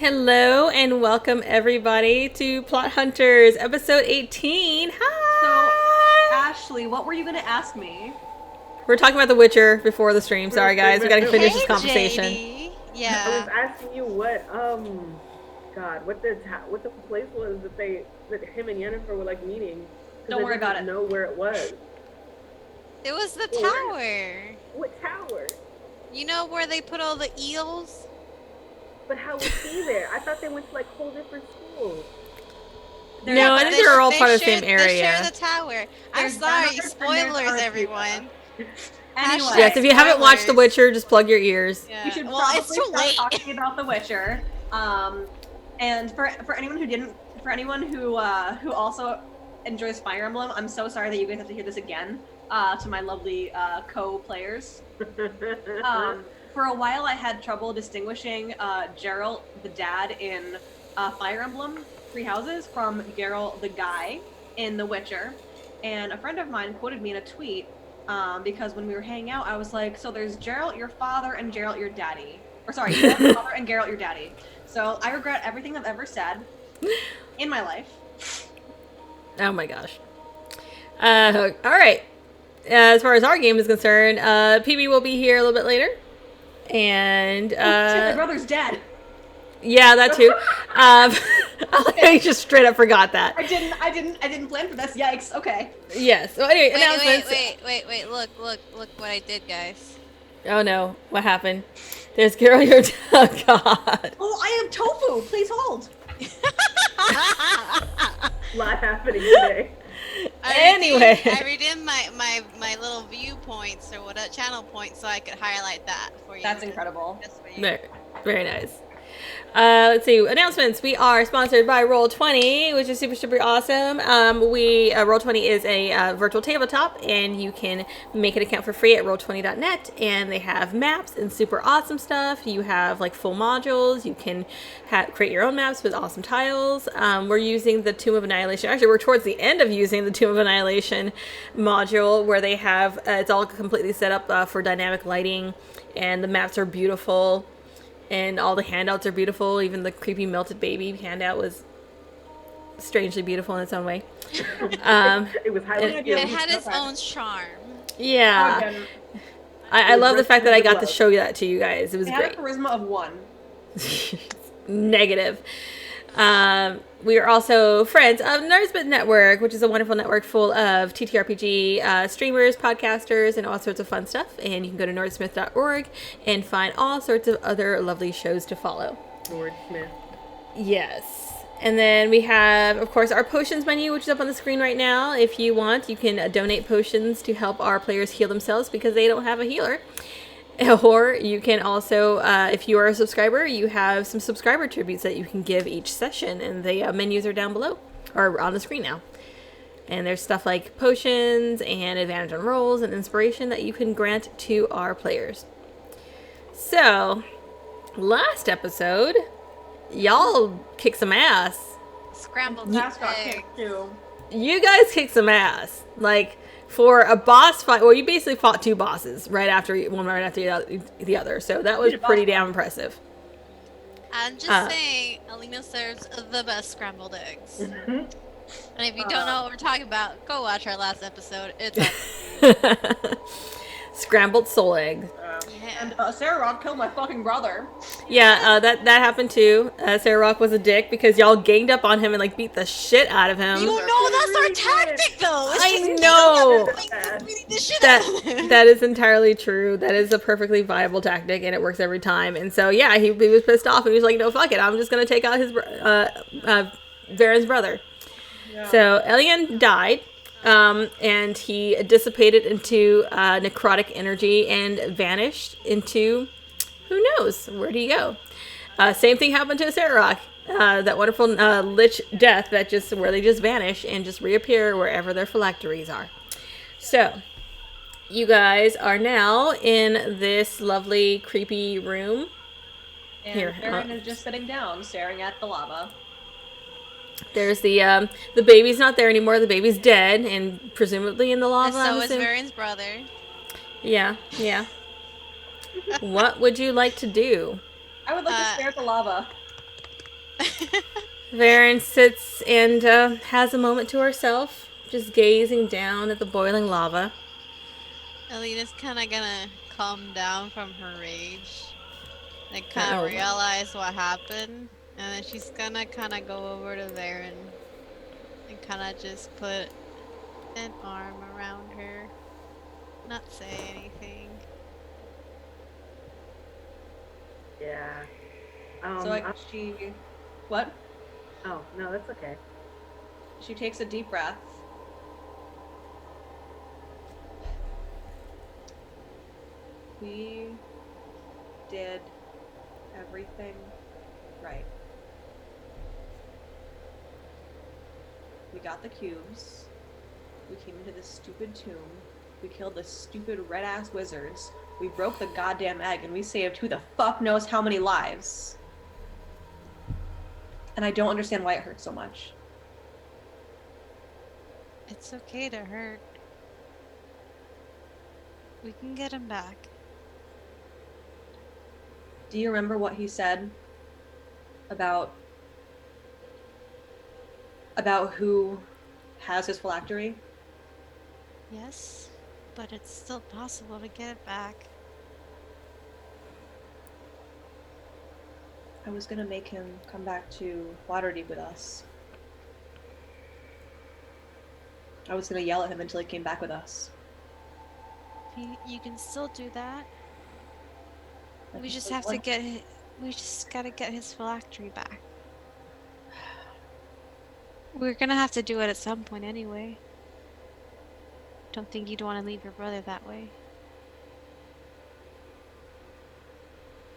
Hello and welcome everybody to Plot Hunters, episode 18. Hi! So, Ashley, what were you going to ask me? We're talking about The Witcher before the stream. Sorry guys, we gotta finish this conversation. JD. I was asking you what, what the place was that him and Yennefer were like meeting. Don't worry about it. Know where it was. It was the tower. What tower? You know where they put all the eels? But how was he there? I thought they went to like whole different schools. No, I think they're all part of the same area. They share the tower. I'm There's sorry, Dinosaurs and spoilers, there's everyone. Anyway, Yes, if you haven't watched The Witcher, just plug your ears. Yeah. we should Well, probably it's too start late. talking about The Witcher. And for anyone who didn't, for anyone who also enjoys Fire Emblem, I'm so sorry that you guys have to hear this again. To my lovely co-players. For a while, I had trouble distinguishing Geralt, the dad in Fire Emblem Three Houses, from Geralt, the guy in The Witcher. And a friend of mine quoted me in a tweet because when we were hanging out, I was like, so there's Geralt, your father, and Geralt, your daddy. Or sorry, Geralt, your father, and Geralt, your daddy. So I regret everything I've ever said in my life. Oh my gosh. Alright. As far as our game is concerned, PB will be here a little bit later. And Shit, my brother's dead. yeah, that too. I just straight up forgot that. I didn't plan for this. Yikes. Okay. Yes. So anyway, announcements. Wait, look what I did, guys. Oh no, what happened? There's Carol, your oh god. Oh, I am tofu. Please hold. A lot happening today. Anyway. I redeemed my little viewpoints or what channel points so I could highlight that for you. That's incredible. Just for you. Very, very nice. Let's see, announcements. We are sponsored by Roll20, which is super awesome. Roll20 is a virtual tabletop, and you can make an account for free at roll20.net, and they have maps and super awesome stuff. You have like full modules. You can create your own maps with awesome tiles. We're using the Tomb of Annihilation. Actually, we're towards the end of using the Tomb of Annihilation module, where they have it's all completely set up for dynamic lighting, and the maps are beautiful. And all the handouts are beautiful. Even the creepy melted baby handout was strangely beautiful in its own way. It was highly It had its own charm. Yeah. I love the fact that I got to show that to you guys. It was It great. had a charisma of 1. Negative. We are also friends of Nerdsmith Network, which is a wonderful network full of TTRPG streamers, podcasters, and all sorts of fun stuff. And you can go to nerdsmith.org and find all sorts of other lovely shows to follow. Nordsmith. Yes. And then we have, of course, our potions menu, which is up on the screen right now. If you want, you can donate potions to help our players heal themselves because they don't have a healer. Or you can also, if you are a subscriber, you have some subscriber tributes that you can give each session, and the menus are down below, or on the screen now. And there's stuff like potions and advantage on rolls and inspiration that you can grant to our players. So, last episode, y'all kicked some ass. Scrambled Last got eggs. kicked too. You guys kicked some ass. Like, for a boss fight, well, you basically fought two bosses right after the other, so that was pretty damn impressive. I'm just saying, Alina serves the best scrambled eggs. And if you don't know what we're talking about, go watch our last episode. It's on. Scrambled soul egg. And Sarah Rock killed my fucking brother. Yeah, that happened too. Sarah Rock was a dick because y'all ganged up on him and like beat the shit out of him. You know that's our tactic, though. It's I just know. beating the shit out of him. That is entirely true. That is a perfectly viable tactic, and it works every time. And so, yeah, he was pissed off, and he was like, "No, fuck it, I'm just gonna take out his Varen's brother." Yeah. So Elian died, and he dissipated into necrotic energy and vanished into who knows where did he go. Same thing happened to Sarah that wonderful lich death where they just vanish and just reappear wherever their phylacteries are. So you guys are now in this lovely creepy room. And Varen is just sitting down, staring at the lava. There's the baby's not there anymore. The baby's dead and presumably in the lava. And so is Varen's brother. Yeah. What would you like to do? I would like to stare at the lava. Varen sits and has a moment to herself, just gazing down at the boiling lava. Alina's kind of gonna calm down from her rage. And kind Oh. of realize what happened. And then she's gonna kind of go over to Varen. And kind of just put an arm around her. Not say anything. Yeah. So like she, what? Oh no, that's okay. She takes a deep breath. We did everything right. We got the cubes. We came into this stupid tomb. We killed the stupid red-ass wizards. We broke the goddamn egg, and we saved who the fuck knows how many lives. And I don't understand why it hurts so much. It's okay to hurt. We can get him back. Do you remember what he said about who has his phylactery? Yes, but it's still possible to get it back. I was gonna make him come back to Waterdeep with us. I was gonna yell at him until he came back with us. You can still do that. Like, We just like have to what? get. We just gotta get his phylactery back. We're gonna have to do it at some point anyway. Don't think you'd want to leave your brother that way.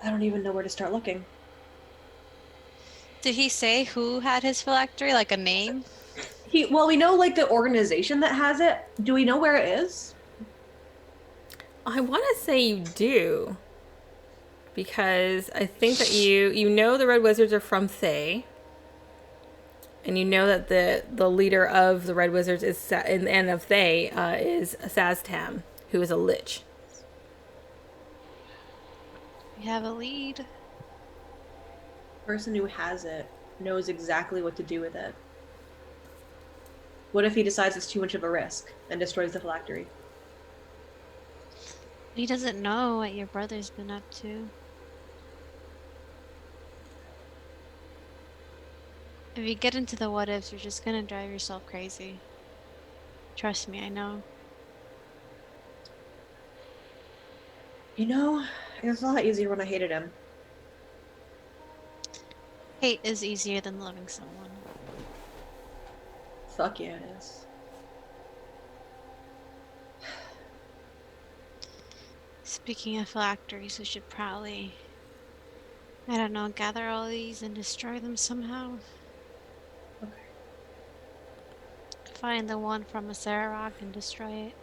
I don't even know where to start looking. Did he say who had his phylactery? Like a name? Well, we know like the organization that has it. Do we know where it is? I want to say you do. Because I think that you know the Red Wizards are from Thay. And you know that the leader of the Red Wizards is and of Thay is Saztam, who is a lich. We have a lead. The person who has it knows exactly what to do with it. What if he decides it's too much of a risk and destroys the phylactery? He doesn't know what your brother's been up to. If you get into the what ifs, you're just gonna drive yourself crazy. Trust me, I know. You know, it was a lot easier when I hated him. Hate is easier than loving someone. Fuck yeah, it is. Speaking of phylacteries, we should probably, I don't know, gather all these and destroy them somehow. Okay. Find the one from a Sararok and destroy it.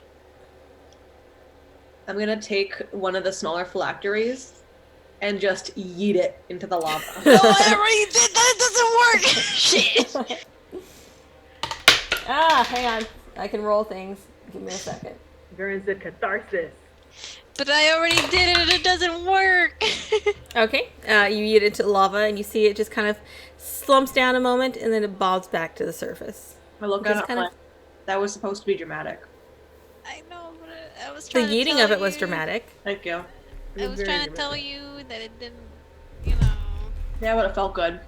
I'm gonna take one of the smaller phylacteries and just yeet it into the lava. No, I already did that. It doesn't work. Shit. Hang on. I can roll things. Give me a second. Varen's a catharsis. But I already did it and it doesn't work. Okay. You eat it to lava and you see it just kind of slumps down a moment and then it bobs back to the surface. I look Just at it kind of- like, that was supposed to be dramatic. I know, but I was The trying to yeeting tell of it was you- dramatic. Thank you. I was Very trying to tell dramatic. you that it didn't, you know. Yeah, but it felt good.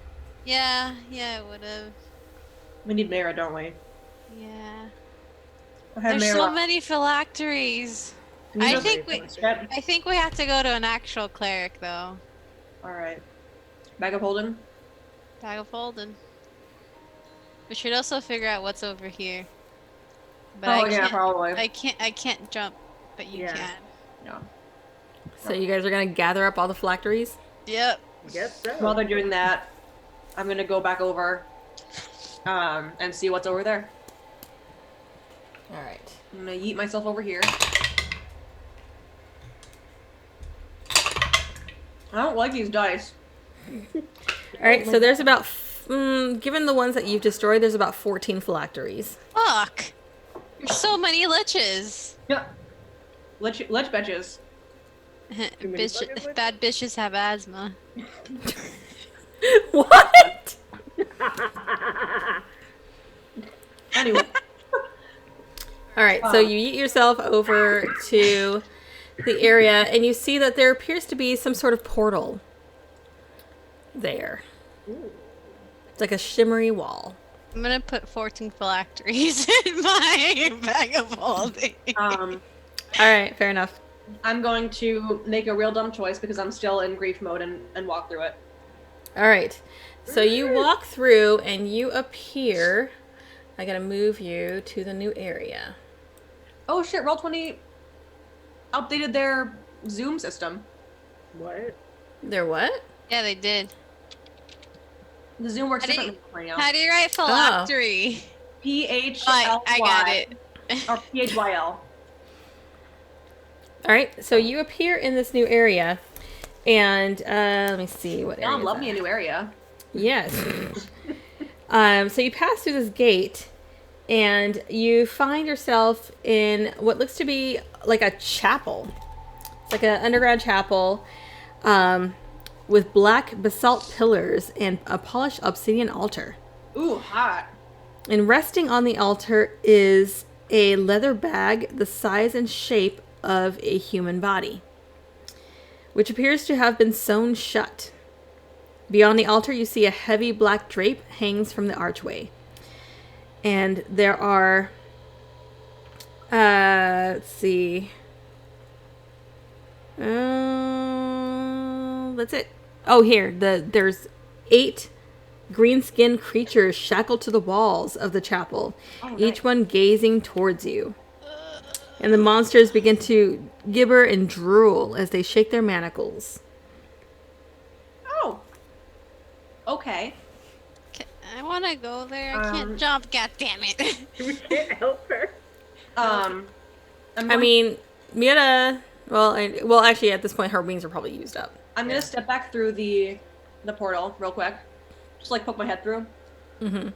Yeah, it would have. We need Mara, don't we? Yeah. I had There's Mara. so many phylacteries. Can you I just- think we- Yep. I think we have to go to an actual cleric though. Alright. Bag of holding? Bag of holding. We should also figure out what's over here. But Oh I yeah, can't, probably. I can't jump, but you Yeah. can. Yeah. So you guys are going to gather up all the phylacteries? Yep. Guess so. While they're doing that, I'm gonna go back over and see what's over there. All right. I'm gonna yeet myself over here. I don't like these dice. All right, so there's about, given the ones that you've destroyed, there's about 14 phylacteries. Fuck! There's so many liches. Yeah. Lich bitches. many fucking liches? Bad bitches have asthma. What? Anyway, All right, so you eat yourself over to the area, and you see that there appears to be some sort of portal there. It's like a shimmery wall. I'm gonna put 14 phylacteries in my bag of holding. All right, fair enough. I'm going to make a real dumb choice because I'm still in grief mode and walk through it. All right, so you walk through, and you appear. I gotta move you to the new area. Oh shit, Roll20 updated their Zoom system. What? There what? Yeah, they did. The Zoom works How do you- differently right now. How do you write phylactery? PHLY. I got it. Or PHYL. All right, so you appear in this new area, and let me see what area. Y'all love me a new area. Yes. So you pass through this gate, and you find yourself in what looks to be like a chapel. It's like an underground chapel with black basalt pillars and a polished obsidian altar. Ooh, hot. And resting on the altar is a leather bag the size and shape of a human body, which appears to have been sewn shut. Beyond the altar, you see a heavy black drape hangs from the archway. And there are, let's see. That's it. Oh, here, there's 8 green-skinned creatures shackled to the walls of the chapel, each one gazing towards you. And the monsters begin to gibber and drool as they shake their manacles. Oh. Okay. I want to go there. I can't jump. God damn it! We can't help her. I mean, Mira. Well, actually, at this point, her wings are probably used up. I'm gonna step back through the portal real quick. Just like poke my head through. Mm-hmm.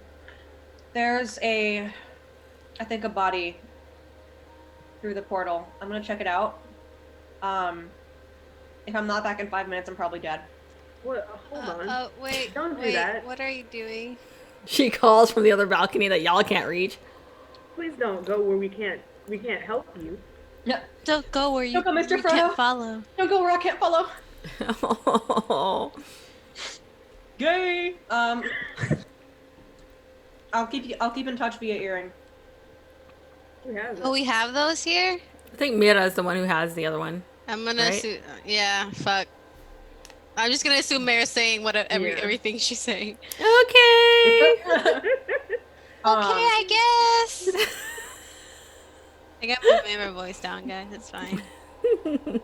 There's I think a body through the portal. I'm gonna check it out. If I'm not back in 5 minutes, I'm probably dead. What? Hold on. Oh, wait. Don't do wait, that. What are you doing? She calls from the other balcony that y'all can't reach. Please don't go where we can't help you. Yeah. Don't go where you, Don't go, Mr. you Frodo. can't follow. Don't go where I can't follow. Oh. Gay. I'll keep in touch via earring. We have it. Oh, we have those here? I think Mira is the one who has the other one. I'm gonna Right? assume. Yeah, fuck. I'm just gonna assume Mary's saying everything she's saying. Okay. Okay, I guess. I got my Mara voice down, guys. It's fine.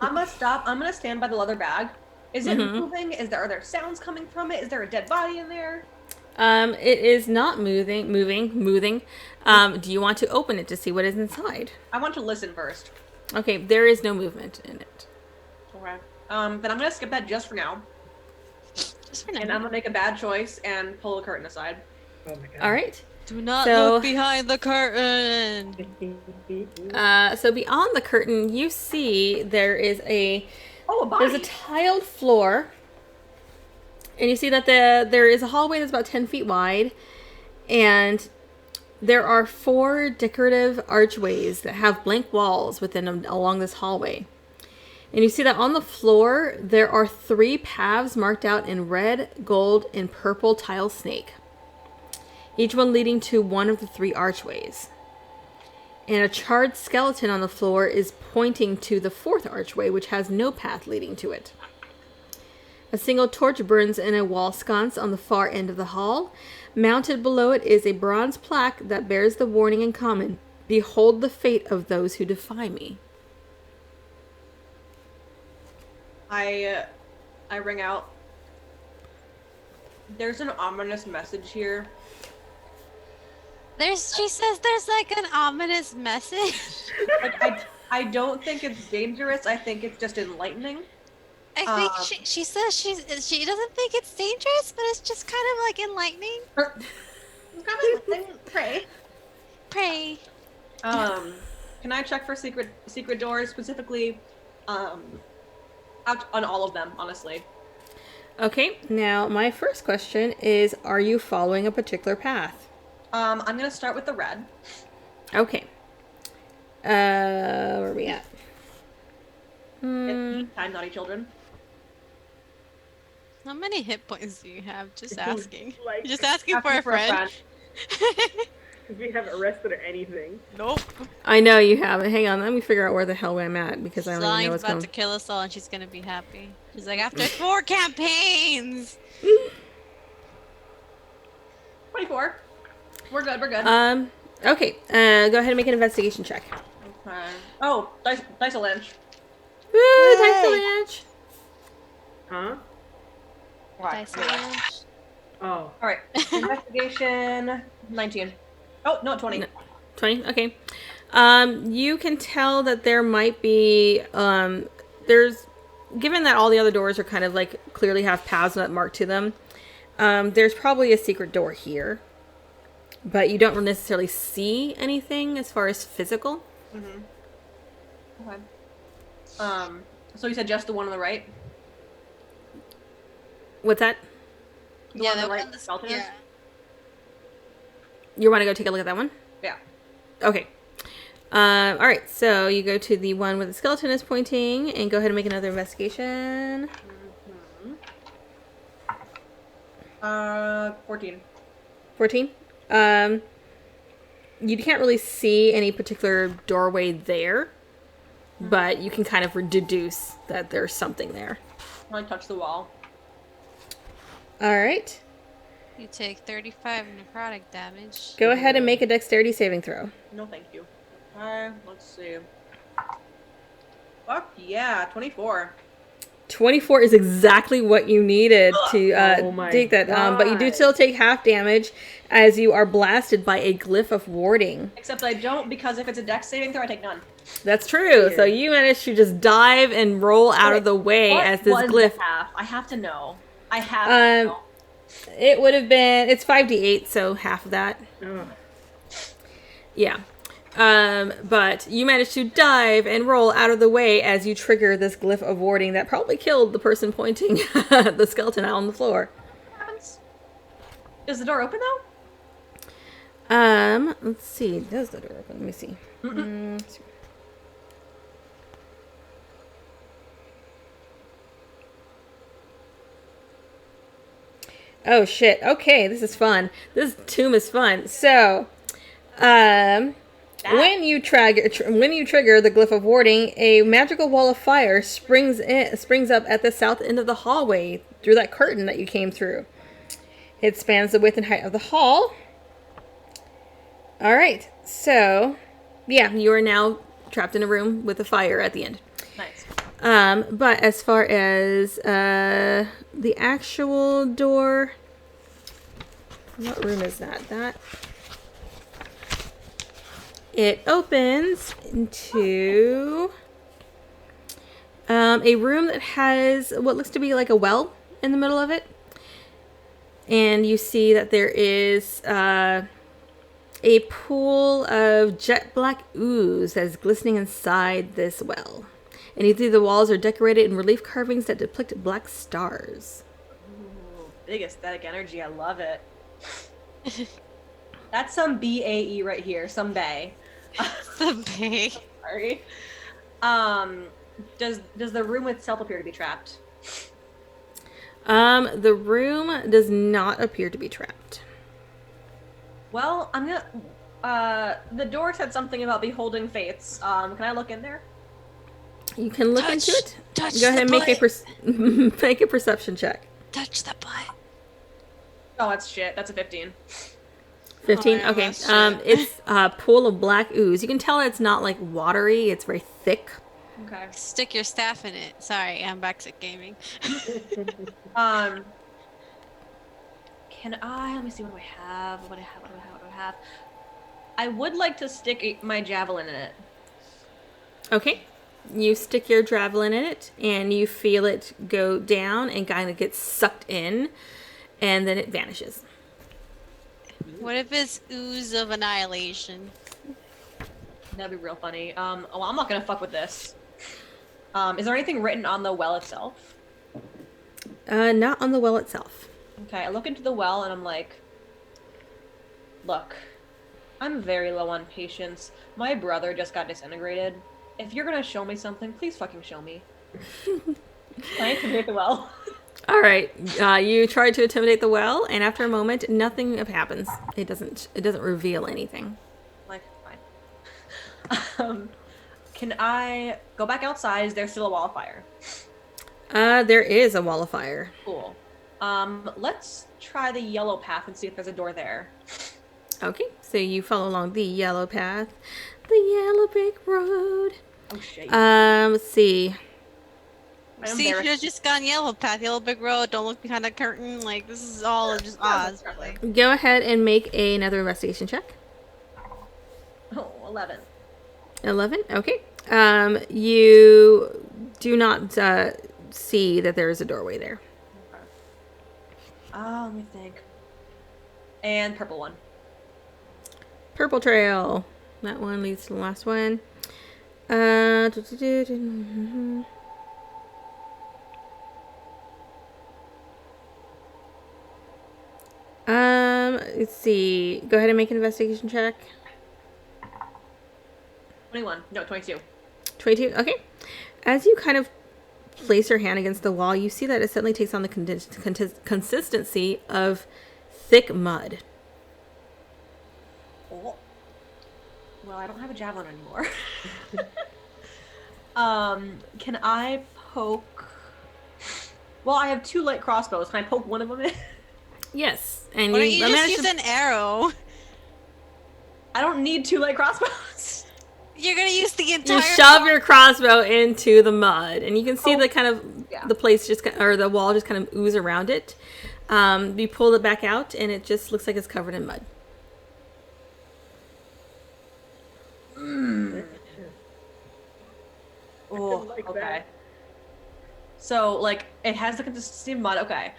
I'm gonna stand by the leather bag. Is it Mhm. moving? Are there sounds coming from it? Is there a dead body in there? It is not moving. Do you want to open it to see what is inside? I want to listen first. Okay, there is no movement in it. Okay. Then I'm gonna skip that just for now, Just for now. and I'm gonna make a bad choice and pull the curtain aside. Oh my god. All right. Do not So- look behind the curtain. So beyond the curtain, you see there is a Body. there's a tiled floor, and you see that there is a hallway that's about 10 feet wide, and there are 4 decorative archways that have blank walls within them along this hallway. And you see that on the floor there are 3 paths marked out in red, gold, and purple tile snake, each one leading to one of the 3 archways. And a charred skeleton on the floor is pointing to the 4th archway, which has no path leading to it. A single torch burns in a wall sconce on the far end of the hall. Mounted below it is a bronze plaque that bears the warning in common: "Behold the fate of those who defy me." I ring out. There's an ominous message here. She says there's like an ominous message. Like, I don't think it's dangerous. I think it's just enlightening. I think she says she doesn't think it's dangerous, but it's just kind of like enlightening. Pray. Pray. Can I check for secret doors specifically? Out on all of them, honestly. Okay, now my first question is, are you following a particular path? I'm gonna start with the red. Okay. Where are we at? Time, naughty children. How many hit points do you have? Just asking. Like, Just asking for a friend. if we haven't rested or anything. Nope. I know you haven't. Hang on, let me figure out where the hell I'm at because I don't even know Zion's what's about going to kill us all, and she's gonna be happy. She's like, after 4 campaigns. 24. We're good. Okay. Go ahead and make an investigation check. Okay. Oh, dice avalanche. Woo, Yay! dice avalanche. Huh? Dice avalanche. Oh. All right. Investigation 19. Oh no, 20. No. 20. Okay. You can tell that there might be there's, given that all the other doors are kind of like clearly have paths marked to them. There's probably a secret door here, but you don't necessarily see anything as far as physical. Okay. So you said just the one on the right? What's that? The one on the that right one with the skeleton is? yeah. You want to go take a look at that one? Yeah. Okay. All right. So you go to the one where the skeleton is pointing, and go ahead and make another investigation. 14. 14. You can't really see any particular doorway there, but you can kind of deduce that there's something there. I touch the wall. All right. You take 35 necrotic damage. Go ahead and make a dexterity saving throw. No, thank you. Let's see. Fuck yeah, 24. 24 is exactly what you needed to Oh my take that. But you do God. still take half damage as you are blasted by a glyph of warding. Except I don't, because if it's a dex saving throw, I take none. That's true. So Weird. you managed to just dive and roll out of the way What as this was glyph. the half? I have to know. I have to know. It would have been, it's 5d8, so half of that. Ugh. Yeah. But you managed to dive and roll out of the way as you trigger this glyph of warding that probably killed the person pointing the skeleton out on the floor. What happens? Is the door open though? Let's see. Does the door open? Let me see. Oh shit. Okay, this is fun. This tomb is fun. So, when you trigger the glyph of warding, a magical wall of fire springs up at the south end of the hallway through that curtain that you came through. It spans the width and height of the hall. All right. So, yeah, you are now trapped in a room with a fire at the end. Nice. But as far as the actual door, what room is that? It opens into a room that has what looks to be like a well in the middle of it. And you see that there is a pool of jet black ooze that is glistening inside this well. And you see the walls are decorated in relief carvings that depict black stars. Ooh, big aesthetic energy. I love it. That's some BAE right here. Some bay. The bay. Sorry. Does the room itself appear to be trapped? The room does not appear to be trapped. Well, I'm gonna. The door said something about beholding fates. Can I look in there? You can look into it. Touch Go ahead and the make a make a perception check. Touch the butt. Oh, that's shit. That's a 15. 15. Oh, yeah, Okay. that's shit. It's a pool of black ooze. You can tell it's not like watery. It's very thick. Okay. Stick your staff in it. Sorry, I'm back to gaming. Can I? Let me see. What do I have? What do I have? I would like to stick my javelin in it. Okay. You stick your javelin in it, and you feel it go down and kind of get sucked in, and then it vanishes. What if it's ooze of annihilation? That'd be real funny. Oh, I'm not gonna fuck with this. Is there anything written on the well itself? Not on the well itself. Okay, I look into the well and I'm like, look, I'm very low on patience. My brother just got disintegrated. If you're gonna show me something, please fucking show me. I intimidate the well. All right. You try to intimidate the well, and after a moment, nothing happens. It doesn't reveal anything. Like, fine. Can I go back outside? Is there still a wall of fire? There is a wall of fire. Cool. Let's try the yellow path and see if there's a door there. Okay, so you follow along the yellow path, the yellow brick road. Oh shit. Let's see. I'm See, you should have embarrassed. just gone yellow path, yellow big road, don't look behind the curtain. Like, this is all just Oz. Really. Go ahead and make another investigation check. Oh, 11. 11. Okay. You do not see that there is a doorway there. Let me think. And purple one. Purple trail. That one leads to the last one. Let's see. Go ahead and make an investigation check. 21. No, 22. 22. Okay. As you kind of place your hand against the wall, you see that it suddenly takes on the consistency of thick mud. Oh. Well, I don't have a javelin anymore. Can I poke... Well, I have 2 light crossbows. Can I poke one of them in? Yes. And Why don't you just managed use an arrow? I don't need 2 light crossbows. You're gonna use the entire. You shove your crossbow into the mud, and you can see the kind of Yeah. the place just or the wall just kind of ooze around it. You pull it back out, and it just looks like it's covered in mud. Oh, Like okay. that. So, like, it has the consistency of mud. Okay.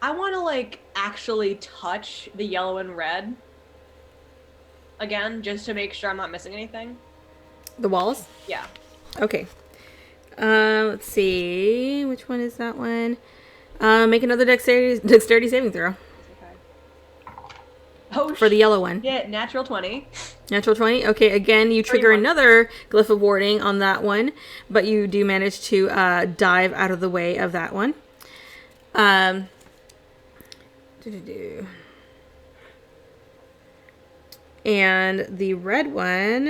I want to, like, actually touch the yellow and red again, just to make sure I'm not missing anything. The walls. Yeah. Okay. Let's see. Which one is that one? Make another dexterity saving throw Okay. Oh, for the yellow one. shit. Natural 20. Natural 20. Okay, again, you trigger 31. another glyph of warding on that one, but you do manage to dive out of the way of that one. And the red one,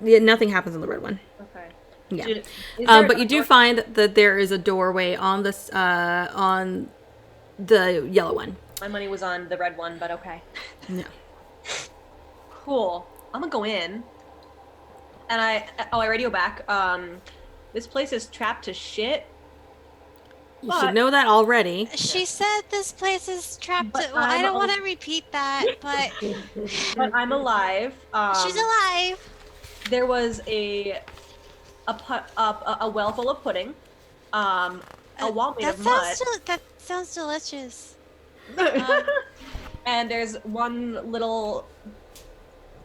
yeah, nothing happens on the red one. Okay. Yeah. Is there But you a do door- find that there is a doorway on this on the yellow one. My money was on the red one, but okay. No. Cool. I'm gonna go in. And I radio back. This place is trapped to shit. You But- should know that already. She said this place is trapped. But Well, I I'm don't want al- to repeat that, but But I'm alive. she's alive. There was a well full of pudding. A wall made That of mud. that sounds delicious. And there's one little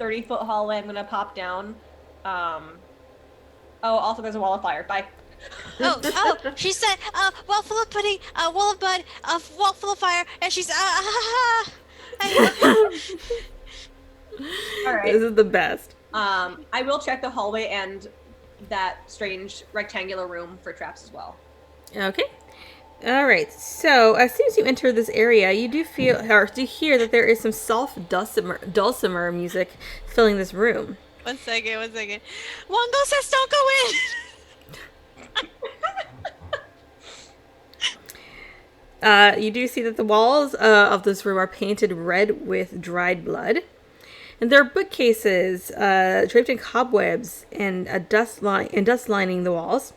30-foot hallway I'm gonna pop down. Also there's a wall of fire. Bye. Oh, she said, well full of pudding, wall of mud, wall full of fire, and she's, All right. This is the best. I will check the hallway and that strange rectangular room for traps as well. Okay. All right. So as soon as you enter this area, you do feel or do hear that there is some soft dulcimer music filling this room. One second. Wongo says don't go in! You do see that the walls of this room are painted red with dried blood. And there are bookcases draped in cobwebs and dust lining the walls.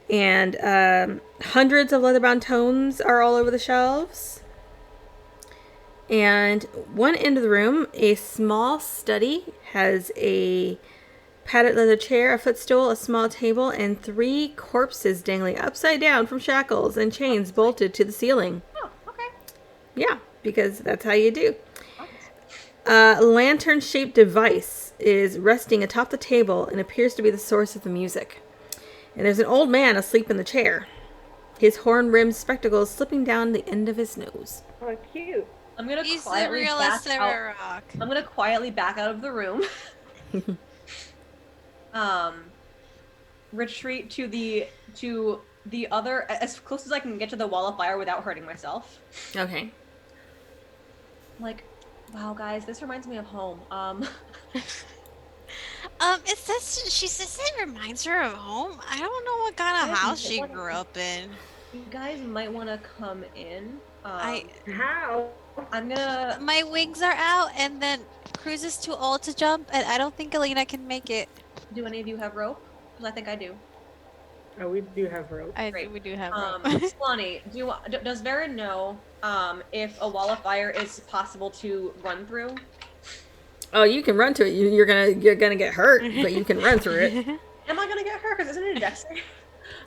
And hundreds of leather-bound tomes are all over the shelves. And one end of the room, a small study, has a padded leather chair, a footstool, a small table, and 3 corpses dangling upside down from shackles and chains bolted to the ceiling. Oh, okay. Yeah, because that's how you do. A lantern-shaped device is resting atop the table and appears to be the source of the music. And there's an old man asleep in the chair. His horn-rimmed spectacles slipping down the end of his nose. Oh, cute. I'm gonna He's the quietly back realist of out. a rock. I'm gonna quietly back out of the room. Retreat to the other, as close as I can get to the wall of fire without hurting myself. Okay. Like, wow, guys, this reminds me of home. It says she says it reminds her of home. I don't know what kind of Yeah, house it she was- grew up in. You guys might want to come in. How? I'm gonna. My wings are out, and then Cruz is too old to jump, and I don't think Alina can make it. Do any of you have rope? Because I think I do. Oh, we do have rope. Great. We do have. Lonnie, does Varen know if a wall of fire is possible to run through? Oh, you can run to it. You're gonna get hurt, but you can run through it. Am I gonna get hurt? Because isn't it a dex save?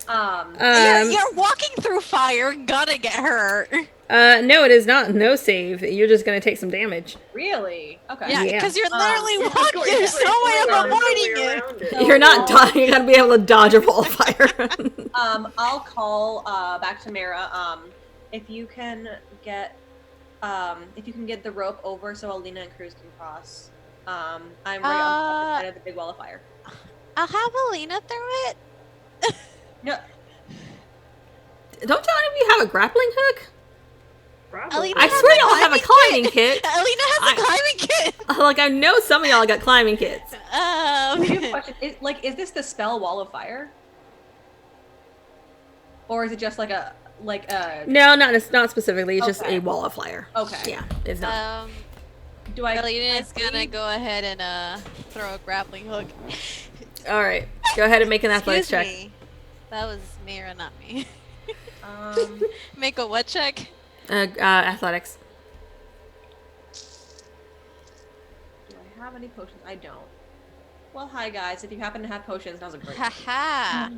You're walking through fire, gonna get hurt. No, it is not. No save. You're just gonna take some damage. Really? Okay. Yeah, Yeah. because you're literally It's walking. There's no way of avoiding it. So, You're not. You're gonna be able to dodge a wall of fire. I'll call back to Mara. If you can get the rope over so Alina and Cruz can cross. I'm right on the other side of the big wall of fire. I'll have Alina through it. No, Don't any of you have a grappling hook? Probably. Alina I has swear a y'all have a climbing kit. Alina has a climbing kit. Like I know some of y'all got climbing kits. I have a question. Is this the spell wall of fire? Or is it just like a No, not specifically. It's just Okay. a wall of fire. Okay. Yeah, it's not. Do I? Alina is can I gonna see? go ahead and throw a grappling hook. All right, go ahead and make an athletics check. Me. That was Mira, not me. Um, Make a what check? Athletics. do I have any potions? I don't. Well, hi guys. If you happen to have potions, now's a great. Haha.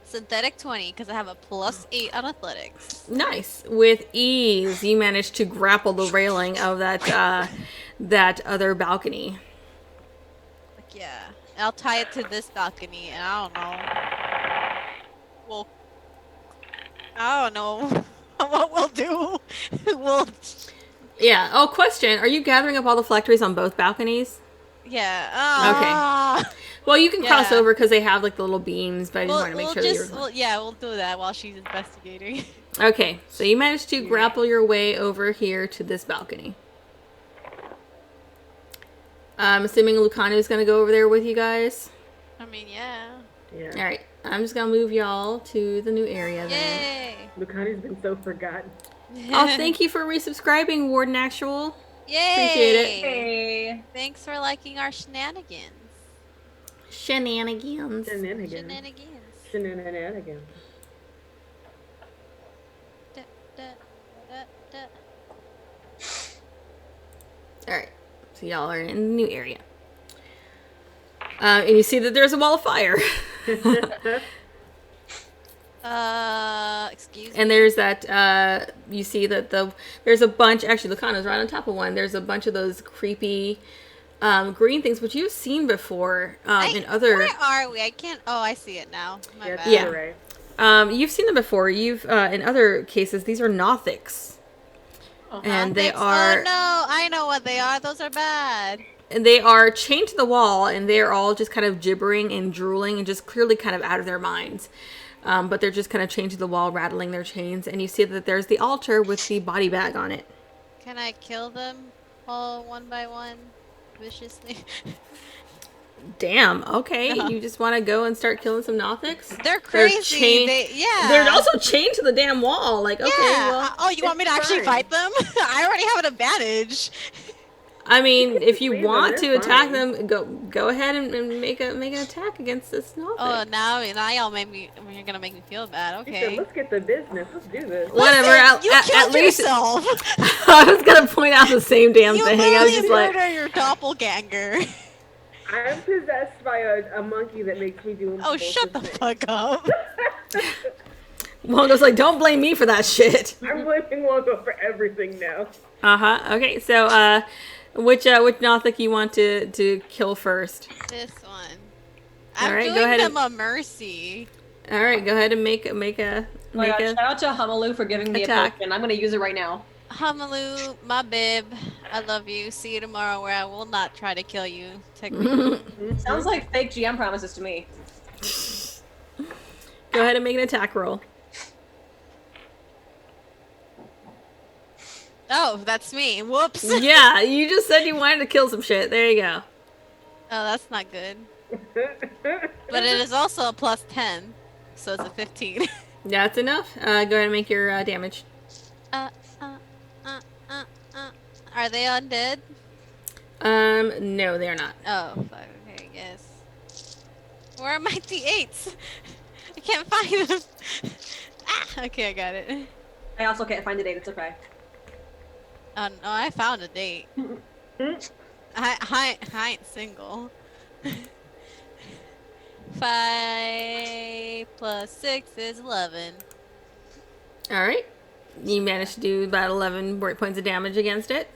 Synthetic 20, because I have a +8 on athletics. Nice. With ease, you managed to grapple the railing of that other balcony. Like, yeah. I'll tie it to this balcony, and I don't know. Well, I don't know what we'll do. We'll, Yeah. Oh, question. Are you gathering up all the phylacteries on both balconies? yeah. Well, you can cross Yeah. over because they have like the little beams, but I just want to make sure that you're... We'll do that while she's investigating. Okay, so you managed to grapple your way over here to this balcony. I'm assuming Lucano's going to go over there with you guys. I mean, yeah. Yeah. All right, I'm just going to move y'all to the new area then. Yay! Lucani's been so forgotten. Oh, thank you for resubscribing, Warden Actual. Yay! Appreciate it. Hey. Thanks for liking our shenanigans. Shenanigans. Shenanigans. Shenanigans. Shenanigans. Da, da, da, da. All right, so y'all are in the new area. And you see that there's a wall of fire. Excuse me. And there's that, you see that there's a bunch, actually Lucano's right on top of one. There's a bunch of those creepy green things, which you've seen before in other... Where are we? I can't... Oh, I see it now. My Yeah, bad. Yeah. you're right. You've seen them before. You've, in other cases, these are Nothics. And they Thanks. are... Oh, no. I know what they are. Those are bad. And they are chained to the wall, and they're all just kind of gibbering and drooling and just clearly kind of out of their minds. But they're just kind of chained to the wall, rattling their chains. And you see that there's the altar with the body bag on it. Can I kill them all one by one? Viciously? Damn, okay. You just want to go and start killing some Nothics? They're crazy. chained- Yeah. They're also chained to the damn wall. Like, okay, Yeah. well... Oh, you want me to actually fine. fight them? I already have an advantage. I mean, if you Leave them, want to they're attack fine. them, go ahead and make an attack against this Nothic. Oh, now y'all make me. You're gonna make me feel bad. He said, Okay. let's get the business. Let's do this. Whatever. Listen, you At killed least yourself. I was gonna point out the same damn You thing. I was literally just like, murder your doppelganger. I'm possessed by a monkey that makes me do Oh, shut the fuck up. Wongo's like, don't blame me for that shit. I'm blaming Wongo for everything now. Okay, so Which Nothic you want to kill first? This one. All I'm right, go doing ahead them a mercy. All right, go ahead and make a Oh my God, shout out to Hamalu for giving me attack. a potion. I'm gonna use it right now. Hamalu, my bib, I love you. See you tomorrow where I will not try to kill you. Technically. Sounds like fake GM promises to me. Go ahead and make an attack roll. Oh, that's me. Whoops. Yeah, you just said you wanted to kill some shit. There you go. Oh, that's not good. But it is also a plus 10, so it's a 15. That's enough. Go ahead and make your damage. Are they undead? No, they're not. Oh, fuck. Okay, I guess. Where are my D8s? I can't find them. Okay, I got it. I also can't find the date. It's okay. Oh no, I found a date. I ain't single. 5 plus 6 is 11. All right. You managed to do about 11 points of damage against it.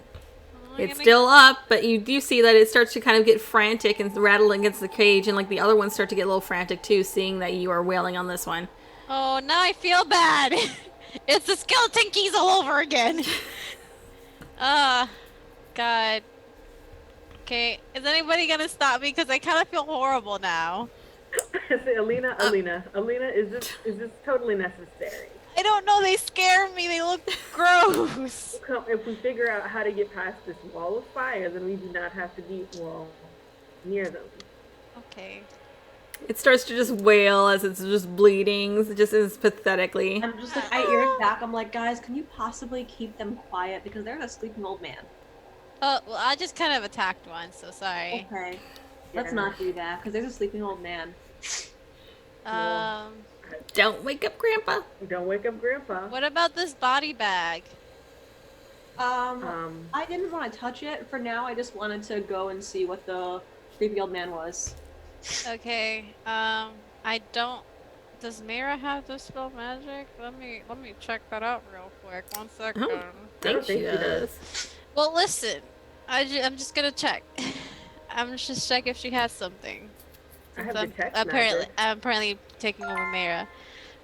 I'm It's gonna- still up, but you do see that it starts to kind of get frantic and rattle against the cage, and like the other ones start to get a little frantic too, seeing that you are wailing on this one. Oh, now I feel bad. It's the skeleton keys all over again. God. Okay, is anybody gonna stop me? Because I kind of feel horrible now. Say, Alina, is this totally necessary? I don't know, they scare me, they look gross. If we figure out how to get past this wall of fire, then we do not have to be, well, near them. Okay. It starts to just wail as it's just bleeding, just as pathetically. I'm just like, I ear it back. I'm like, guys, can you possibly keep them quiet? Because they're a sleeping old man. Oh, well, I just kind of attacked one, so sorry. Okay. Let's Yeah. not do that, because there's a sleeping old man. Don't wake up, Grandpa. Don't wake up Grandpa. What about this body bag? I didn't want to touch it for now. I just wanted to go and see what the creepy old man was. Okay, I don't... Does Mira have the spell magic? Let me check that out real quick. 1 second. I think she does. Well, listen. I'm just gonna check. I'm just check if she has something. I have Since detect I'm apparently taking over Mira.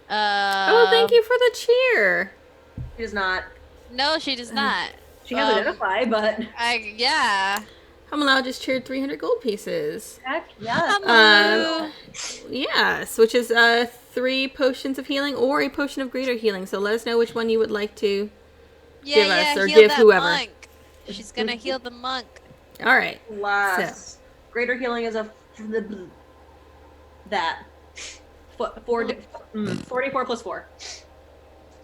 Oh, thank you for the cheer. She does not. No, she does not. She has identify, but Yeah. Hamala just cheered 300 gold pieces. heck yes. Hamalu. Yes, which is 3 potions of healing or a potion of greater healing. So let us know which one you would like to give us or heal give that whoever. monk. She's gonna heal the monk. All right. Last. Greater healing is a that. 44 plus 4.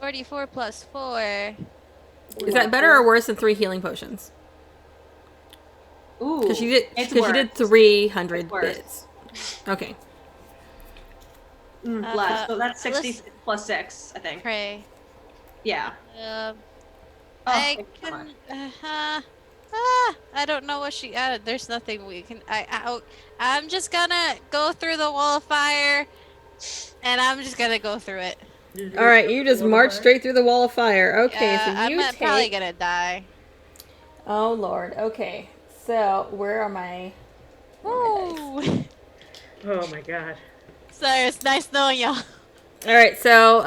44 plus 4. Is that better or worse than 3 healing potions? Ooh. Because you did it's 300 worse. bits. Okay. Less. So that's 60 listen. plus 6, I think. Pray. Yeah. I thank you so can. much. I don't know what she added. There's nothing we can. I'm just gonna go through the wall of fire, and I'm just gonna go through it. All right, you just march straight through the wall of fire. Okay, so you I'm probably gonna die. Oh Lord. Okay. So where are my? Woo! Oh my god. Sorry, it's nice knowing y'all. All right, so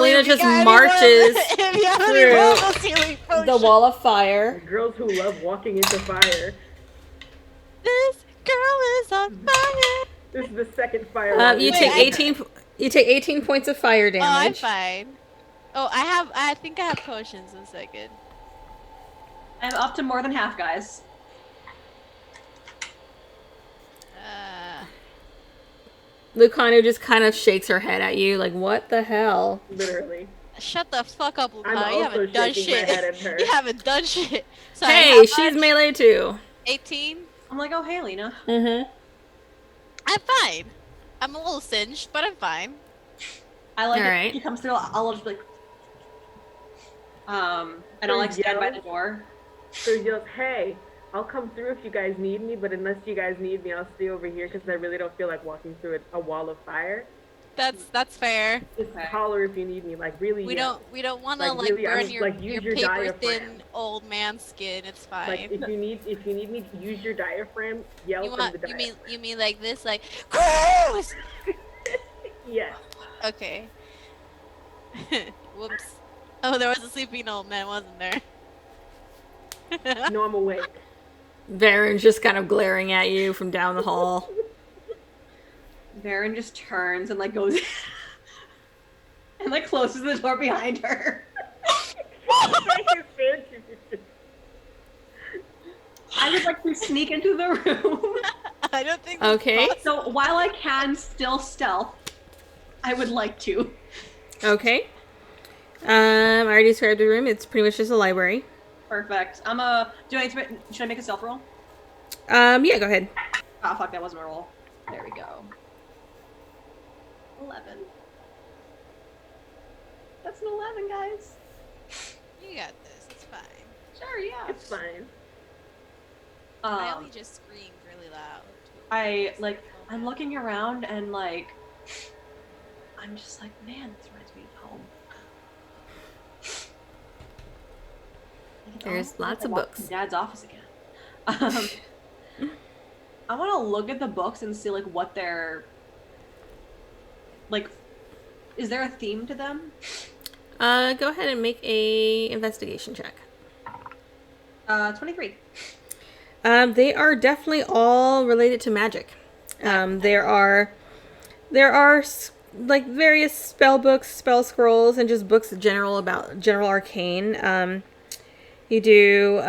Lena just marches through the wall of fire. Girls who love walking into fire. This girl is on fire. This is the second fire. You take 18. You take 18 points of fire Oh, I'm damage. fine. Oh, I think I have potions in a second. I'm up to more than half, guys. Lucano just kind of shakes her head at you, like, what the hell? Literally. Shut the fuck up, I'm Lucano. You also haven't done shaking my head shit. at her. You haven't done shit. Sorry, Hey, how she's much? melee too. 18? I'm like, oh, hey, Lena. Mm-hmm. I'm fine. I'm a little singed, but I'm fine. I like All it. right. She comes through, I'll just be like, and I'll like stand by the door. So he yells, hey, I'll come through if you guys need me, but unless you guys need me, I'll stay over here because I really don't feel like walking through a wall of fire. That's fair. Just Okay. holler if you need me. Like really. We yell. don't want to Like, really, burn I'm- your like, use your paper diaphragm. thin old man skin. It's fine. Like if you need me to use your diaphragm, yell from the diaphragm. you mean like this, like gross? Yes. Okay. Whoops. Oh, there was a sleeping old man, wasn't there? No, I'm awake. Varen's just kind of glaring at you from down the hall. Varen just turns and like goes and like closes the door behind her. I would like to sneak into the room. I don't think. that's Okay. possible. So while I can still stealth, I would like to. Okay. I already described the room. It's pretty much just a library. Perfect. Should I make a stealth roll? Yeah, go ahead. Oh fuck, that wasn't my roll. There we go. 11. That's an 11, guys. You got this. It's fine. Sure, yeah. It's fine. I only just screamed really loud. I'm looking around and like, I'm just like, man, this reminds me of home. Like, it's There's almost like lots I of walked books. to Dad's office again. I want to look at the books and see like what they're like. Is there a theme to them? Go ahead and make a investigation check. 23. They are definitely all related to magic. There are like various spell books, spell scrolls, and just books general arcane. You do,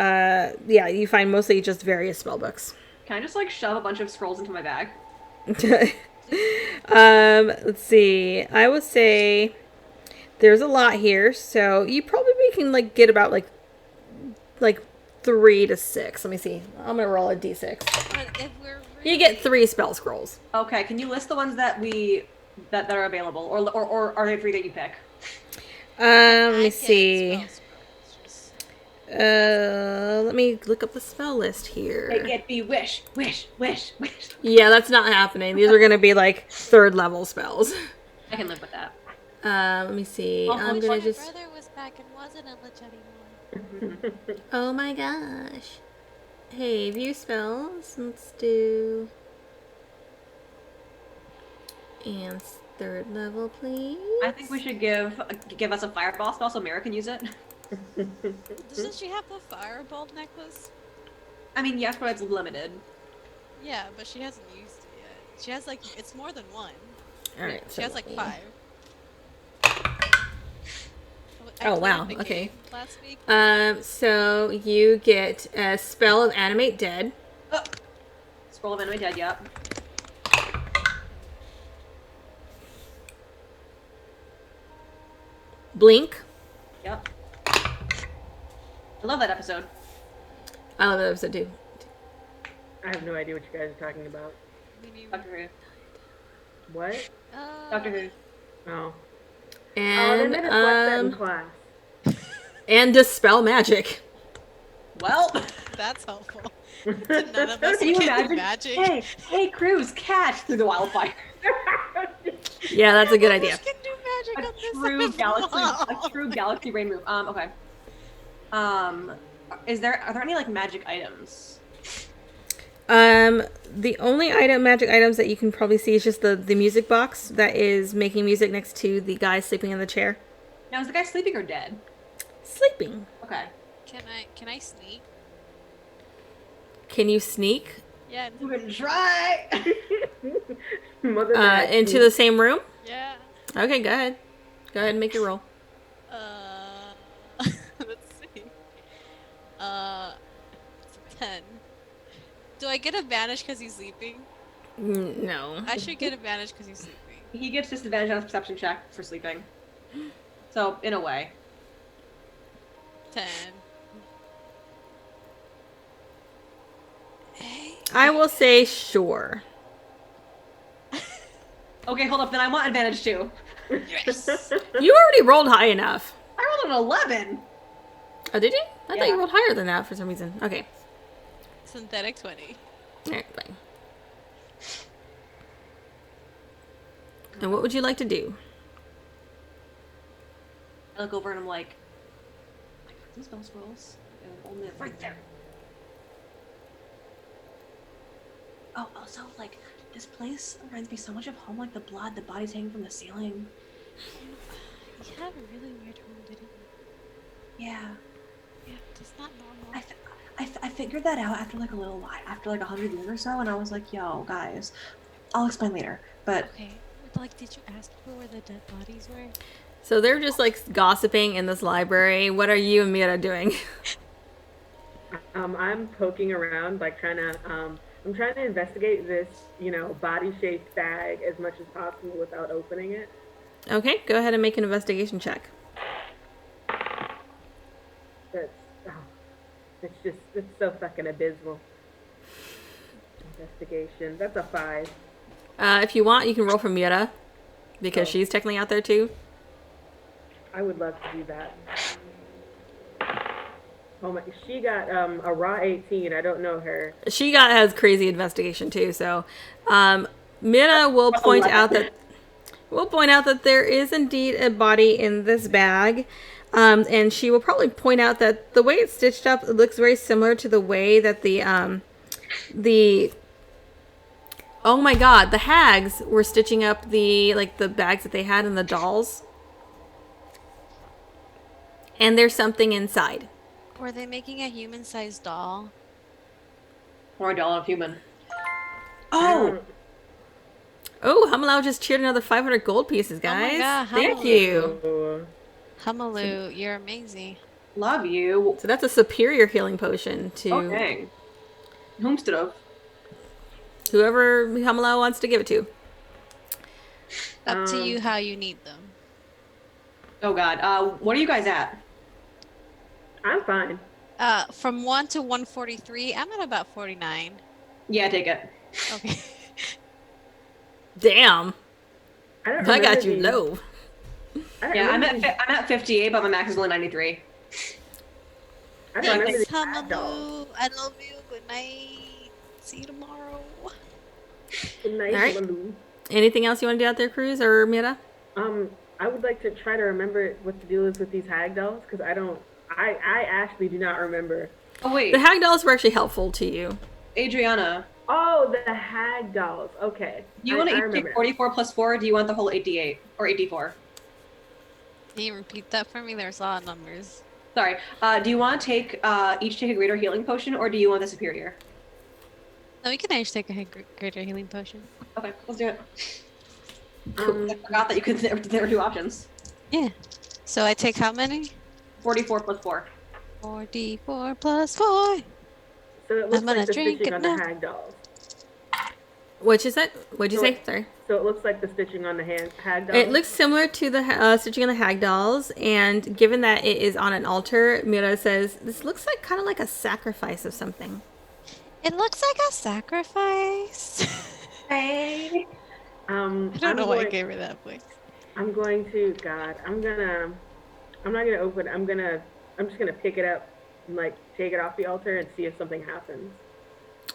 you find mostly just various spell books. Can I just like shove a bunch of scrolls into my bag? Let's see. I would say there's a lot here, so you probably can like get about like 3 to 6. Let me see. I'm gonna roll a d6. But if we're You get 3 spell scrolls. Okay, can you list the ones that that are available, or are they 3 that you pick? Let me see. Let me look up the spell list here. They get me wish. Yeah, that's not happening. These are gonna be like 3rd level spells. I can live with that. Let me see. Also, I'm it's gonna like My just. brother was back and wasn't a lich anymore. Oh my gosh. Hey, view spells. Let's do. And 3rd level, please. I think we should give us a fireball spell so Mira can use it. Doesn't she have the fireball necklace? I mean, yes, but it's limited. Yeah, but she hasn't used it yet. She has like it's more than one. All right. She has like 5. I Oh, played wow, the okay. game last week. So you get a spell of animate dead. Oh. Scroll of Enemy Dead, yep. Blink. Yep. I love that episode. I love that episode too. I have no idea what you guys are talking about. Doctor Who. What? Doctor Who. Oh. And they made us watch that in class. and dispel magic. Well, That's helpful. None of us can you can do imagine? magic. Hey, Cruz, catch through the wildfire. Yeah, that's a good None of idea. us can do magic on A this true galaxy, level. a true galaxy brain move. Okay. Are there any like magic items? The only magic items that you can probably see is just the music box that is making music next to the guy sleeping in the chair. Now, is the guy sleeping or dead? Sleeping. Okay. Can I sneak? Can you sneak Yeah. You can try. Mother into the same room? Yeah. Okay, go ahead. Go ahead and make your roll. Let's see. 10. Do I get advantage because he's sleeping? No. I should get advantage because he's sleeping. He gets disadvantage on his perception check for sleeping. So, in a way. 10. Hey. I will say sure. Okay, hold up. Then I want advantage too. Yes. You already rolled high enough. I rolled an 11. Oh, did you? I thought Yeah. you rolled higher than that for some reason. Okay. Synthetic 20. All right, fine. And what would you like to do? I look over and I'm like, some spell scrolls. Only right there. Oh, also, like, this place reminds me so much of home, like the blood, the bodies hanging from the ceiling. You had a really weird home, didn't you? Yeah. Yeah, it's not normal. I figured that out after like a little while, after like 100 years or so, and I was like, yo, guys, I'll explain later. But Okay, like, did you ask people where the dead bodies were? So they're just like gossiping in this library. What are you and Mira doing? I'm poking around, like I'm trying to investigate this, body-shaped bag as much as possible without opening it. Okay, go ahead and make an investigation check. It's so fucking abysmal. Investigation. That's a 5. If you want, you can roll for Mira, because she's technically out there too. I would love to do that. Oh my! She got a raw 18. I don't know her. She has crazy investigation too. So, Mira will point out that there is indeed a body in this bag. And she will probably point out that the way it's stitched up, it looks very similar to the way that the oh my god, the hags were stitching up the bags that they had in the dolls. And there's something inside. Were they making a human-sized doll? or a doll of human. Oh, Oh, Hamalau just cheered another 500 gold pieces, guys. Oh my God, Thank Hamalau. you. Hamalu, you're amazing. love you. So that's a superior healing potion to Oh dang. Homestead of. whoever Hamalau wants to give it to. Up to you how you need them. Oh god. What are you guys at? I'm fine. From 1 to 143, I'm at about 49. Yeah, take it. Okay. Damn. I I got you low. Yeah, I'm at 58, but my max is only 93. I don't remember Thanks, the ad doll. Hamalu. I love you. Good night. See you tomorrow. Good night, All right. Baloo. Anything else you want to do out there, Cruz or Mira? I would like to try to remember what the deal is with these hag dolls, because I actually do not remember. Oh wait, The hag dolls were actually helpful to you. Adriana, Oh, the hag dolls. Okay. do you want to remember each now. take 44 plus 4, or do you want the whole 8d8 or 8d4? Can you repeat that for me? There's a lot of numbers. Sorry. Do you want to take each take a greater healing potion, or do you want the superior? No, we can each take a greater healing potion. Okay, let's do it. I forgot that you could. There were two options. Yeah. So I take how many? 44 plus 4. 44 plus 4. So it looks I'm gonna like the drink stitching it on now. the hag dolls. What'd you say? What'd you So say? Sorry. So it looks like the stitching on the hag dolls. It looks similar to the stitching on the hag dolls, and given that it is on an altar, Mira says this looks like kind of like a sacrifice of something. It looks like a sacrifice. Hey. I don't know why I gave her that voice. I'm going to, God, I'm not gonna open, I'm just gonna pick it up and like take it off the altar and see if something happens.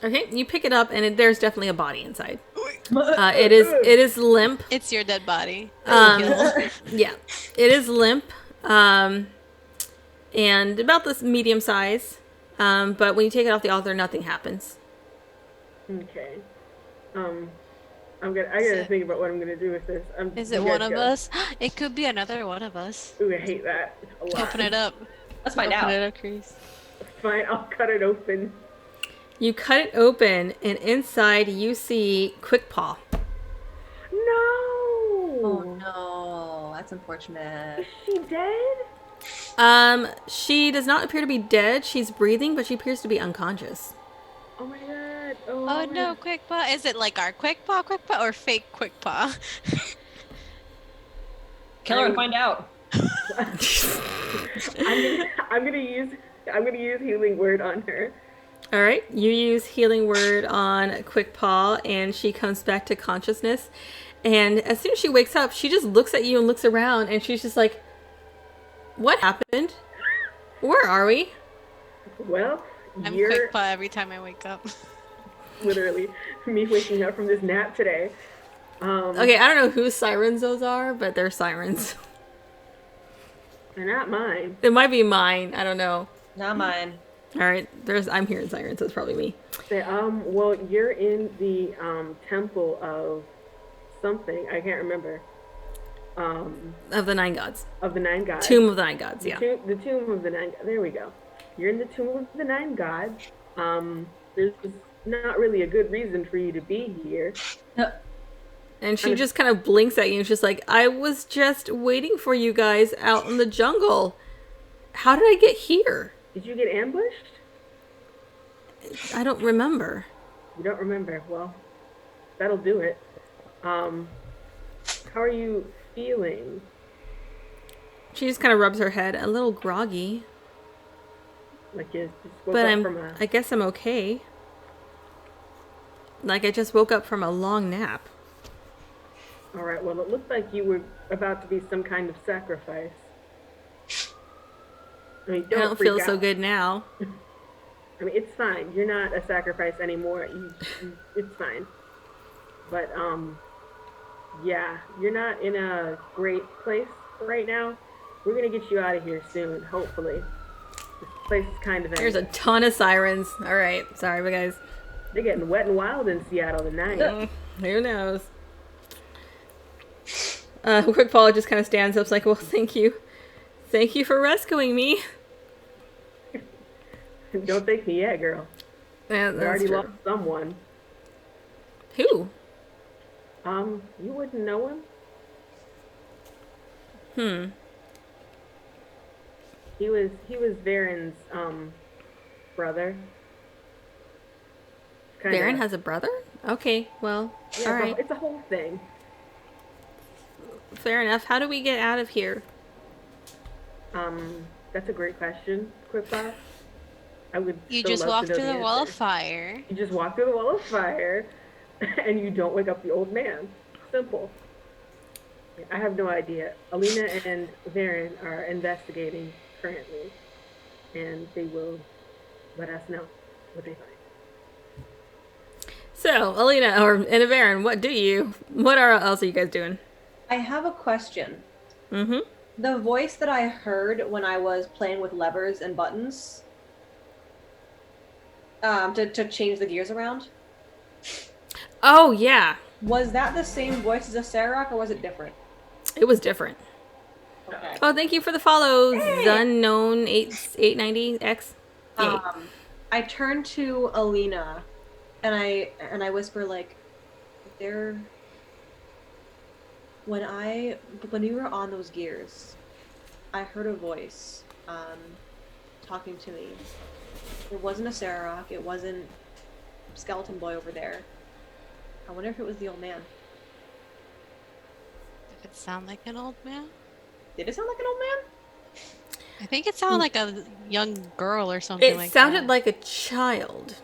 Okay, you pick it up, and there's definitely a body inside. It is limp. It's your dead body. Yeah, it is limp, and about this medium size. But when you take it off the altar, nothing happens. Okay. I gotta think about what I'm gonna do with this. Is it one of us? It could be another one of us. Ooh, I hate that a lot. Open it up. Let's find Open out. it up, Chris. Fine, I'll cut it open. You cut it open, and inside you see Quickpaw. No! Oh no, that's unfortunate. Is she dead? She does not appear to be dead. She's breathing, but she appears to be unconscious. Oh my god. Oh my no, Quick Paw. Is it like our Quick Paw, or fake Quick Paw? Kill her and find out. I'm gonna use healing word on her. All right, you use healing word on Quickpaw, and she comes back to consciousness. And as soon as she wakes up, she just looks at you and looks around, and she's just like, "What happened? Where are we?" Well, I'm you're Quick Paw every time I wake up. literally me waking up from this nap today. Okay, I don't know whose sirens those are, but they're sirens. They're not mine. It might be mine. I don't know. Not mine. All right, I'm hearing sirens, so it's probably me. Well, you're in the temple of something. I can't remember. Of the 9 gods. Of the 9 gods. Tomb of the 9 gods, yeah. The tomb of the 9. There we go. You're in the tomb of the 9 gods. There's not really a good reason for you to be here. And she just kind of blinks at you and she's like, I was just waiting for you guys out in the jungle. How did I get here? Did you get ambushed? I don't remember. You don't remember. Well, that'll do it. How are you feeling? She just kind of rubs her head, a little groggy. Like you just woke But up from I guess I'm okay. Like I just woke up from a long nap. All right. Well, it looked like you were about to be some kind of sacrifice. I mean, I don't freak feel so out. good now. I mean, it's fine. You're not a sacrifice anymore. It's fine. But yeah, you're not in a great place right now. We're gonna get you out of here soon, hopefully. This place is kind of There's a ton of sirens. All right, sorry, but guys. They're getting wet and wild in Seattle tonight. Who knows? Quick Paul just kind of stands up, like, well, thank you. Thank you for rescuing me. Don't thank me yet, girl. Yeah, We that's already true. lost someone. Who? You wouldn't know him. He was Varen's brother. Baron has a brother? Okay, well, Yeah, all right. it's a whole thing. Fair enough. How do we get out of here? That's a great question, Quickbot. I would. You still just love walk to know through the wall of answer. fire. You just walk through the wall of fire, and you don't wake up the old man. Simple. I have no idea. Alina and Varen are investigating currently, and they will let us know what they find. So, Alina and Baron, what else are you guys doing? I have a question. Mm-hmm. The voice that I heard when I was playing with levers and buttons, to change the gears around, Oh, yeah. was that the same voice as a Sarok, or was it different? It was different. Okay. Oh, thank you for the follow, Hey! Zunknown 890X. Yay. I turn to Alina, and I whisper, like, when we were on those gears, I heard a voice talking to me. It wasn't a Sarok, it wasn't Skeleton Boy over there. I wonder if it was the old man. Did it sound like an old man? Did it sound like an old man? I think it sounded like a young girl or something like It sounded that. like a child.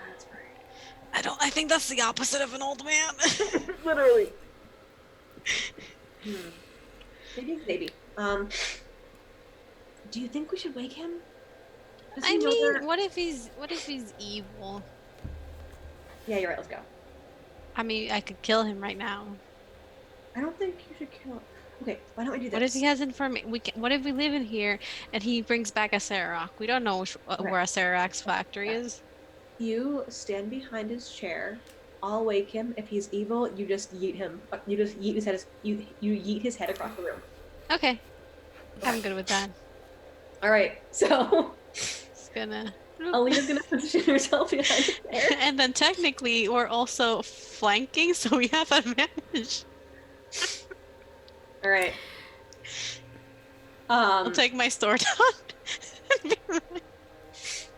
That's right. I think that's the opposite of an old man. Literally. Maybe. Do you think we should wake him? Does I he know mean, that- what if he's evil? Yeah, you're right. Let's go. I mean, I could kill him right now. I don't think you should kill. Okay, why don't we do this? What if he has information? What if we live in here and he brings back a Sarok? We don't know where a Sarok's factory is. You stand behind his chair. I'll wake him. If he's evil, you just yeet him. You just yeet his head. You yeet his head across the room. Okay, I'm good with that. All right. So Just gonna. Alina's gonna position herself behind the chair. And then technically, we're also flanking, so we have advantage. All right. I'll take my sword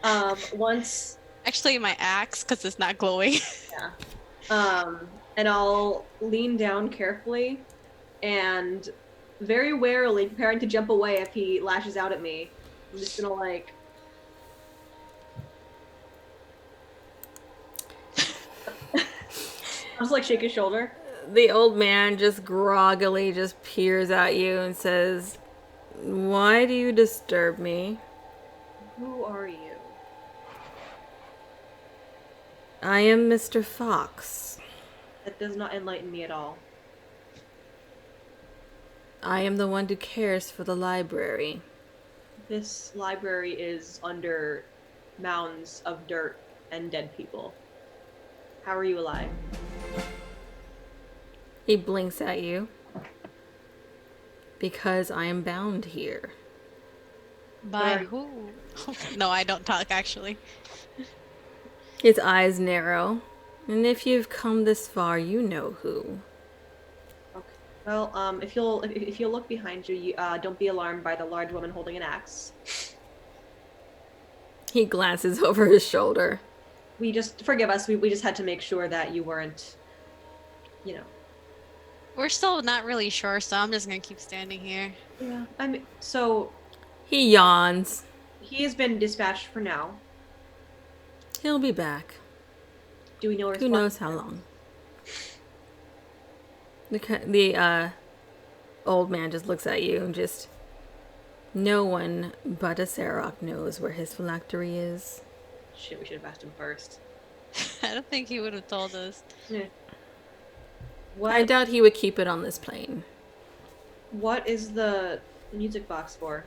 out. Once. Actually, my axe, because it's not glowing. Yeah. And I'll lean down carefully and very warily, preparing to jump away if he lashes out at me. I'm just gonna like. I'll just like shake his shoulder. The old man just groggily just peers at you and says, "Why do you disturb me? Who are you? I am Mr. Fox." That does not enlighten me at all. I am the one who cares for the library. This library is under mounds of dirt and dead people. How are you alive? He blinks at you. Because I am bound here. By who? No, I don't talk actually. His eyes narrow. And if you've come this far, you know who. Okay. Well, if you'll look behind you, don't be alarmed by the large woman holding an axe. He glances over his shoulder. Forgive us. We just had to make sure that you weren't, you know. We're still not really sure, so I'm just gonna keep standing here. Yeah. I mean, so He yawns. he has been dispatched for now. He'll be back. Do we know where? Who knows how long? The old man just looks at you and just... No one but a Sarok knows where his phylactery is. Shit, we should have asked him first. I don't think he would have told us. Yeah. I doubt he would keep it on this plane. What is the music box for?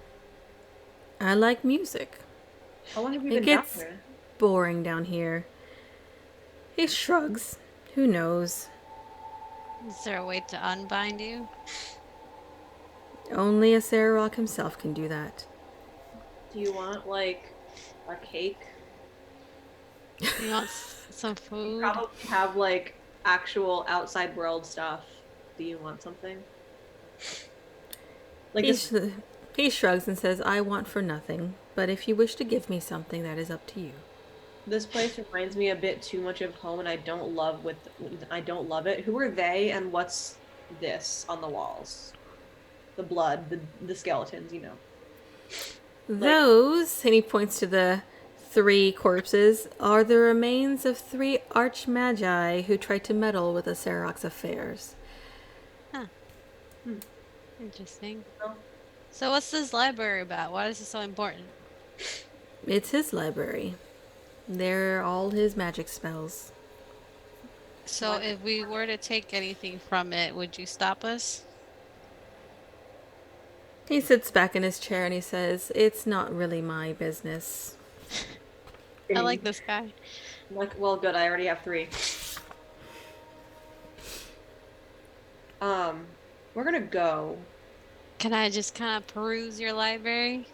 I like music. How long have you It been down gets here? boring down here. He shrugs. Who knows? Is there a way to unbind you? Only a Sarok himself can do that. Do you want like a cake? You want some food? Probably have like actual outside world stuff. Do you want something? Like this, He shrugs and says, I want for nothing, but if you wish to give me something, that is up to you. this place reminds me a bit too much of home, and I don't love it. Who are they, and what's this on the walls? The blood, the skeletons, you know. Those, and he points to the 3 corpses, are the remains of 3 arch-magi who tried to meddle with the Sarok's affairs. Interesting. Oh. So what's this library about? Why is it so important? It's his library. They're all his magic spells. So if we were to take anything from it, would you stop us? He sits back in his chair and he says, it's not really my business. I like this guy. I'm like, well, good. I already have 3. We're gonna go. Can I just kind of peruse your library?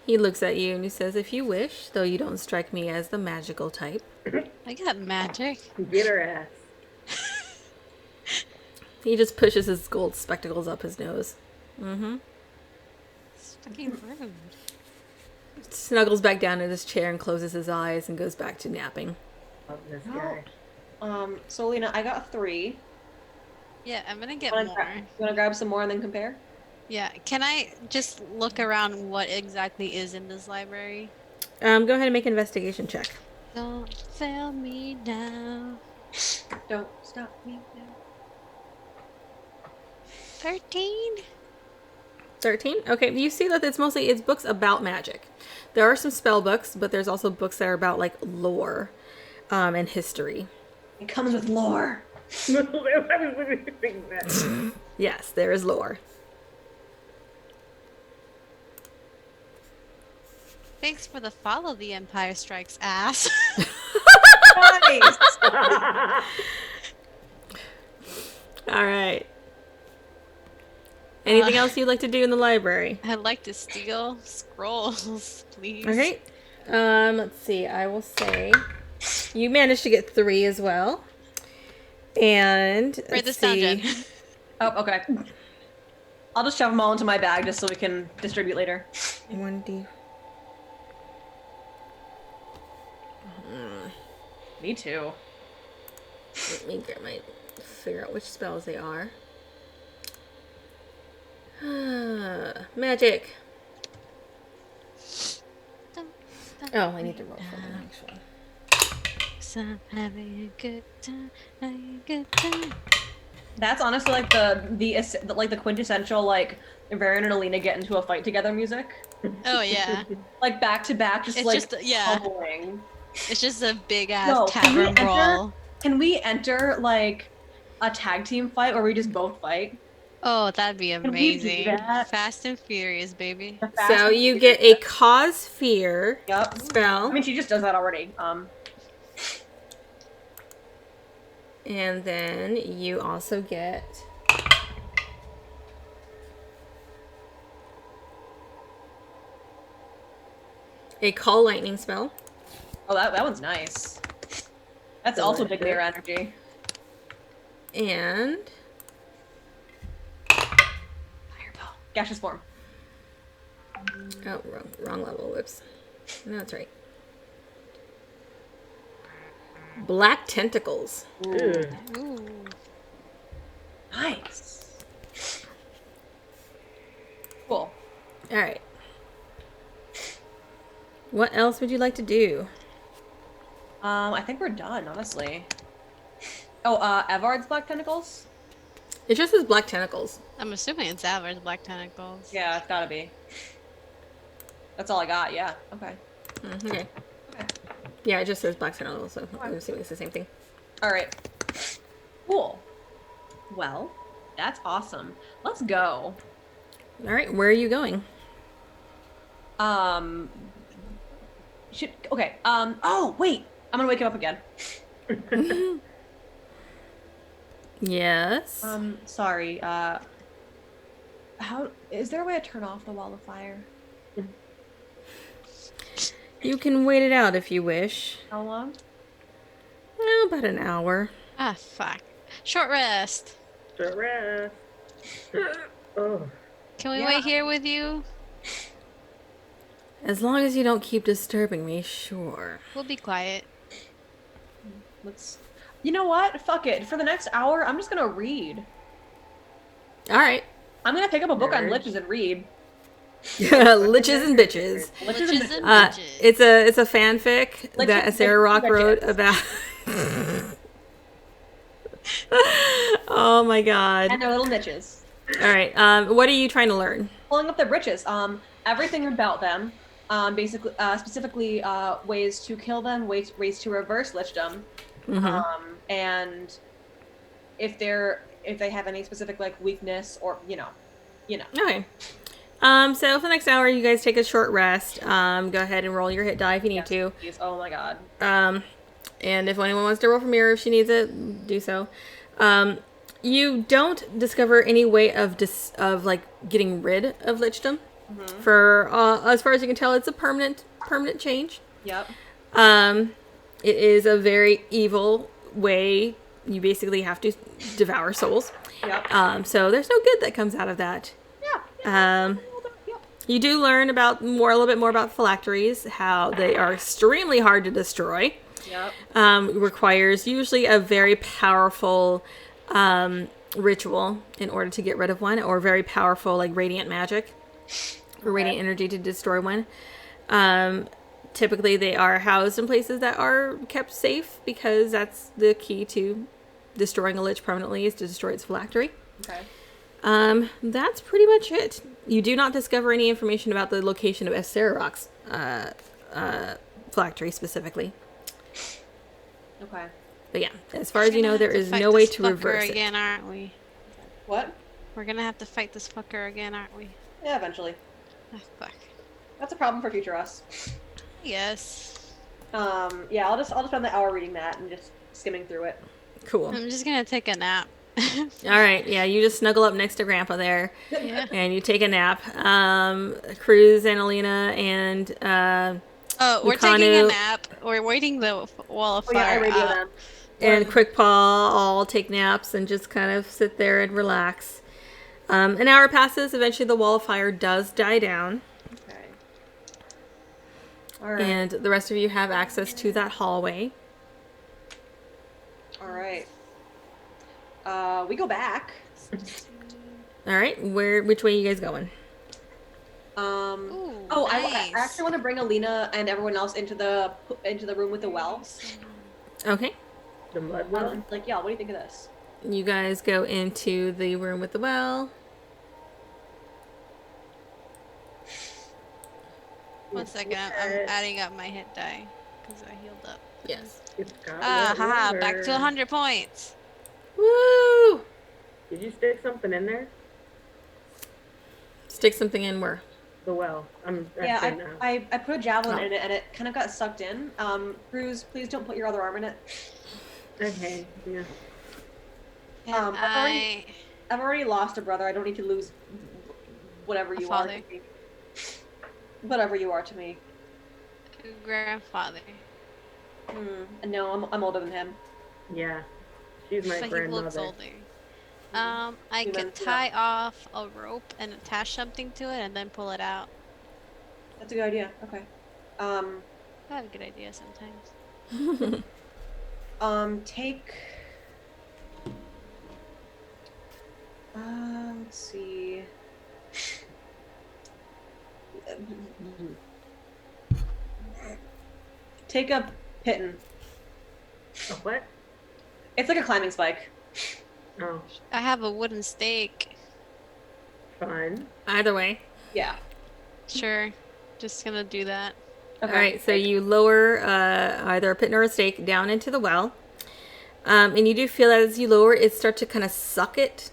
He looks at you and he says, if you wish, though you don't strike me as the magical type. I got magic. Get her ass. He just pushes his gold spectacles up his nose. Mm-hmm. It's fucking rude. Snuggles back down in his chair and closes his eyes and goes back to napping. Love this No. guy. So Lena, I got 3. Yeah, I'm gonna get You more. wanna grab some more and then compare? Yeah, can I just look around what exactly is in this library? Go ahead and make an investigation check. Don't fail me now. Don't stop me now. 13? 13? Okay, you see that it's books about magic. There are some spell books, but there's also books that are about, like, lore and history. It comes with lore. I was literally thinking that. Yes, there is lore. Thanks for the follow, The Empire Strikes ass. Nice. All right. Anything else you'd like to do in the library? I'd like to steal scrolls, please. Okay. Let's see. I will say you managed to get 3 as well. And For let's this see. dungeon. Oh, okay. I'll just shove them all into my bag just so we can distribute later. 1D. Me too. Let me figure out which spells they are. Magic. Oh, I need to roll for them actually. So I'm having a good time, having a good time. That's honestly like the quintessential like Varian and Alina get into a fight together music. Oh yeah, Like back to back, just It's like just- yeah. pummeling. it's just a big ass No, tavern brawl. Can we enter like a tag team fight where we just both fight? Oh, that'd be we do amazing. that? Fast and Furious, baby. The fast So and you furious. get a cause fear Yep. spell, I mean, she just does that already. and then you also get a call lightning spell. Oh, that one's nice. That's also big mirror energy. And Fireball. Gaseous form. oh, wrong level. Whoops. No, that's right. Black tentacles. Ugh. Ooh. Nice. Cool. All right. What else would you like to do? I think we're done, honestly. Oh, Evard's black tentacles? It just says black tentacles. I'm assuming it's Aver's Black Tentacles. Yeah, it's gotta be. That's all I got, yeah. Okay. Okay. Okay. Yeah, it just says black tentacles, so I'm assuming it's the same thing. Alright. Cool. Well, that's awesome. Let's go. All right, where are you going? Oh, wait. I'm gonna wake him up again. Yes. Sorry, how is there a way to turn off the wall of fire? You can wait it out if you wish. How long? Oh, about an hour. Ah, fuck. Short rest. Short rest. Oh. Can we Yeah. wait here with you? As long as you don't keep disturbing me, sure. We'll be quiet. Let's. You know what? Fuck it. For the next hour, I'm just gonna read. All right. I'm gonna pick up a book on Nerd. liches and read. Liches and bitches. Liches Witches and and bitches. It's a fanfic Liches that and Sarah Rock bitches. wrote about. Oh my god. and their little niches. All right. What are you trying to learn? Pulling up their riches. Everything about them. Basically, specifically, ways to kill them, ways to reverse lichdom, Mhm. and if they have any specific like weakness or you know. Okay. So for the next hour, you guys take a short rest. Go ahead and roll your hit die if you need to. Please. Oh my god. And if anyone wants to roll for mirror, if she needs it, do so. You don't discover any way of like getting rid of lichdom. For as far as you can tell, it's a permanent change. Yep. It is a very evil way. You basically have to devour souls. Yep. So there's no good that comes out of that. Yeah. Um, Yep. You do learn a little bit more about phylacteries, how they are extremely hard to destroy. Yep. Requires usually a very powerful ritual in order to get rid of one, or very powerful like radiant magic or radiant energy to destroy one. Typically, they are housed in places that are kept safe because that's the key to destroying a lich permanently is to destroy its phylactery. Okay. That's pretty much it. You do not discover any information about the location of Esserrock's phylactery specifically. Okay. But yeah, as far as you know, We're there gonna is have no way fight to this reverse fucker it. again, aren't we? What? We're gonna have to fight this fucker again, aren't we? Yeah, eventually. Ah, fuck. That's a problem for future us. Yes. Yeah, I'll just spend the hour reading that and just skimming through it. Cool. I'm just gonna take a nap. All right, yeah, you just snuggle up next to Grandpa there, Yeah. and you take a nap. Cruz, Annalena, and Oh, we're taking a Lucano- nap. We're waiting the wall of Oh yeah, I fire radio up. them. and Quickpaw all take naps and just kind of sit there and relax. An hour passes. Eventually, the wall of fire does die down, Okay. All right. and the rest of you have access to that hallway. All right. We go back. All right, which way are you guys going? Ooh, I nice. actually want to bring Alina and everyone else into the room with the well. Okay, The mud well. Like, yeah, what do you think of this? you guys go into the room with the well. One second, I'm adding up my hit die because I healed up. Yes. It's got Ah, mud haha, back water. to 100 points. Woo! Did you stick something in there? Stick something in where? The well. Yeah, That's now. I put a javelin Oh. in it and it kind of got sucked in. Cruz, please don't put your other arm in it. Okay, yeah. Can I've already lost a brother. I don't need to lose whatever A you are father. to me. Whatever you are to me. grandfather. No, I'm older than him. Yeah. She's my But he looks grandmother. older. I He could went- tie off a rope and attach something to it and then pull it out. That's a good idea. Okay. I have a good idea sometimes. Take. Let's see. Take a pitten. A what? It's like a climbing spike. Oh, I have a wooden stake. fun. Either way. Yeah. Sure. Just gonna do that. Okay. All right, so you lower either a pit or a stake down into the well. And you do feel that as you lower it, start to kind of suck it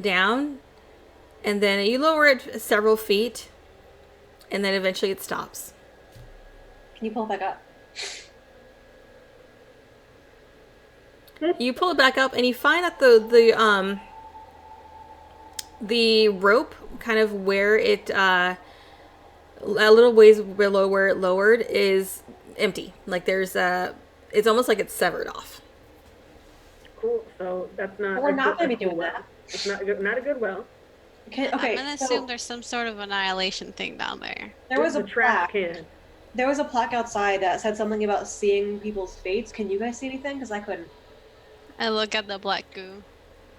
down. And then you lower it several feet. And then eventually it stops. Can you pull it back up? You pull it back up and you find that the rope kind of where it a little ways below where it lowered is empty. Like there's it's almost like it's severed off. Cool. So that's not. Well, we're a not good- gonna be a good doing well. that. It's not a good well. Okay. I'm gonna so assume there's some sort of annihilation thing down there. there was a trash plaque. can. There was a plaque outside that said something about seeing people's fates. Can you guys see anything? Because I couldn't. I look at the black goo.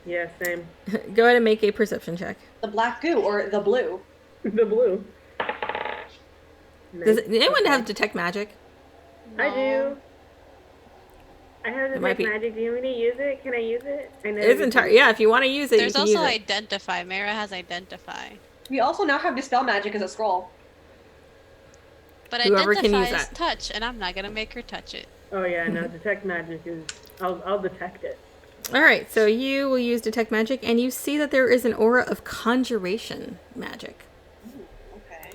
Yeah, same. Go ahead and make a perception check. The black goo or the blue. The blue. Does Nice. anyone Okay. have detect magic? I do. I have It might detect be- magic. Do you want me to use it? Can I use it? I know. It's entire. Yeah, if you want to use it, There's you can also use it. identify. Mara has identify. We also now have dispel magic as a scroll. But Whoever can identify use is that. touch, and I'm not gonna make her touch it. Oh yeah, no. Detect magic is. I'll detect it. All right, so you will use detect magic, and you see that there is an aura of conjuration magic. Okay.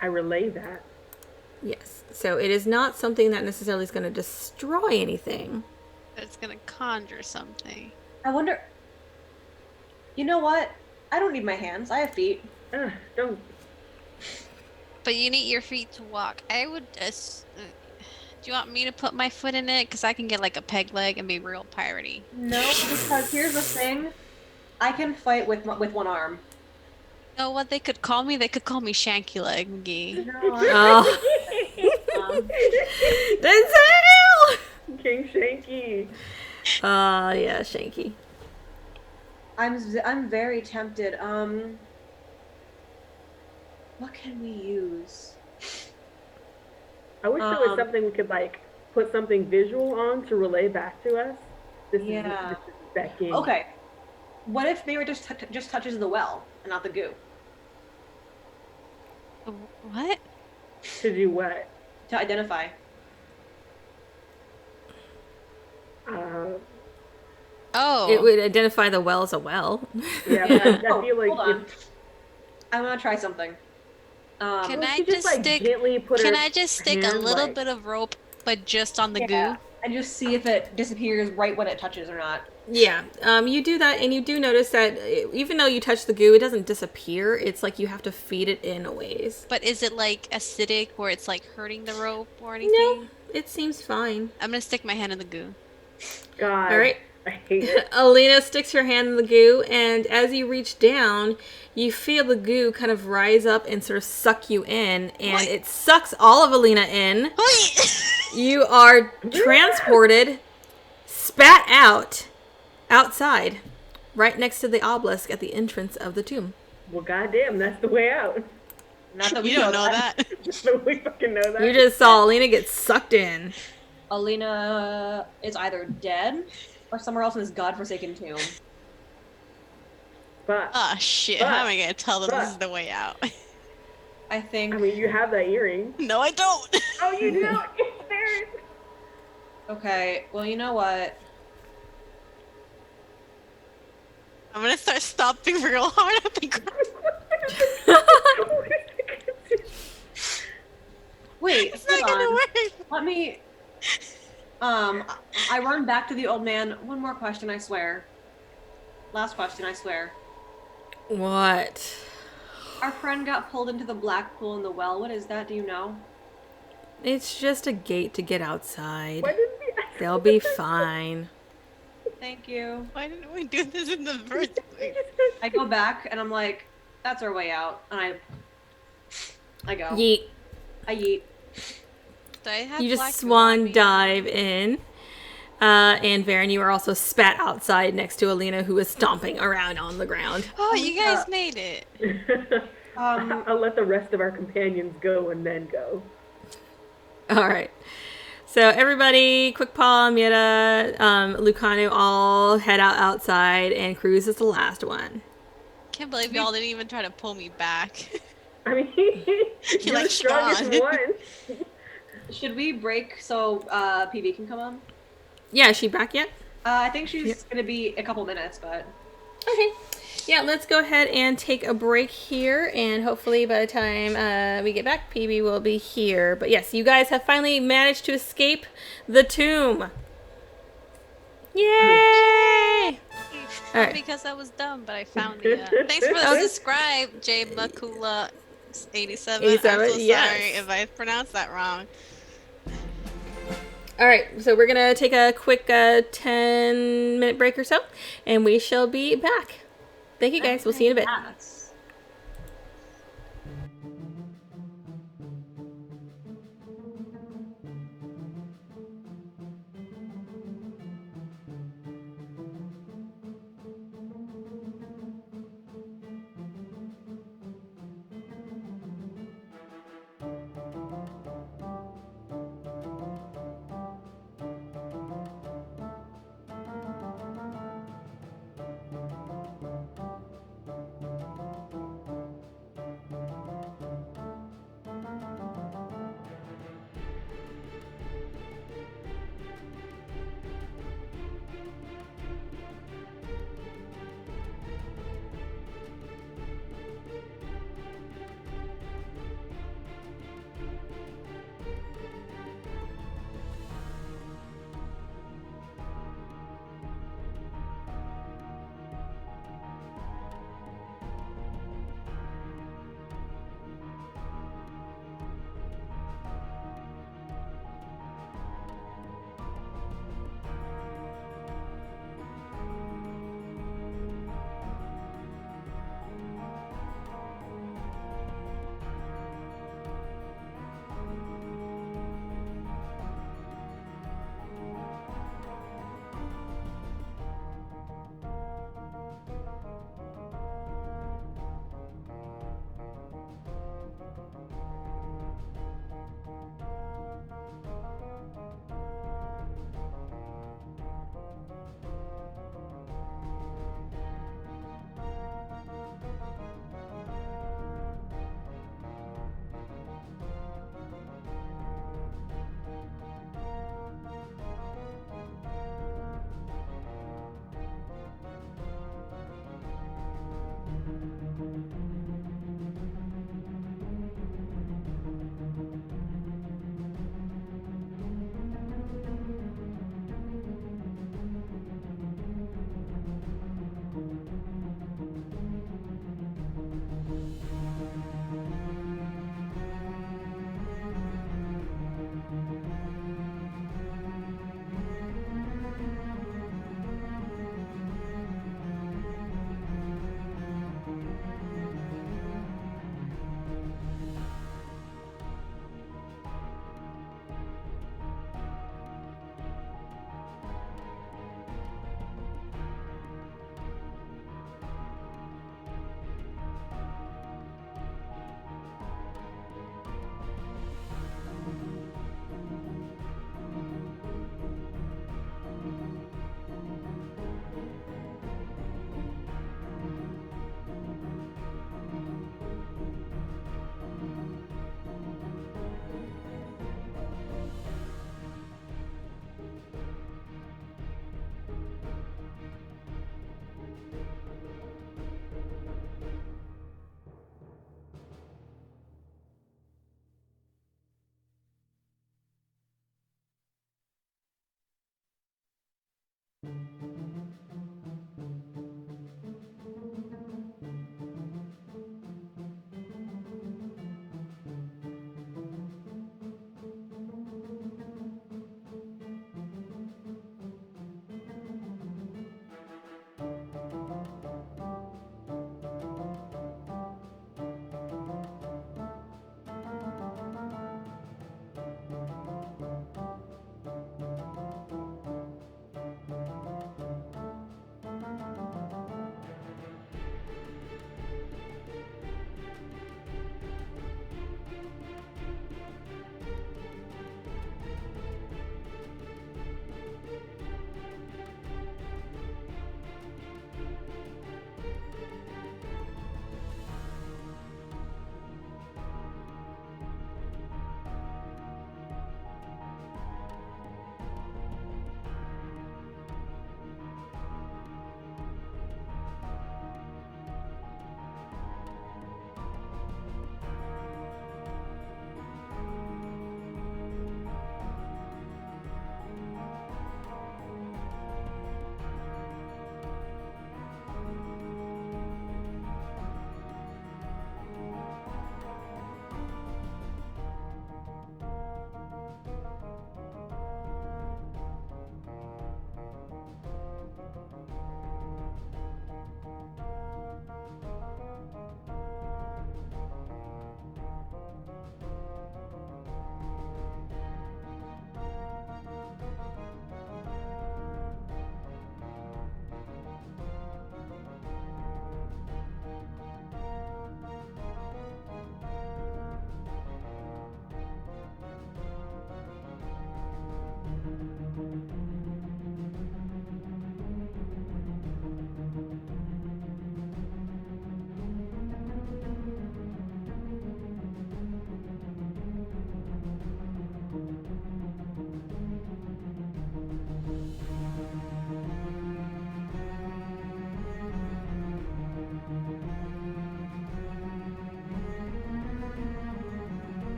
I relay that. Yes, so it is not something that necessarily is going to destroy anything. It's gonna conjure something. I wonder. You know what? I don't need my hands. I have feet. Don't. But you need your feet to walk. I would just. Do you want me to put my foot in it? Because I can get like a peg leg and be real piratey. No, because here's the thing. I can fight with one arm. You know what they could call me? They could call me Shanky Leg McGee. No, Oh, um, Denzel! King Shanky. Yeah, Shanky. I'm very tempted. What can we use? I wish there was Um, something we could like put something visual on to relay back to us. This Yeah. is that game. Okay. What if they were just touches the well and not the goo What? To do what? to identify? Oh. It would identify the well as a well. Yeah, Yeah. but I feel like Hold on. if I want to try something. Can well, I she just like stick- gently put Can her I just stick a hand, little like- bit of rope, but just on the Yeah. goo? And just see if it disappears right when it touches or not. Yeah, you do that, and you do notice that even though you touch the goo, it doesn't disappear. It's like you have to feed it in a ways. But is it like acidic where it's like hurting the rope or anything? No, it seems fine. I'm gonna stick my hand in the goo. God. All right. I hate it. Alina sticks her hand in the goo, and as you reach down, you feel the goo kind of rise up and sort of suck you in, and What? it sucks all of Alina in. You are transported, spat out, outside, right next to the obelisk at the entrance of the tomb. Well, goddamn, that's the way out. Not that we You don't know that. So we fucking know that. You just saw Alina get sucked in. Alina is either dead or somewhere else in this godforsaken tomb. But Oh shit, how am I gonna tell them this is But- the way out? I think. I mean, you have that earring. No, I don't. Oh, you do. It's there. Okay, well, you know what? I'm gonna start stomping real hard at the ground. Wait, It's hold not gonna on. work. Let me. I run back to the old man. One more question, I swear. Last question, I swear. What? Our friend got pulled into the black pool in the well. What is that? Do you know? It's just a gate to get outside. Why didn't we ask They'll be fine. Thank you. Why didn't we do this in the first place? I go back and I'm like, that's our way out. And I go. Yeet. I yeet. Do I have You black just goo on swan me? dive in. And Varen, you are also spat outside next to Alina, who is stomping around on the ground. Oh, you guys made it. I'll let the rest of our companions go and then go. All right. So everybody, Quickpaw, Mieta, Lucano, all head out outside, and Cruz is the last one. Can't believe y'all didn't even try to pull me back. I mean, you're like the strongest Sean. one. Should we break so PB can come on? Yeah, is she back yet? I think she's gonna be a couple minutes, but Okay. Yeah, let's go ahead and take a break here, and hopefully by the time we get back, PB will be here. But yes, you guys have finally managed to escape the tomb. Yay! Not Alright. because I was dumb, but I found it. Thanks for the Okay. subscribe, J Makula 87. 87, I'm so yes. sorry if I pronounced that wrong. All right, so we're gonna take a quick 10-minute break or so, and we shall be back. Thank you guys. We'll see you in a bit. yes.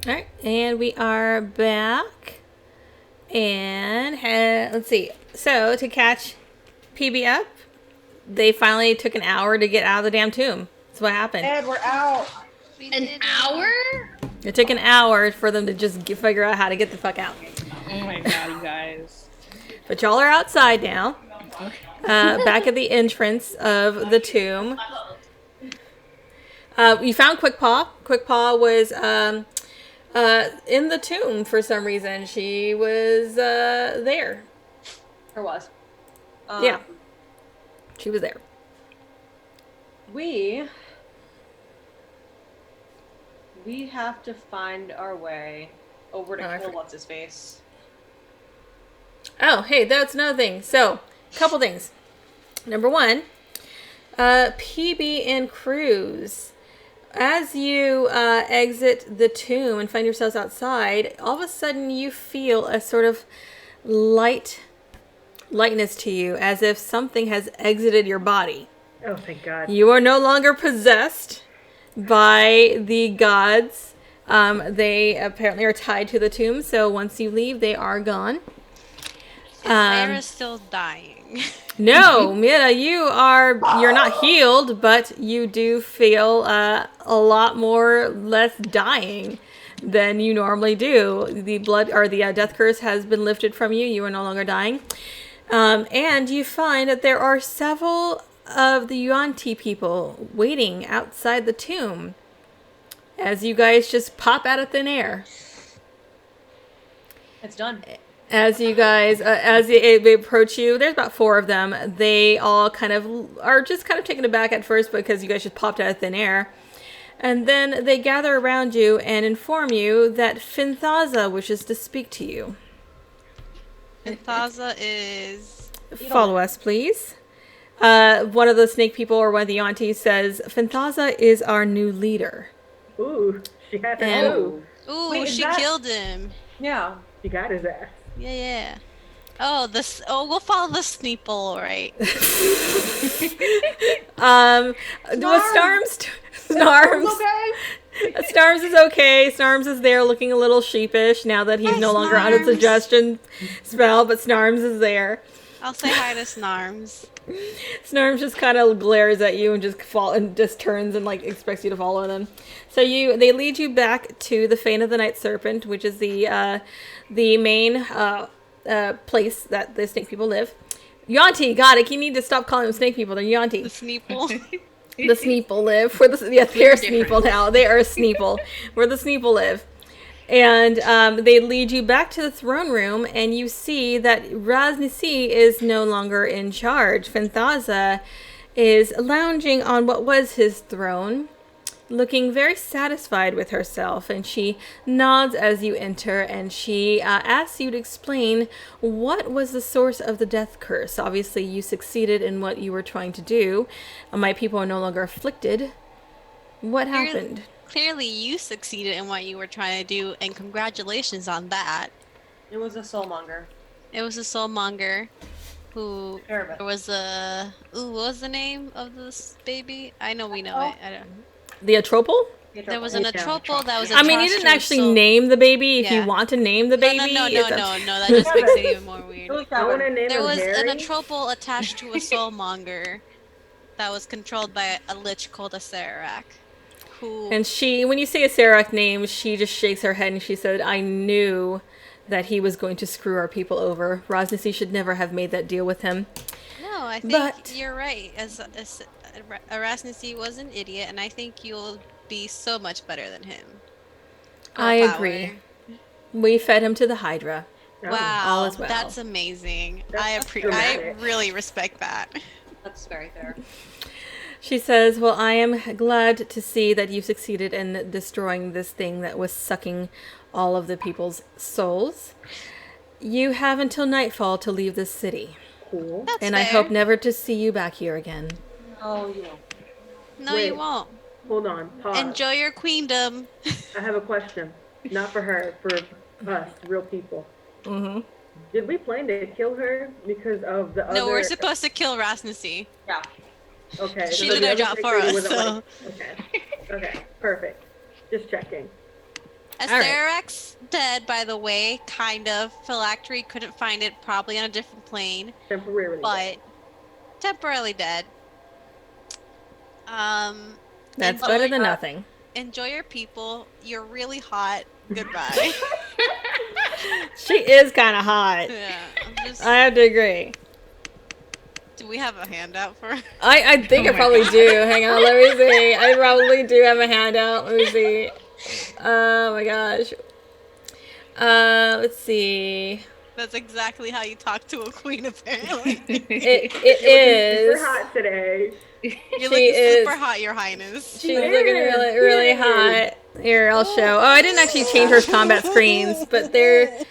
All right, and we are back. And let's see. So to catch PB up, they finally took an hour to get out of the damn tomb. That's what happened. Ed, we're out. An hour? It took an hour for them to just figure out how to get the fuck out. Oh my god, you guys. But y'all are outside now, back at the entrance of the tomb. You found Quickpaw. Quickpaw was in the tomb for some reason. She was there. Or was. Yeah. She was there. We have to find our way over to kill what's-his-face. Oh, hey, that's another thing. So, couple things. Number one, PB and Cruz. As you exit the tomb and find yourselves outside, all of a sudden you feel a sort of lightness to you, as if something has exited your body. Oh, thank God. You are no longer possessed by the gods. They apparently are tied to the tomb, so once you leave, they are gone. Sarah's still dying. No, Mira, you're not healed, but you do feel a lot less dying than you normally do. The blood or the death curse has been lifted from you. You are no longer dying. And you find that there are several of the Yuan-Ti people waiting outside the tomb as you guys just pop out of thin air. It's done. As you guys, as they approach you, there's about 4 of them. They all are just kind of taken aback at first because you guys just popped out of thin air. And then they gather around you and inform you that Finthaza wishes to speak to you. Finthaza is... Follow us, please. One of the snake people or one of the aunties says, Finthaza is our new leader. Ooh, she had And- to move. Ooh, Wait, is she that- killed him. Yeah. She got his ass. Yeah. Oh, we'll follow the Sneeple, right? Snarms. Snarms is okay. Snarms is there looking a little sheepish now that he's Hi, no longer under Snarms. suggestion spell, but Snarms is there. I'll say hi to Snarms. Snarms just kind of glares at you and just turns and like expects you to follow them. So they lead you back to the Fane of the Night Serpent, which is the main place that the snake people live. Yonti, got it. You need to stop calling them snake people. They're The Yonti. Sneeple. The Sneeple live. They're Sneeple now. They are Sneeple. Where the Sneeple live. And they lead you back to the throne room, and you see that Raznisi is no longer in charge. Finthaza is lounging on what was his throne, looking very satisfied with herself, and she nods as you enter, and she asks you to explain what was the source of the death curse. Obviously, you succeeded in what you were trying to do. My people are no longer afflicted. What happened? Clearly, you succeeded in what you were trying to do, and congratulations on that. It was a soulmonger. It was a soulmonger who Terrible. there was a... Ooh, what was the name of this baby? I know we know it. I don't... The Atropal? There was an Yeah. Atropal that was I mean, you attached didn't to a actually soul- name the baby. If Yeah. you want to name the baby, No, it's up- that just makes it even more weird. I want to name There him was Harry. an Atropal attached to a soulmonger that was controlled by a lich called a Sararak. Who... And she, when you say a Serac name, she just shakes her head and she said, I knew that he was going to screw our people over. Raznisi should never have made that deal with him. No, I think But- you're right. Erasmus was an idiot, and I think you'll be so much better than him. Girl I power. agree. We fed him to the Hydra. Oh, Wow, All is well. that's amazing. That's I dramatic. really respect that. That's very fair. She says, well, I am glad to see that you succeeded in destroying this thing that was sucking all of the people's souls. You have until nightfall to leave this city. Cool. That's And I fair. hope never to see you back here again. Oh, you know. No, Wait. you won't. Hold on. Pause. Enjoy your queendom. I have a question. Not for her, for us, real people. Mm-hmm. Did we plan to kill her because of the other? No, we're supposed to kill Rasmussy. Yeah. Okay. She so did the her other job snake for lady us, wasn't so- like- okay. Okay. Perfect. Just checking. Asterix dead, by the way, kind of. Phylactery couldn't find it, probably on a different plane, Temporarily. but temporarily dead. That's enjoy- better than nothing. Enjoy your people. You're really hot. Goodbye. She is kind of hot. Yeah, I'm just. I have to agree. Do we have a handout for? I think Oh I my probably God. do. Hang on, let me see. I probably do have a handout. Let me see. Oh my gosh. Let's see. That's exactly how you talk to a queen, apparently. It We're is. hot today. You're She looking is- super hot, Your Highness. She's looking really, really hot. Here, I'll show. Oh, I didn't actually change her combat screens, but they're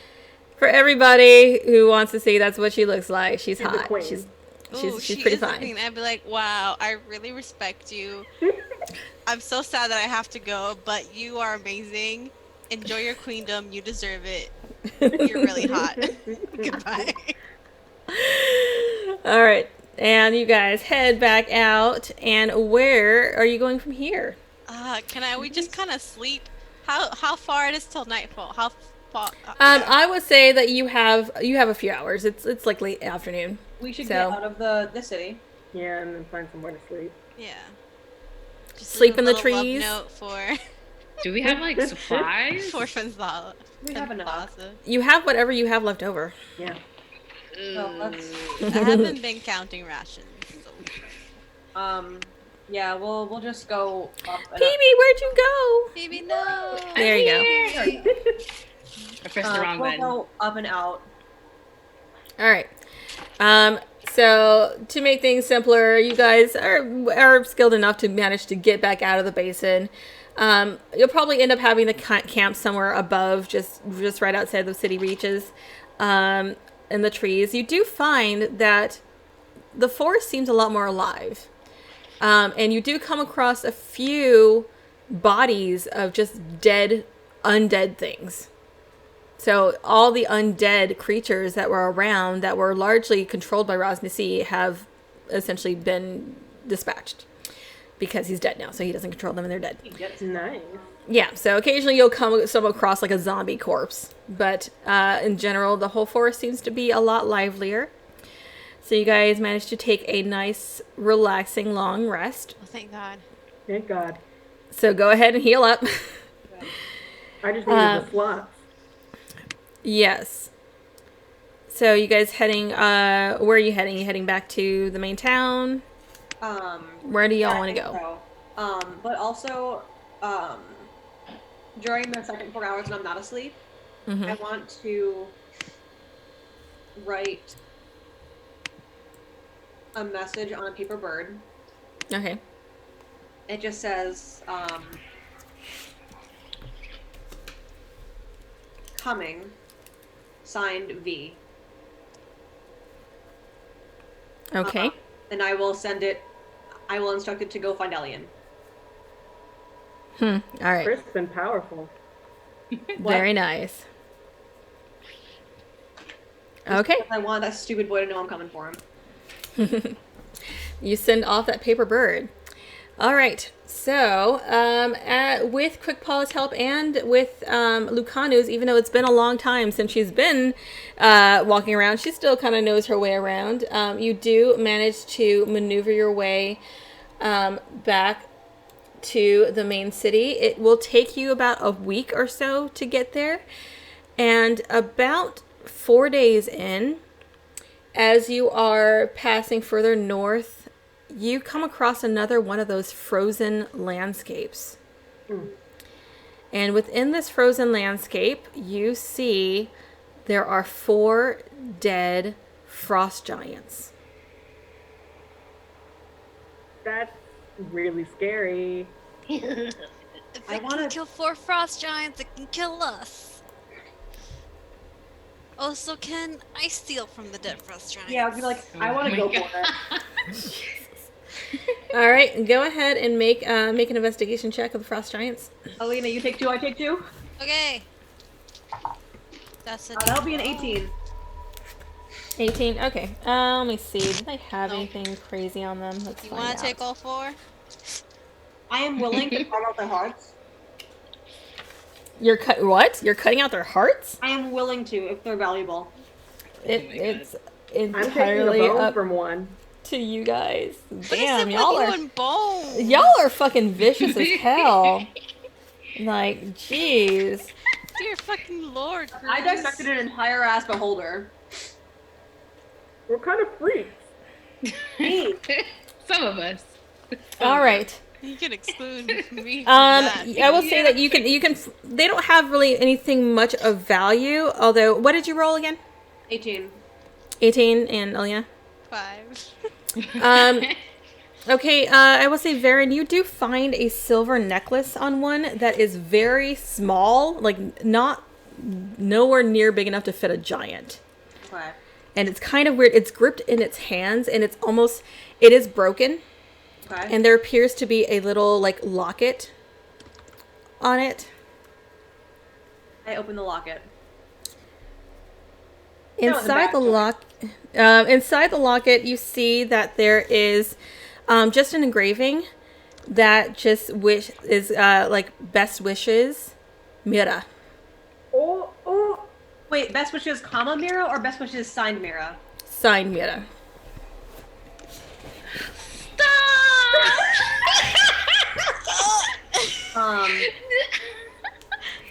for everybody who wants to see. That's what she looks like. She's She's a hot. queen. She's Ooh, she's she pretty is the fine. queen. I'd be like, wow, I really respect you. I'm so sad that I have to go, but you are amazing. Enjoy your queendom. You deserve it. You're really hot. Goodbye. All right, and you guys head back out. And where are you going from here? We just kind of sleep? How far it is till nightfall? How far? I would say that you have a few hours. It's like late afternoon. We should So- get out of the city. Yeah, and then find somewhere to sleep. Yeah. Just Sleep a in the little love trees. Note for Do we have like supplies? for Fenzala. We have enough. You have whatever you have left over. Yeah. So let's, I haven't been counting rations. So. yeah, we'll just go up and Phoebe, where'd you go? Baby, no. There you go. I pressed the wrong we'll button. go up and out. All right. So to make things simpler, you guys are skilled enough to manage to get back out of the basin. You'll probably end up having the camp somewhere above, just right outside the city reaches, in the trees. You do find that the forest seems a lot more alive. And you do come across a few bodies of just dead, undead things. So all the undead creatures that were around that were largely controlled by Rosnisi have essentially been dispatched because he's dead now. So he doesn't control them and they're dead. That's nice. Yeah, so occasionally you'll come across like a zombie corpse. But in general, the whole forest seems to be a lot livelier. So you guys managed to take a nice, relaxing, long rest. Oh, thank God. Thank God. So go ahead and heal up. I just needed the slots. Yes. So you guys heading, where are you heading? You heading back to the main town? Where do y'all want to go? So. But also, during the second 4 hours when I'm not asleep, I want to write a message on a paper bird. Okay. It just says, coming, signed V. Okay. And I will send it, I will instruct it to go find Elian. All right. Crisp and powerful. Very nice. Okay. I want that stupid boy to know I'm coming for him. You send off that paper bird. All right. So, with Quick Paula's help and with Lucanu's, even though it's been a long time since she's been walking around, she still kind of knows her way around. You do manage to maneuver your way back to the main city. It will take you about a week or so to get there. And about 4 days in, as you are passing further north, you come across another one of those frozen landscapes. And within this frozen landscape, you see there are 4 dead frost giants. That's really scary. If I it wanna- can kill 4 frost giants, it can kill us. Also, can I steal from the dead frost giants? Yeah, I'd be like, I want to my go God. for it. All right, go ahead and make an investigation check of the frost giants. Alina, you take 2, I take 2. Okay. That's it. That'll be an 18. 18. Okay. Let me see. Do they have Nope. anything crazy on them? Let's You find want out. to take all 4? I am willing to carve out their hearts. You're what? You're cutting out their hearts? I am willing to if they're valuable. It's I'm taking a entirely bone up from one. to you guys. What Damn, is it y'all with are you and bone? y'all are fucking vicious as hell. Like, jeez. Dear fucking lord. I Cruz. dissected an entire ass beholder. We're kind of freaks. Me. Some of us. All right. You can exclude me from that. I will say that you can. They don't have really anything much of value. Although, what did you roll again? 18. 18 and Elena. 5. Okay, I will say, Varen, you do find a silver necklace on one that is very small, like nowhere near big enough to fit a giant. Okay. And it's kind of weird. It's gripped in its hands, and it is broken, Okay. and there appears to be a little, like, locket on it. I open the locket. Inside the locket, you see that there is just an engraving that just is like best wishes, Mira. Oh. Wait, best wishes, comma Mira or best wishes signed Mira? Signed Mira.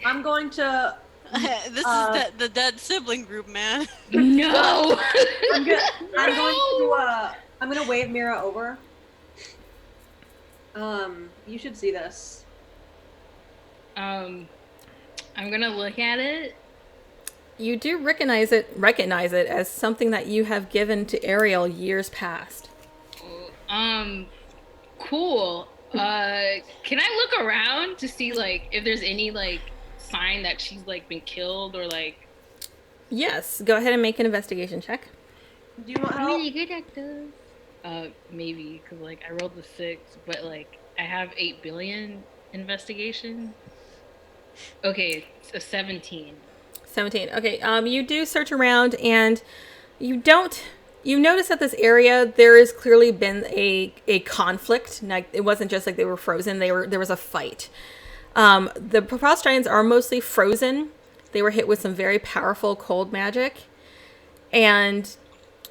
I'm going to. This is the dead sibling group, man. No. I'm gonna wave Mira over. You should see this. I'm gonna look at it. You do recognize it as something that you have given to Ariel years past. Cool. Can I look around to see like if there's any like sign that she's like been killed or like? Yes, go ahead and make an investigation check. Do you want I'm help? really good at those. Maybe because like I rolled a 6, but like I have 8 billion investigation. Okay, it's a 17. 17. Okay, you do search around and you notice that this area there has clearly been a conflict. Like, it wasn't just like they were frozen, there was a fight. The frost giants are mostly frozen. They were hit with some very powerful cold magic. And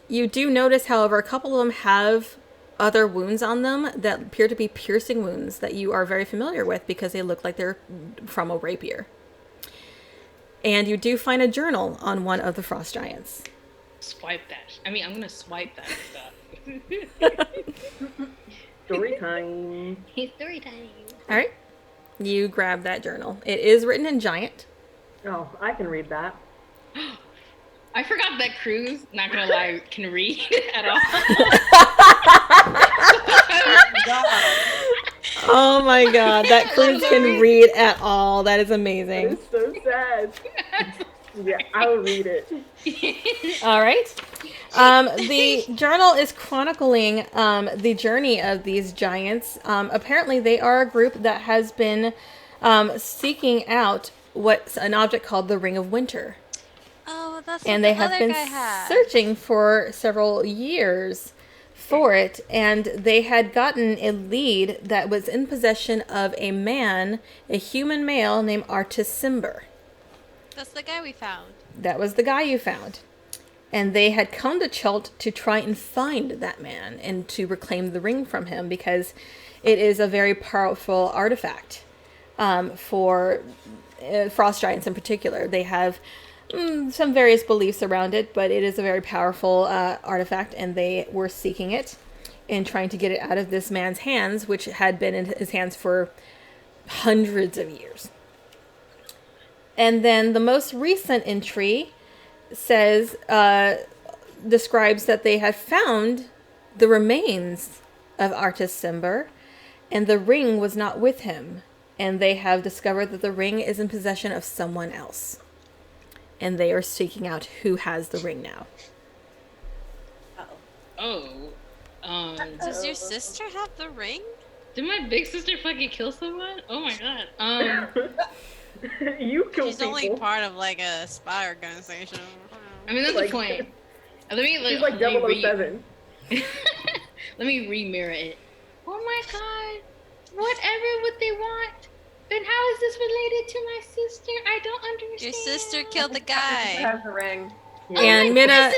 you do notice, however, a couple of them have other wounds on them that appear to be piercing wounds that you are very familiar with because they look like they're from a rapier. And you do find a journal on one of the frost giants. Swipe that. I mean, I'm gonna swipe that stuff. Story time. Story time. All right. You grab that journal. It is written in giant. Oh, I can read that. I forgot that Cruz, not gonna lie, can read at all. Oh my god, that Cruz can read at all. That is amazing. It's so sad. Yeah, I'll read it. All right. The journal is chronicling the journey of these giants. Apparently, they are a group that has been seeking out what's an object called the Ring of Winter. Oh, that's And what they the have other been guy had. searching for several years for it. And they had gotten a lead that was in possession of a man, a human male named Artisimber. That's the guy we found. That was the guy you found. And they had come to Chult to try and find that man and to reclaim the ring from him because it is a very powerful artifact for frost giants in particular. They have some various beliefs around it, but it is a very powerful artifact, and they were seeking it and trying to get it out of this man's hands, which had been in his hands for hundreds of years. And then the most recent entry says, describes that they had found the remains of Artisimber, and the ring was not with him. And they have discovered that the ring is in possession of someone else. And they are seeking out who has the ring now. Does your sister have the ring? Did my big sister fucking kill someone? Oh my god. You kill She's people. only part of like a spy organization. I mean, that's Like- the point. Let me She's like 007. Let me re-mirror it. Oh my god. Whatever would they want? Then how is this related to my sister? I don't understand. Your sister killed the Who guy. has the ring? Yeah. And my, Mina,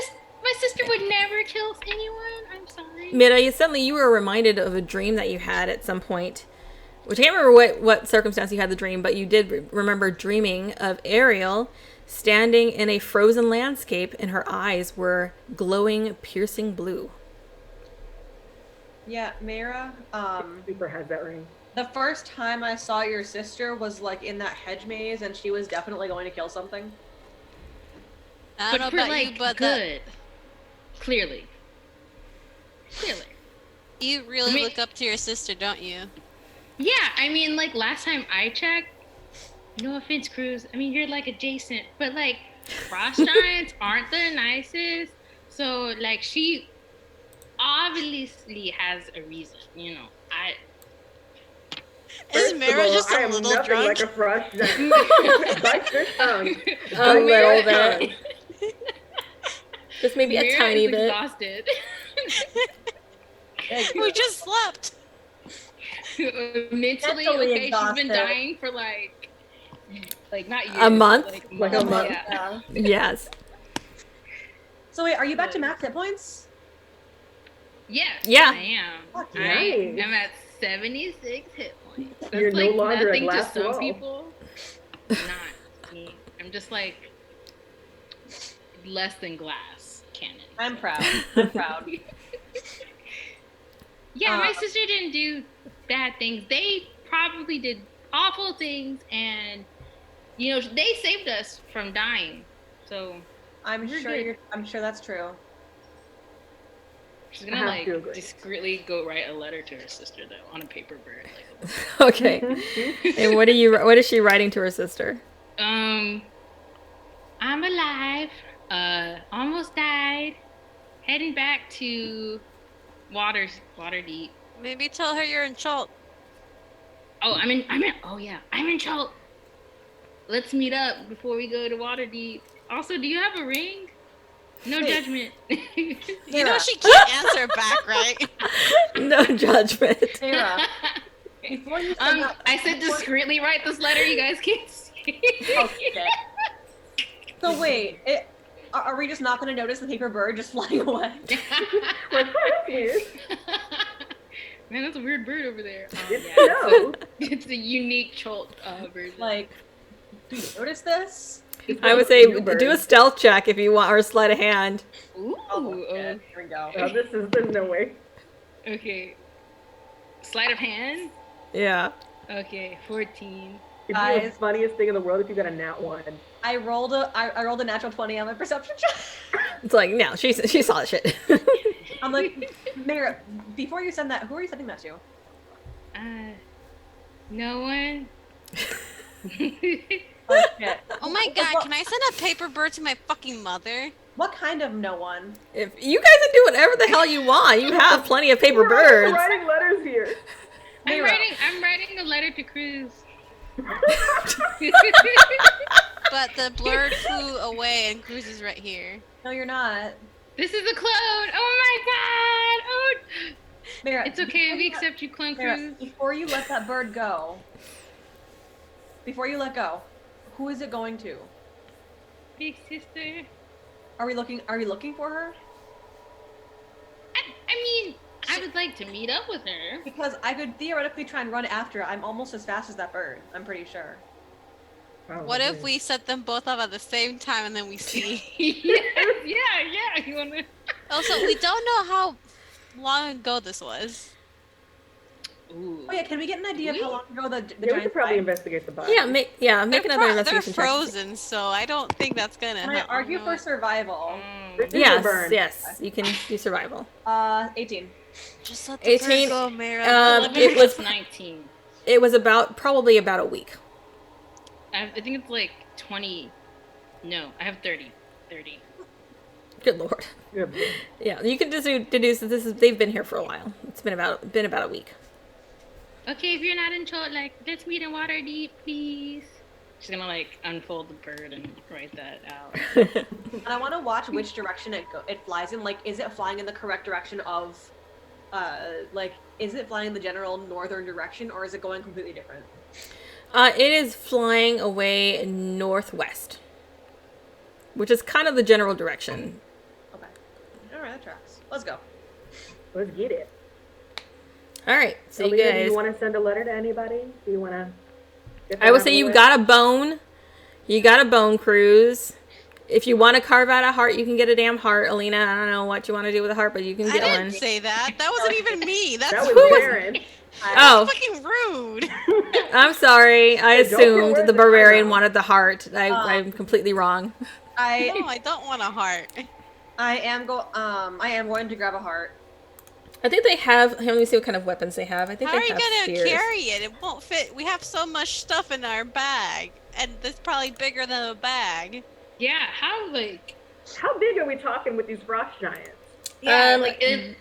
my sister would never kill anyone. I'm sorry. Mina, you were reminded of a dream that you had at some point. Which I can't remember what circumstance you had the dream, but you did remember dreaming of Ariel standing in a frozen landscape, and her eyes were glowing, piercing blue. Yeah, Mara. Super has that ring. The first time I saw your sister was like in that hedge maze, and she was definitely going to kill something. I don't know for about like you, but good. Clearly. you really I mean- look up to your sister, don't you? Yeah, I mean, like last time I checked, no offense, Cruz. I mean, you're like adjacent, but like frost giants aren't the nicest. So like she obviously has a reason, you know. Is First of Mara all, just I a am little nothing drunk? like a frost giant. Bite your tongue. A Don't let all little that. bit. Just maybe a Mira tiny is bit. exhausted. We just slept. Mentally, Mentally okay, she's exhausted. been dying for like not years, A month? Like a month. Yeah. Yeah. Yes. So wait, are you back to max hit points? Yes, Yeah. I am. Fuck I nice. am at 76 hit points. That's You're no like longer at nothing to last some roll. people. Not me. I'm just like less than glass cannon. I'm proud. I'm proud. Yeah, my sister didn't do bad things. They probably did awful things, and you know they saved us from dying. So I'm You're sure good. you're. I'm sure that's true. She's I gonna have like to agree. discreetly go write a letter to her sister though on a paper bird. Okay. And what is she writing to her sister? I'm alive. Almost died. Heading back to Waterdeep. Maybe tell her you're in Chult. Oh, I'm in Chult. Let's meet up before we go to Waterdeep. Also, do you have a ring? No judgment. You know she can't answer back, right? No judgment. Sarah, before you send that, I said discreetly write this letter. You guys can't see. oh, shit. So wait, are we just not going to notice the paper bird just flying away? Like, oh, that's weird. Man, that's a weird bird over there. No. It's a unique Chult version. Like, do you notice this? I would say Bluebird. do a stealth check if you want, or sleight of hand. Ooh. Here we go. Oh, there's no way. Okay. Sleight of hand. Yeah. Okay, 14. It'd be the Guys. funniest thing in the world if you got a nat 1. I rolled a natural 20 on my perception check. It's like, no, she saw the shit. I'm like, Mara, before you send that, who are you sending that to? No one. Oh shit. Oh my god, can I send a paper bird to my fucking mother? What kind of no one? If you guys can do whatever the hell you want, you have plenty of paper We're birds. writing letters here. I'm Mira. writing a letter to Cruz. But the blurred flew away and Cruz is right here. No, you're not. This is a clone. Oh my god. Oh. Mara, It's okay. We accept you, Clone Mara, Cruz. before you let that bird go, who is it going to? Big sister. Are we looking for her? I mean, I would like to meet up with her. Because I could theoretically try and run after her. I'm almost as fast as that bird. I'm pretty sure. What if we set them both up at the same time and then we see? yeah. You wanna? Also, we don't know how long ago this was. Ooh. Oh yeah, can we get an idea of how long ago the Yeah, we giant could probably died? investigate the body. Yeah, make another They're investigation check. frozen, so I don't think that's gonna Can I happen. argue for survival? It's in Yes, the burn. yes, you can do survival. 18. Just let the 18, bird go, Mara. it was 19. It was probably about a week. I think it's like 20. No, I have 30. 30. Good lord. Good. Yeah, you can deduce that they've been here for a while. It's been about a week. Okay, if you're not in Chult, like, let's meet in Waterdeep, please. She's gonna like unfold the bird and write that out. And I want to watch which direction it flies in. Like, is it flying in the correct direction of, is it flying in the general northern direction, or is it going completely different? It is flying away northwest, which is kind of the general direction. Okay. All right, that tracks. Let's go. Let's get it. All right, so you Alina, do guys. you want to send a letter to anybody? Do you want to? I would say you've got a bone. You got a bone, Cruz. If you want to carve out a heart, you can get a damn heart, Alina. I don't know what you want to do with a heart, but you can I get didn't one. say that. That wasn't even me. That's That was Who was- Darren. Oh, fucking rude. I'm sorry. I Hey, don't get words assumed the in my barbarian mouth. wanted the heart. I'm completely wrong. No, I I don't want a heart. am going to grab a heart. I think they have. Let me see what kind of weapons they have. I think How are they you have gonna spears. carry it? It won't fit. We have so much stuff in our bag, and it's probably bigger than a bag. Yeah, how like How big are we talking with these frost giants? They're Like huge.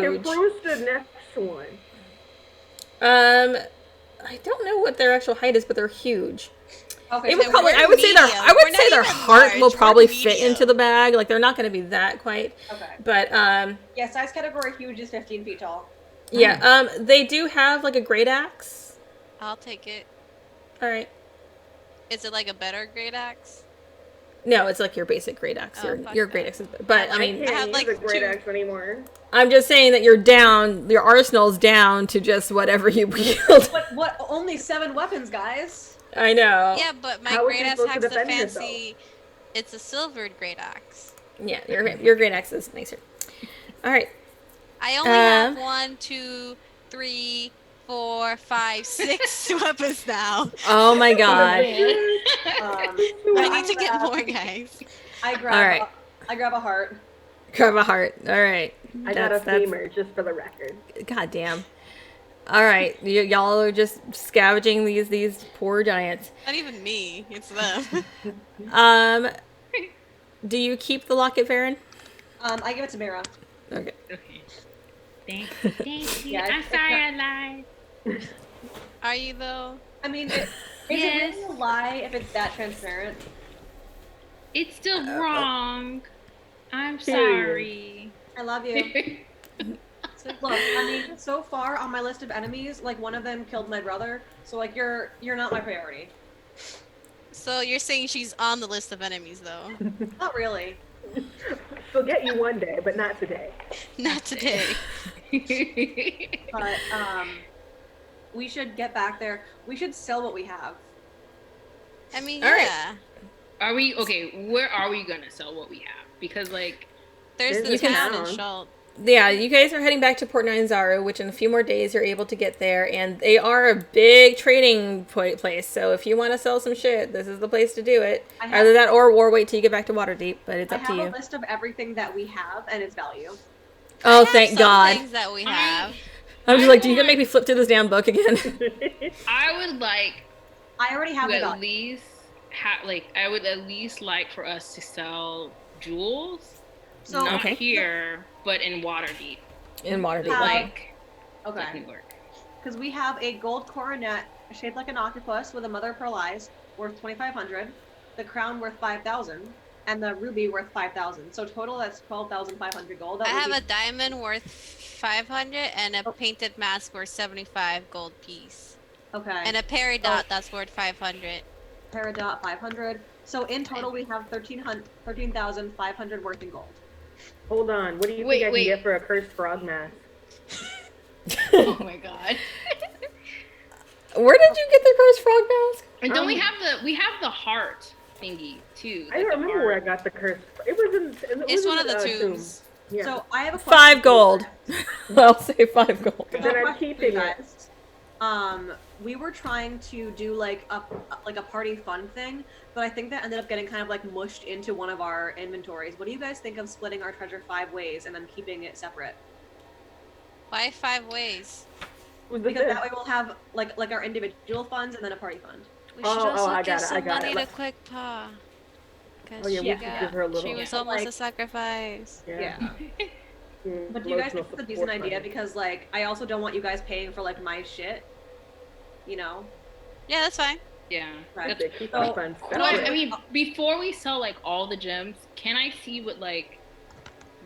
if Bruce stood next to one. I don't know what their actual height is, but they're huge. Okay, It would so probably. we're I would say their. medium. I would We're say not their even heart large, will we're probably fit medium. into the bag. Like they're not going to be that quite. okay. But Yeah, size category huge is 15 feet tall. yeah. They do have like a great axe. I'll take it. All right. Is it like a better great axe? No, it's like your basic great axe. Oh, your fuck your that. great axe is. But I mean, can't have, use like, a great 2. axe anymore. I'm just saying that you're down. Your arsenal's down to just whatever you wield. What? Only 7 weapons, guys. I know. Yeah, but my How was great she axe supposed to has the defend herself? fancy. It's a silvered great axe. Yeah. Your great axe is nicer. All right. I only have Um, 1, 2, 3, 4, 5, 6 weapons now. Oh my god. I need to get more, guys. I grab. All right. I grab a heart. Grab a heart. All right. I got a That's- femur, just for the record. God damn. All right, y'all are just scavenging these poor giants. Not even me. It's them. Do you keep the locket, Farron? I give it to Mira. Okay. Okay. Thank you. Yeah, I'm it's sorry I lied. Are you though? I mean, is Yes. it really a lie if it's that transparent? It's still wrong. I'm Period. sorry. I love you. Look, I mean, so far on my list of enemies, like one of them killed my brother, so like you're not my priority. So you're saying she's on the list of enemies, though? Not really. She'll get you one day, but not today. Not today. But we should get back there. We should sell what we have. I mean, All right. yeah. Are we okay? Where are we gonna sell what we have? Because like, There's the You can town in add on. Schalt. Yeah, you guys are heading back to Port Nyanzaru, which in a few more days you're able to get there, and they are a big trading place. So if you want to sell some shit, this is the place to do it. I have- Either that or wait till you get back to Waterdeep, but it's I up to have you. a list of everything that we have and its value. Oh, I have thank some God. Things that we have. I'm just I like, do you gonna want- make me flip through this damn book again? I would like I already have to the at value. least I would at least like for us to sell jewels, So not Okay. here, but in Waterdeep. In Waterdeep. Uh, Like, that okay, can work. because we have a gold coronet shaped like an octopus with a mother of pearl eyes, worth 2,500. The crown worth 5,000, and the ruby worth 5,000. So total, that's 12,500 gold. I That would have be- a diamond worth 500 and a Oh. painted mask worth 75 gold piece. Okay. And a peridot that's worth 500. Peridot 500. So in total, we have 13,500 worth in gold. Hold on. What do you Wait, think I wait. can get for a cursed frog mask? Oh my god. Where did you get the cursed frog mask? And don't we Um, have the heart thingy too? I like don't the remember where I heart. got the cursed. It was in. It It's was one in of the tomb. tombs. Yeah. So I have a 5 question gold. for you I'll say 5 gold. guys. Then I'm Question for you keeping it. guys. We were trying to do like a party fun thing, but I think that ended up getting kind of like mushed into one of our inventories. What do you guys think of splitting our treasure 5 ways and then keeping it separate? Why 5 ways? Was this Because it? that way we'll have like our individual funds and then a party fund. We should Oh, also I give got it, I some got it. money to Like- Quick Paw. Because Oh, yeah, we she, should give her a little- she was Yeah. almost Like- a sacrifice. Yeah. Mm, But do you guys emotional think it's a decent support idea? money. Because like I also don't want you guys paying for like my shit. You know. Yeah, that's fine. Yeah. Right. That's- They keep So- our funds Well, I separate. mean, before we sell like all the gems, can I see what like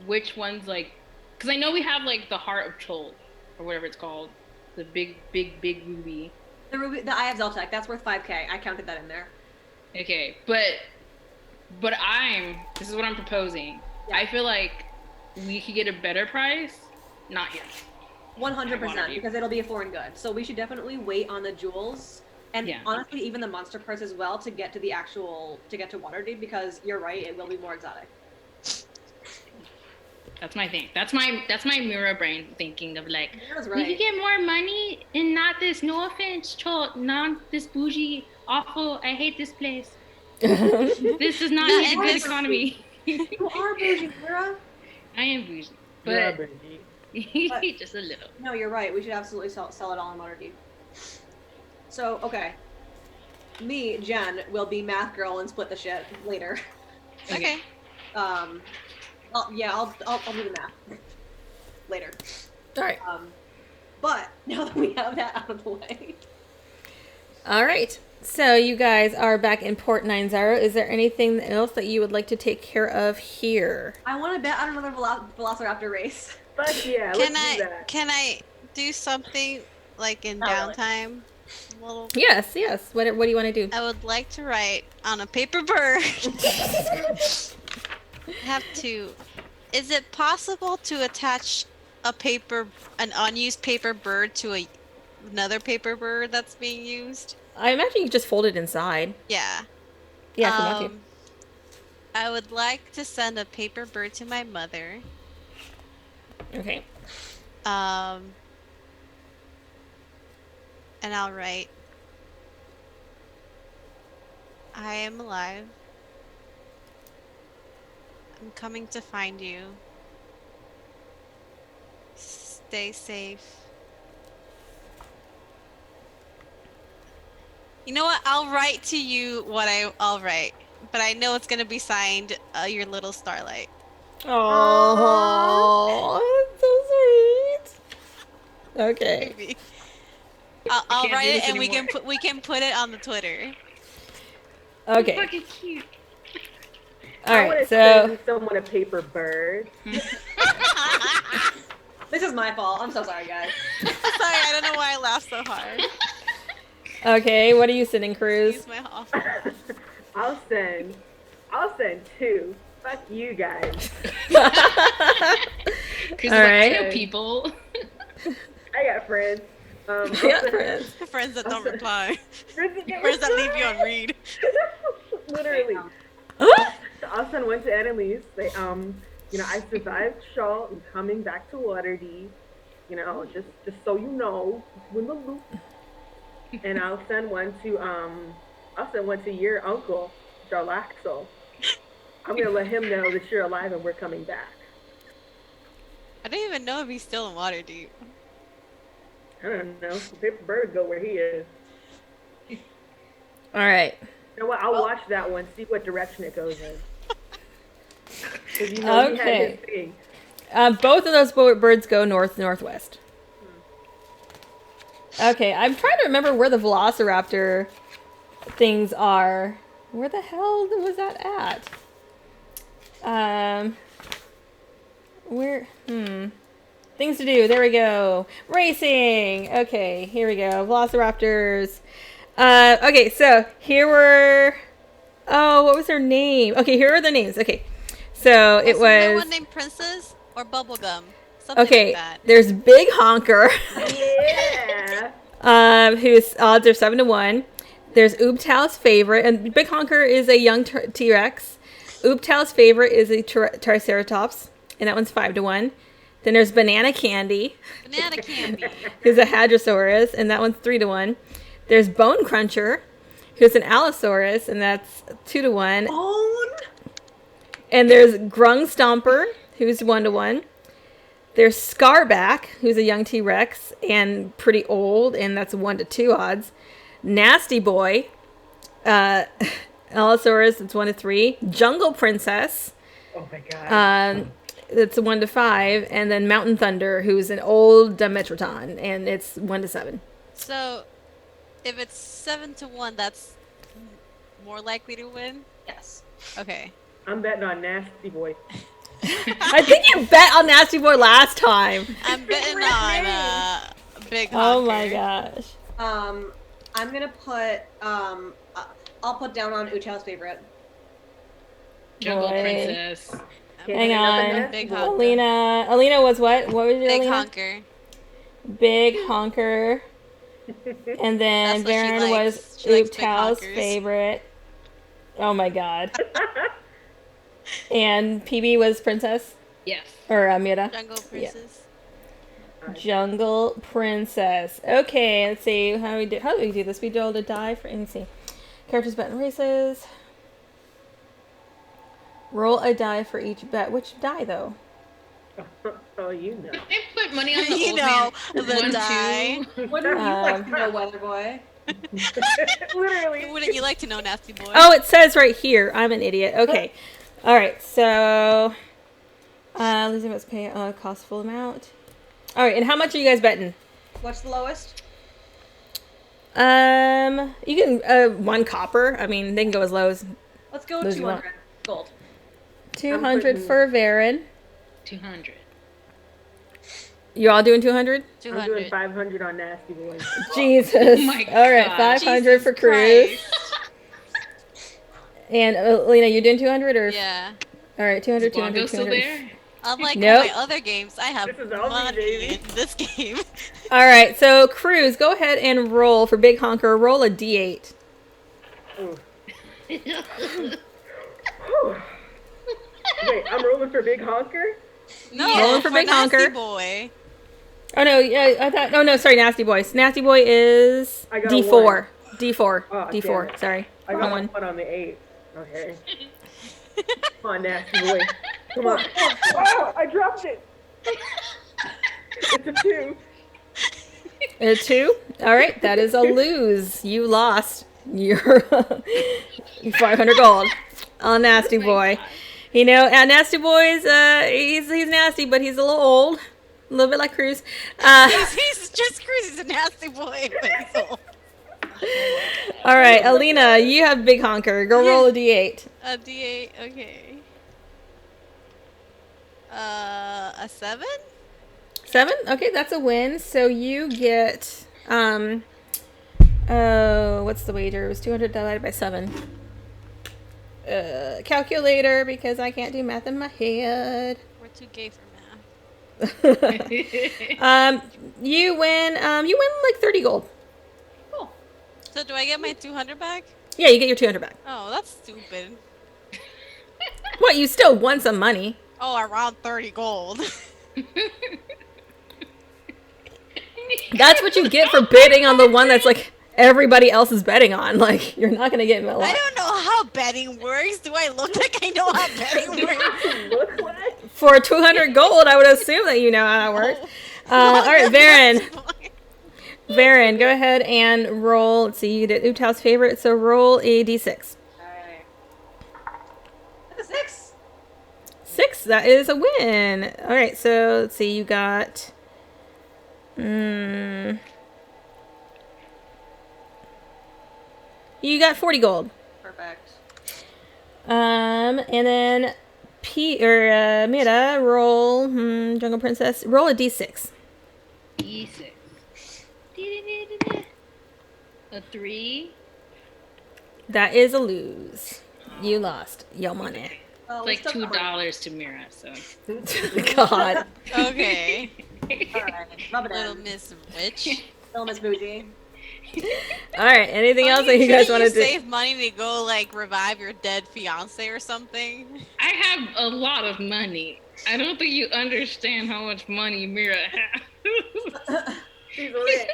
which ones like? Because I know we have like the heart of Chol or whatever it's called, the big ruby. The ruby, the Eye of Zeltek, that's worth 5k. I counted that in there. Okay, but this is what I'm proposing. Yeah. I feel like we could get a better price. Not here. 100% Waterdeep. because it'll be a foreign good. So we should definitely wait on the jewels and Yeah. honestly even the monster parts as well to get to Waterdeep because you're right, it will be more exotic. That's my thing. That's my mirror brain thinking of like Mira's we right. could get more money and not this. No offense, Chol, not this bougie, awful. I hate this place. This is not Not a in good this- economy. You are bougie, Mira. I am bougie, Yeah, but baby. just a little. No, you're right. We should absolutely sell it all in Waterdeep. So, okay. Me, Jen, will be math girl and split the shit later. Okay. I'll do the math later. All right. But now that we have that out of the way, All right. So you guys are back in Port Nyanzaru. Is there anything else that you would like to take care of here? I want to bet on another Velociraptor race. But yeah, Can let's do I that. can I do something like in Not really. downtime? A little. Yes. What do you want to do? I would like to write on a paper bird. Have to. Is it possible to attach an unused paper bird to another paper bird that's being used? I imagine you just fold it inside. Yeah. Yeah, if you want to. I would like to send a paper bird to my mother. Okay. And I'll write, I am alive. I'm coming to find you. stay safe. You know what? I'll write to you what I'll write, but I know it's gonna be signed your little starlight. Oh, that's so sweet. Okay. Maybe. I'll can't write do it this and anymore. we can put it on the Twitter. Okay. Fucking cute. All I right. want to So send someone a paper bird. This is my fault. I'm so sorry, guys. Sorry, I don't know why I laughed so hard. okay, what are you sending, Cruz? Use my off. I'll send 2. Fuck you guys. Because All I right. know people. I got friends. Yeah, friends. Friends that don't reply. Friends that, Friends that leave you on read. Literally. I'll send one to Annalise. Say, I survived Shaw and coming back to Waterdeep. Just so you know, win the loop. And I'll send one to your uncle, Jarlaxle. I'm gonna let him know that you're alive and we're coming back. I don't even know if he's still in Waterdeep. I don't know. The paper bird go where he is. All right. You know what? I'll watch that one, see what direction it goes in. 'Cause he Okay. had his thing. Both of those birds go northwest. Okay, I'm trying to remember where the Velociraptor things are. Where the hell was that at? Things to do. There we go. Racing. Okay, here we go. Velociraptors. Okay, so here were. Oh, what was her name? Okay, here are the names. Okay, so it Wasn't there was. one named Princess or Bubblegum? Something Okay, like that. there's Big Honker. Yeah. Whose odds are 7-1. There's Oobtow's favorite, and Big Honker is a young T-Rex. Oobtow's favorite is a Triceratops, and that one's 5-1. Then there's Banana Candy, Banana Candy. who's a Hadrosaurus, and that one's 3-1. There's Bone Cruncher, who's an Allosaurus, and that's 2-1. Bone. And there's Grung Stomper, who's 1-1. There's Scarback, who's a young T-Rex and pretty old, and that's 1-2 odds. Nasty Boy, Allosaurus, it's 1-3. Jungle Princess, Oh my god. it's 1-5. And then Mountain Thunder, who's an old Dimetrodon, and it's 1-7. So, if it's 7-1, that's more likely to win? Yes. Okay. I'm betting on Nasty Boy. I think you bet on Nasty Boy last time. I'm betting on Big Honker. Oh my gosh. I'm gonna put I'll put down on Uchel's favorite. Jungle Boy. Princess. Can't Hang get enough of on. Nasty Big Boy. Honker. Alina was what? What was your Big Alina? Honker. Big Honker. And then That's what she Baron likes. was She likes big Oobtow's honkers. favorite. Oh my god. And PB was Princess? Yes. Or Mira? Jungle Princess. Jungle Princess. Okay, let's see. How do we do this? We roll a die for, let's see. Characters, bet, and races. Roll a die for each bet. Which die, though? Oh, you know. I put money on the You old know, man. the 1, die. 2. What do you like to know, Weather Boy? Literally. Wouldn't you like to know, Nasty Boy? Oh, it says right here. I'm an idiot. Okay. All right. So, losing must pay a cost full amount. All right. And how much are you guys betting? What's the lowest? You can 1 copper. I mean, they can go as low as Let's go Those you 200 gold. 200 putting- for Varen. 200. You all doing 200? I'm doing 200. 500 on Nasty Boy. Jesus. Oh my All right. God. 500 for Cruz. Christ. And Lena, you doing 200 or? Yeah. All right. 200, Is Bongo 200, still 200. there? Unlike Nope. all my other games, I have This is all me, money baby. in this game. All right. So Cruz, go ahead and roll for Big Honker. Roll a D8. Ooh. Wait, I'm rolling for Big Honker? No, Rolling for Big Nasty Honker. Boy. Oh no, yeah, I thought. Oh no, sorry, Nasty Boy. Nasty Boy is I got a D4. D4. Oh, damn D4. it. Sorry. I Wrong got one. one on the 8. Okay. Come on, Nasty Boy. Come on. Oh, I dropped it. It's a 2. A 2? All right, that is a lose. You lost your 500 gold. Oh, nasty boy. You know, Nasty Boy's, he's nasty, but he's a little old. A little bit like Cruz. He's just Cruz. He's a nasty boy. All right, Alina, you have Big Honker. Go roll a d8. A D8. Okay. A 7. 7? Okay, that's a win. So you get, what's the wager? It was 200 divided by 7. Calculator, because I can't do math in my head. We're too gay for math. You win like 30 gold. Cool. So do I get my 200 back? Yeah, you get your 200 back. Oh, that's stupid. What, you still won some money. Oh, around 30 gold. That's what you get for bidding on the one that's like everybody else is betting on. Like, you're not gonna get a lot. I don't know how betting works. Do I look like I know how betting works? Look like. For 200 gold, I would assume that you know how that works. All right, Varen. Varen, go ahead and roll. Let's see, you did Utah's favorite, so roll a d6. Alright. That's a 6. 6, that is a win. All right, so let's see, you got... you got 40 gold. Perfect. And then Mira, roll Jungle Princess. Roll a d6. E6. A 3. That is a lose. You lost your money. Oh, It's like $2 to Mira, so. God. Okay. Alright. Rub it Little in. Miss Rich. Little Miss Bougie. All right. Anything else that you guys want to do? Save money to go like revive your dead fiance or something. I have a lot of money. I don't think you understand how much money Mira has. She's rich.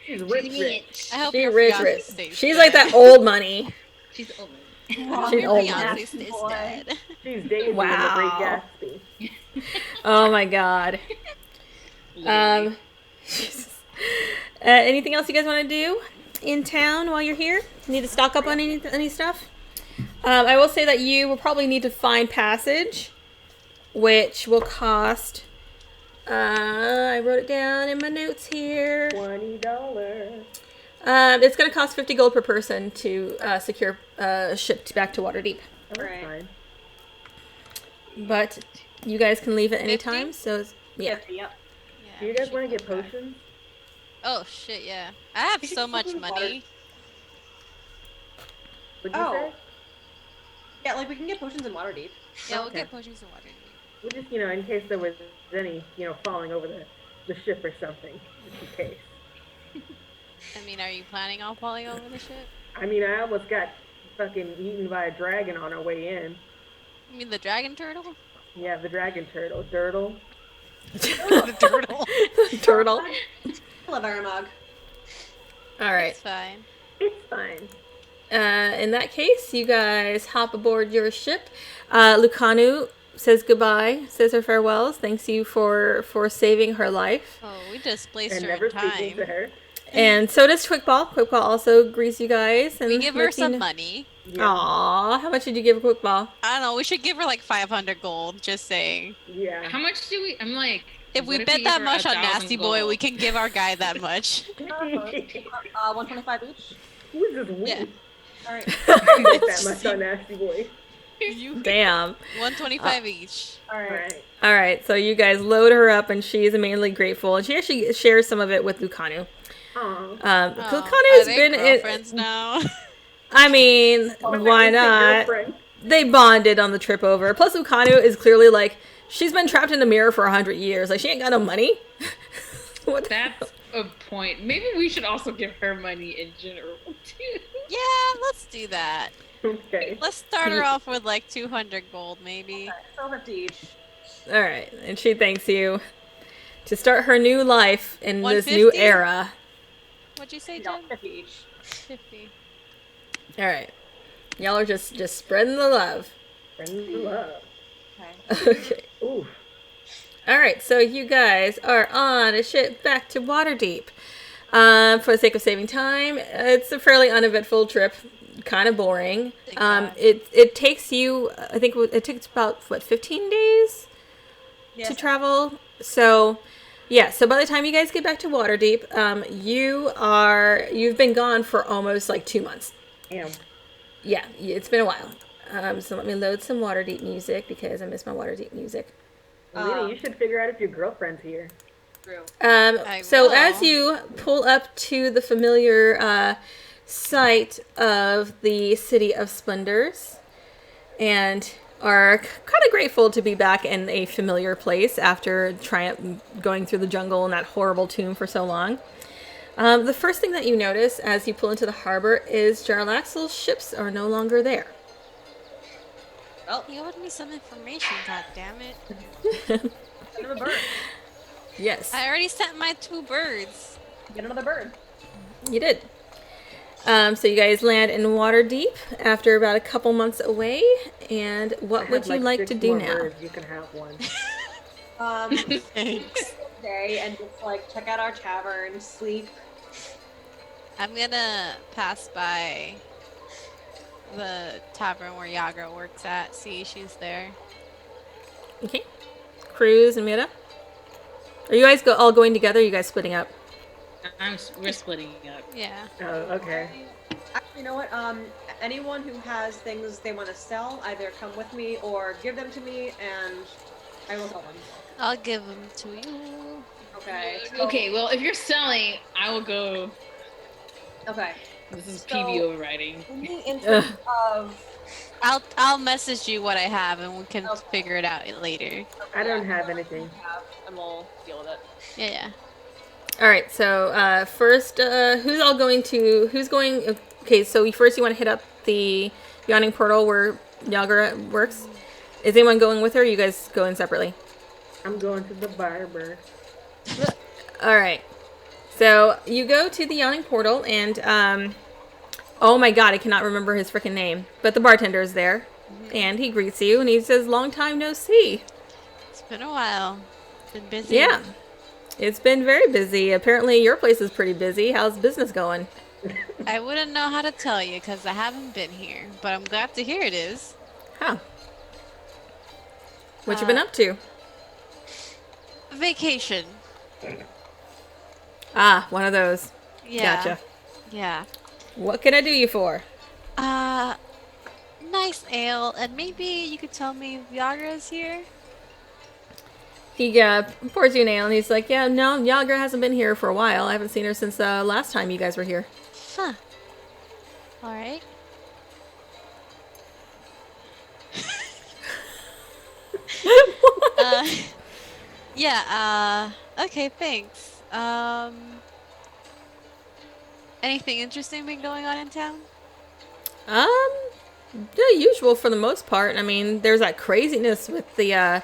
She's rich. I hope She's your rich, fiance rich. stays She's dead. like that old money. She's old. Aw, She's your old. Fiance nasty stays boy. dead. She's Daisy in Wow. the Great Gatsby. Oh my God. Jesus. Anything else you guys want to do in town while you're here? Need to stock up on any stuff? I will say that you will probably need to find passage, which will cost. I wrote it down in my notes here. $20. It's going to cost 50 gold per person to secure ship back to Waterdeep. That's Right. fine. But you guys can leave at any 50? time. So yeah. 50, yep. Yeah, Do you we guys should want to go get back. potions? Oh shit, yeah. I have We should so go much to the money. What'd you Oh. say? Yeah, like we can get potions in Waterdeep. Yeah, we'll Okay. get potions of water. We just, in case there was any, falling over the ship or something. Just in case. I mean, are you planning on falling over the ship? I mean, I almost got fucking eaten by a dragon on our way in. You mean the dragon turtle? Yeah, the dragon turtle. Dirtle. The turtle. Turtle. I love Aramog. All right. It's fine. It's fine. In that case, you guys hop aboard your ship. Lucanu says goodbye, says her farewells. Thanks you for saving her life. Oh, we just placed And her never in speaking time. to her. And so does Quickball. Quickball also greets you guys. And We give her lets you some know- money. Yeah. Aw, how much did you give Quickball? I don't know. We should give her like 500 gold. Just saying. Yeah. How much do we? I'm like. If we what bet give that her much on 1,000 Nasty Boy, gold? we can give our guy that much. 125 each. Who is this we? Yeah. Alright. That much on Nasty Boy. You Damn. 125 each. Alright. Alright. All right, so you guys load her up, and she is immediately grateful. And she actually shares some of it with Lucanu. Aw. Oh, Lucanu's are they been girlfriends now? I mean, why not? Girlfriend. They bonded on the trip over. Plus, Lucanu is clearly like, she's been trapped in a mirror for 100 years. Like, she ain't got no money. What the That's a point. Maybe we should also give her money in general too. Yeah, let's do that. Okay. Let's start her off with like 200 gold, maybe. So 50 each. All right, and she thanks you to start her new life in this new 150? era. What'd you say, No, Jen? 50 each. 50. All right, y'all are just spreading the love. Friends of love. Okay. Okay. Ooh. All right, so you guys are on a ship back to Waterdeep. For the sake of saving time, it's a fairly uneventful trip, kind of boring. It takes you, I think it takes about, 15 days Yes. to travel? So, yeah, so by the time you guys get back to Waterdeep, you've been gone for almost like 2 months. Damn. Yeah, it's been a while. So let me load some Waterdeep music because I miss my Waterdeep music. Alina, you should figure out if your girlfriend's here. True. So will. as you pull up to the familiar site of the City of Splendors, and are kind of grateful to be back in a familiar place after going through the jungle and that horrible tomb for so long. The first thing that you notice as you pull into the harbor is Jarlaxle's ships are no longer there. Well, You owed me some information, god damn it. get another bird. Yes, I already sent my 2 birds. Get another bird. you did. So you guys land in Waterdeep after about a couple months away, and what I would have, you like 6 to do more now? birds. You can have one. Thanks. Day and just like check out our tavern, sleep. I'm gonna pass by the tavern where Yagra works at, see if she's there. Okay. Cruz and Mira? Are you guys all going together? Or are you guys splitting up? We're splitting up. Yeah. Oh, okay. Actually, you know what? Anyone who has things they want to sell, either come with me or give them to me, and I will sell them. I'll give them to you. Okay. Okay, well, if you're selling, I will go. Okay. This is So- PB overriding. In the interest of, I'll message you what I have and we can Okay. figure it out later. I don't have anything. and we'll deal with it. Yeah. All right. So first, who's going? Okay. So first, you want to hit up the yawning portal where Yagra works. Is anyone going with her? Or are you guys going separately? I'm going to the barber. All right. So you go to the yawning portal, and oh my god, I cannot remember his freaking name, but the bartender is there, and he greets you, and he says, "Long time no see." It's been a while. Been busy. Yeah, it's been very busy. Apparently, your place is pretty busy. How's business going? I wouldn't know how to tell you because I haven't been here, but I'm glad to hear it is. Huh? What you been up to? Vacation. Ah, one of those. Yeah. Gotcha. Yeah. What can I do you for? Nice ale, and maybe you could tell me if Yagra's here? He pours you an ale, and he's like, "Yeah, no, Yagra hasn't been here for a while. I haven't seen her since last time you guys were here." Huh. Alright. Yeah, okay, thanks. Anything interesting been going on in town? The usual for the most part. I mean, there's that craziness with the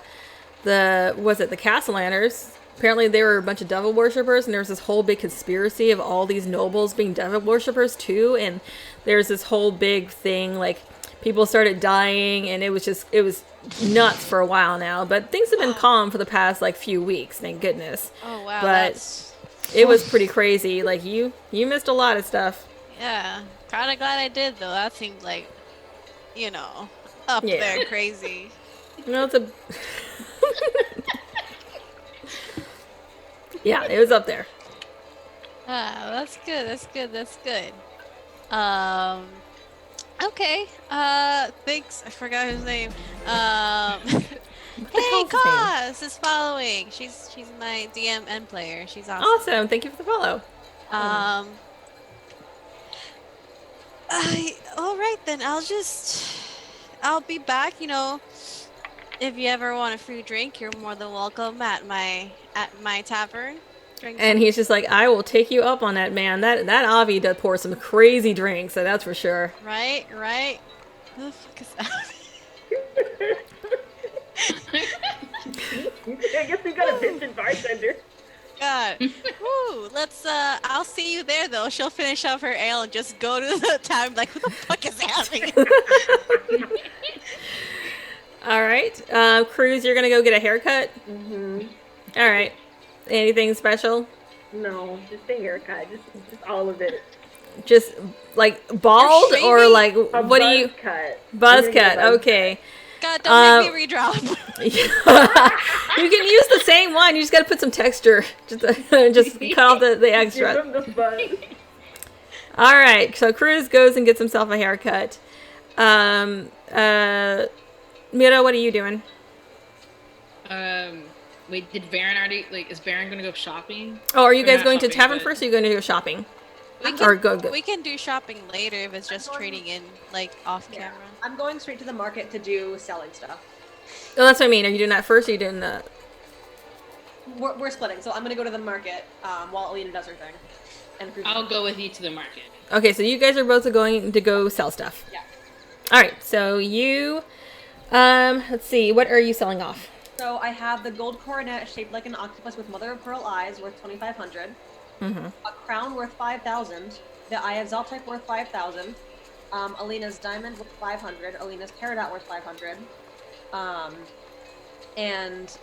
Castellaners. Apparently, they were a bunch of devil worshippers, and there was this whole big conspiracy of all these nobles being devil worshippers too. And there's this whole big thing, like people started dying, and it was nuts for a while now. But things have been calm for the past like few weeks, thank goodness. Oh wow, But that's... it was pretty crazy. Like you missed a lot of stuff. Yeah, kinda glad I did though. That seemed like, up Yeah. there crazy. You know, it's a yeah, it was up there. That's good, that's good, that's good. Okay, thanks, I forgot his name. Hey, hell's his name? Cos is following. She's my DM and player. She's awesome. Awesome. Thank you for the follow. All right then. I'll be back. If you ever want a free drink, you're more than welcome at my tavern. Drink And he's just like, I will take you up on that, man. That Avi does pour some crazy drinks, so that's for sure. Right. Who the fuck is that? I guess we got a bitchin' bartender. God. Woo. Let's. I'll see you there though. She'll finish up her ale and just go to the tavern. Like, who the fuck is happening? All right. Cruz, you're gonna go get a haircut. Mm-hmm. All right. Anything special? No, just a haircut. Just all of it. Just like bald You're or shaving? like A what buzz do you? cut. Buzz I'm gonna get cut. a buzz Okay. God, don't make me Um, redrop. You can use the same one. You just gotta put some texture. Just cut off the cut. Give extra. him the buzz. All right. So Cruz goes and gets himself a haircut. Mira, what are you doing? Wait, did Baron already, like, is Baron gonna go shopping? Oh, are you Or guys not going to shopping, tavern but- first, or are you going to go shopping? We Or can, go. we can do shopping later if it's just trading in, like, off Yeah. camera. I'm going straight to the market to do selling stuff. Oh, that's what I mean. Are you doing that first, or are you doing the? We're splitting, so I'm gonna go to the market while Alina does her thing. And Cruz- I'll go with you to the market. Okay, so you guys are both going to go sell stuff. Yeah. All right. So you, let's see. What are you selling off? So I have the gold coronet shaped like an octopus with mother of pearl eyes worth 2,500. Mm-hmm. A crown worth 5,000. The Eye of Zaltype worth 5,000. Alina's diamond worth 500. Alina's peridot worth 500. And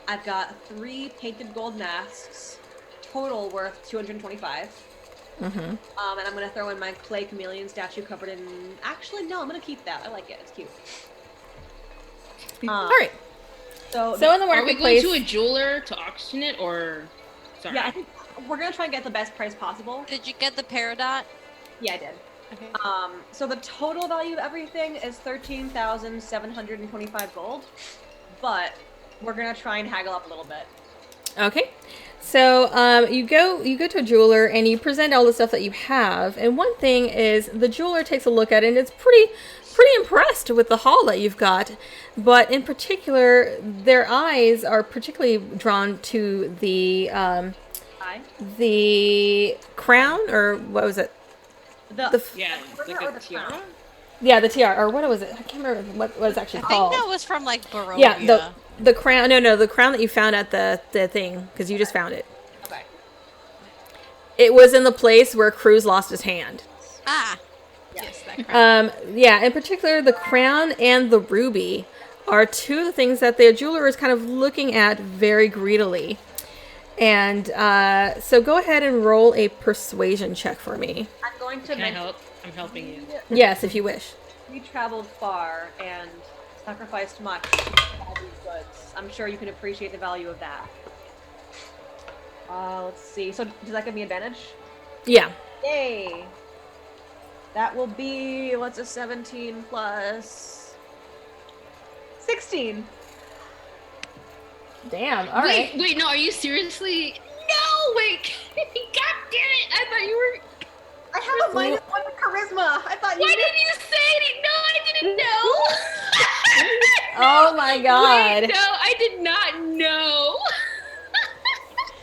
I've got 3 painted gold masks, total worth 225. Mm-hmm. And I'm gonna throw in my clay chameleon statue covered in. Actually, no, I'm gonna keep that. I like it. It's cute. All right. So So in the Are we going marketplace. to a jeweler to auction it, or? Sorry. yeah, I think we're gonna try and get the best price possible. Did you get the peridot? Yeah, I did. Okay. So the total value of everything is 13,725 gold, but we're gonna try and haggle up a little bit. Okay. So you go to a jeweler and you present all the stuff that you have, and one thing is the jeweler takes a look at it and it's pretty impressed with the haul that you've got, but in particular their eyes are particularly drawn to the Hi. the crown, or what was it? The Yeah, like or a the tiara? crown? Yeah, the tiara, or what was it? I can't remember what was actually I called. think that was from, like, Barovia. Yeah, the crown. No, the crown that you found at the thing, because you just found it. Okay. It was in the place where Cruz lost his hand. Ah! Yeah. Yes, that crown. Yeah, in particular, the crown and the ruby are two of the things that the jeweler is kind of looking at very greedily. And so go ahead and roll a persuasion check for me. I'm going to Can I mention help? I'm helping you. Yes, if you wish. we traveled far and sacrificed much to all these goods. I'm sure you can appreciate the value of that. Let's see. So does that give me advantage? Yeah. Yay! That will be, what's a 17 plus 16? Damn. All right. Wait, no, are you seriously? No, wait. God damn it. I thought you were. I have a minus 1 to charisma. I thought you Why knew. didn't you say it? No, I didn't know. Oh my god. Wait, no, I did not know.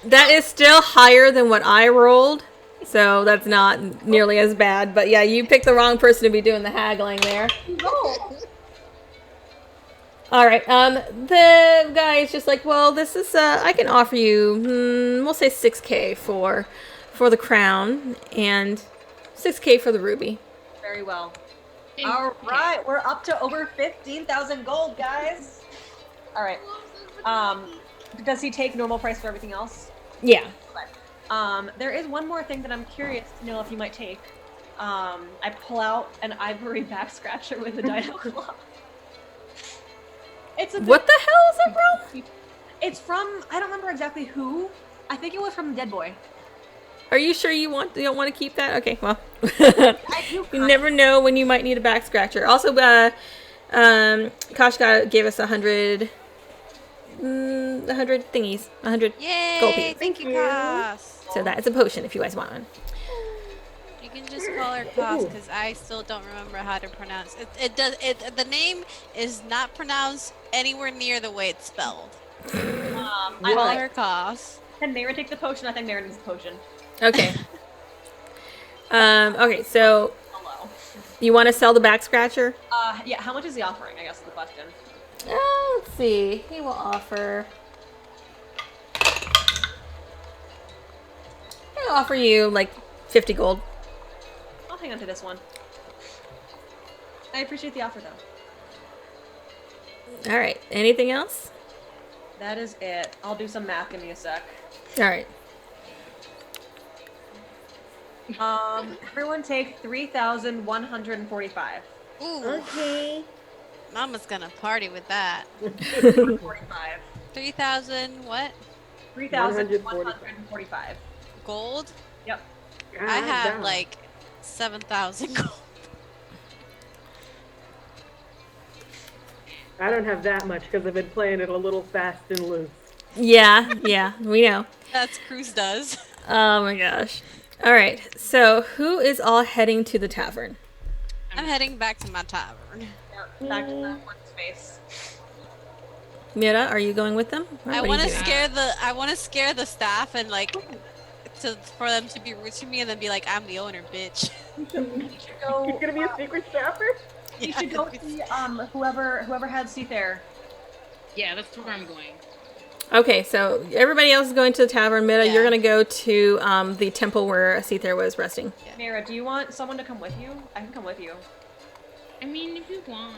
That is still higher than what I rolled. So that's not nearly as bad. But yeah, you picked the wrong person to be doing the haggling there. No. All right. The guy is just like, well, this is I can offer you, we'll say 6K for the crown and 6K for the ruby. Very well. All right, we're up to over 15,000 gold, guys. All right. Does he take normal price for everything else? Yeah. There is one more thing that I'm curious to know if you might take. I pull out an ivory back scratcher with a dino claw. It's a What the hell is that from? It's from, I don't remember exactly who. I think it was from Dead Boy. Are you sure you don't want to keep that? Okay, well. I do You never know when you might need a back scratcher. Also, Kashka gave us 100 thingies, 100 Yay! gold pieces. Thank you, Cass. So that is a potion if you guys want one. You can just call her Cass because I still don't remember how to pronounce it. The name is not pronounced anywhere near the way it's spelled. I Call like. her Cass. Can Mara take the potion? I think Mara needs the potion. Okay. Okay, so Hello. you want to sell the back scratcher? Yeah. How much is the offering? I guess is the question. Let's see. He will offer. He'll offer you like 50 gold. I'll hang on to this one. I appreciate the offer, though. All right. Anything else? That is it. I'll do some math. Give me a sec. All right. Everyone take 3,145. Ooh, Okay. Mama's gonna party with that. 45. 3,000 what? 3,145. Gold? Yep. I have damn. like 7,000 gold. I don't have that much because I've been playing it a little fast and loose. Yeah, we know. That's Cruz does. Oh my gosh. All right. So who is all heading to the tavern? I'm heading back to my tavern. Yep. Back to the one space. Mira, are you going with them? Or I what are want you to doing? scare the staff and like for them to be rude to me and then be like, I'm the owner, bitch. You should go. He's gonna be a secret shopper. You should go see whoever had Seafair. Yeah, that's where I'm going. Okay, so everybody else is going to the tavern. Mira, Yeah. you're going to go to the temple where Seether was resting. Mira, do you want someone to come with you? I can come with you. I mean, if you want.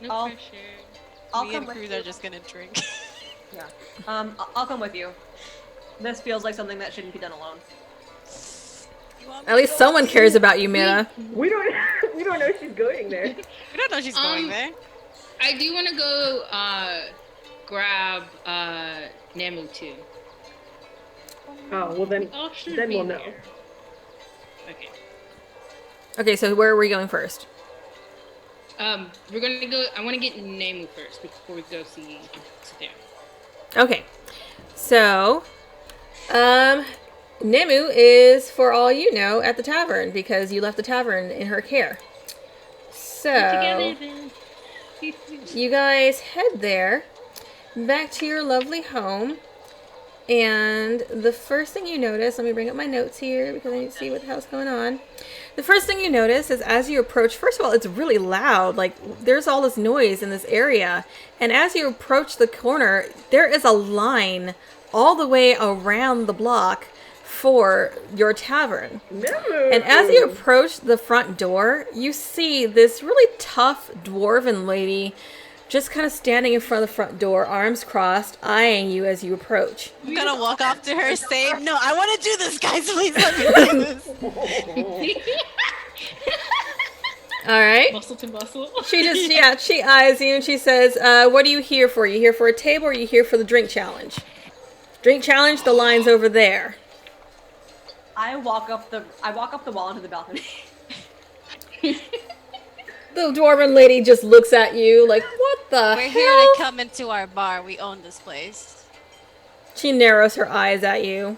No I'll- pressure. I'll Me come and with Cruz you. are just gonna drink. Yeah. I'll come with you. This feels like something that shouldn't be done alone. At least someone cares about you, Mira. We don't know she's going there. We don't know she's going there. I do want to go grab Nemu too. Oh well, then Oh, should then be we'll know. there. Okay. Okay, so where are we going first? We're gonna go. I want to get Nemu first before we go see there. Okay, so Nemu is, for all you know, at the tavern because you left the tavern in her care. So Together then. you guys head there, back to your lovely home, and the first thing you notice, let me bring up my notes here because I need to see what the hell's going on. The first thing you notice is as you approach, first of all, it's really loud, like there's all this noise in this area, and as you approach the corner, there is a line all the way around the block for your tavern. No. And as you approach the front door, you see this really tough dwarven lady just kind of standing in front of the front door, arms crossed, eyeing you as you approach. I'm gonna walk up to her saying, no, I want to do this, guys. Please let me do this. All right. Muscle to muscle. She just, she eyes you and she says, what are you here for? You here for a table or are you here for the drink challenge? Drink challenge, the line's over there. I walk up the wall into the balcony. The dwarven lady just looks at you like, what the We're hell? here to come into our bar. We own this place. She narrows her eyes at you.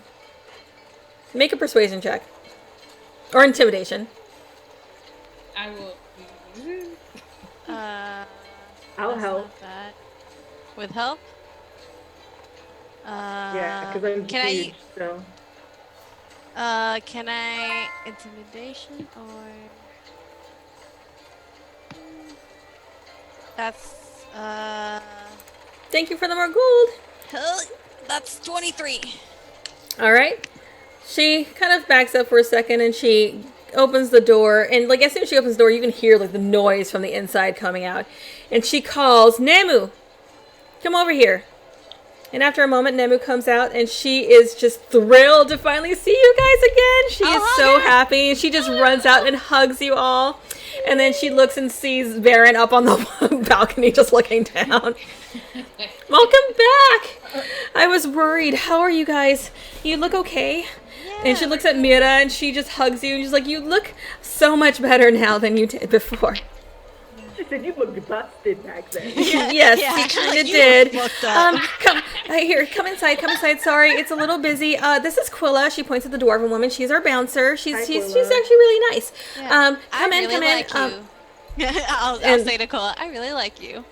Make a persuasion check. Or intimidation. I will. I'll that's help. not bad. With help? Yeah, because I'm can huge, so. Can I intimidation or that's Thank you for the more gold. that's 23. All right. She kind of backs up for a second and she opens the door. And like as soon as she opens the door, you can hear like the noise from the inside coming out. And she calls, Nemu, come over here. And after a moment, Nemu comes out and she is just thrilled to finally see you guys again. She is so happy. She just runs out and hugs you all. And then she looks and sees Baron up on the balcony just looking down. Welcome back. I was worried. How are you guys? You look okay? And she looks at Mira and she just hugs you and she's like, you look so much better now than you did before. She said you looked busted back then. Yes, yeah, you kind you of did. looked up. Come inside. Sorry, it's a little busy. This is Quilla. She points at the dwarven woman. She's our bouncer. She's Hi, actually Quilla. really nice. I Come in. really like you. I'll and- say to Cola, I really like you.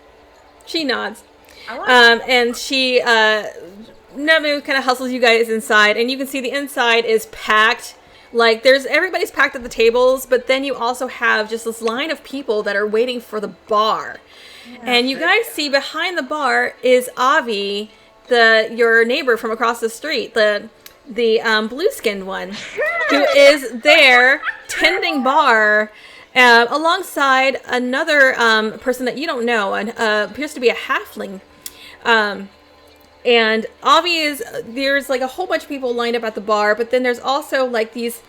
She nods. I want And she, Nemu kind of hustles you guys inside, and you can see the inside is packed. Like, everybody's packed at the tables, but then you also have just this line of people that are waiting for the bar. And you guys see behind the bar is Avi, your neighbor from across the street, the blue-skinned one, who is there tending bar. alongside another person that you don't know, and appears to be a halfling. And there's like a whole bunch of people lined up at the bar, but then there's also like these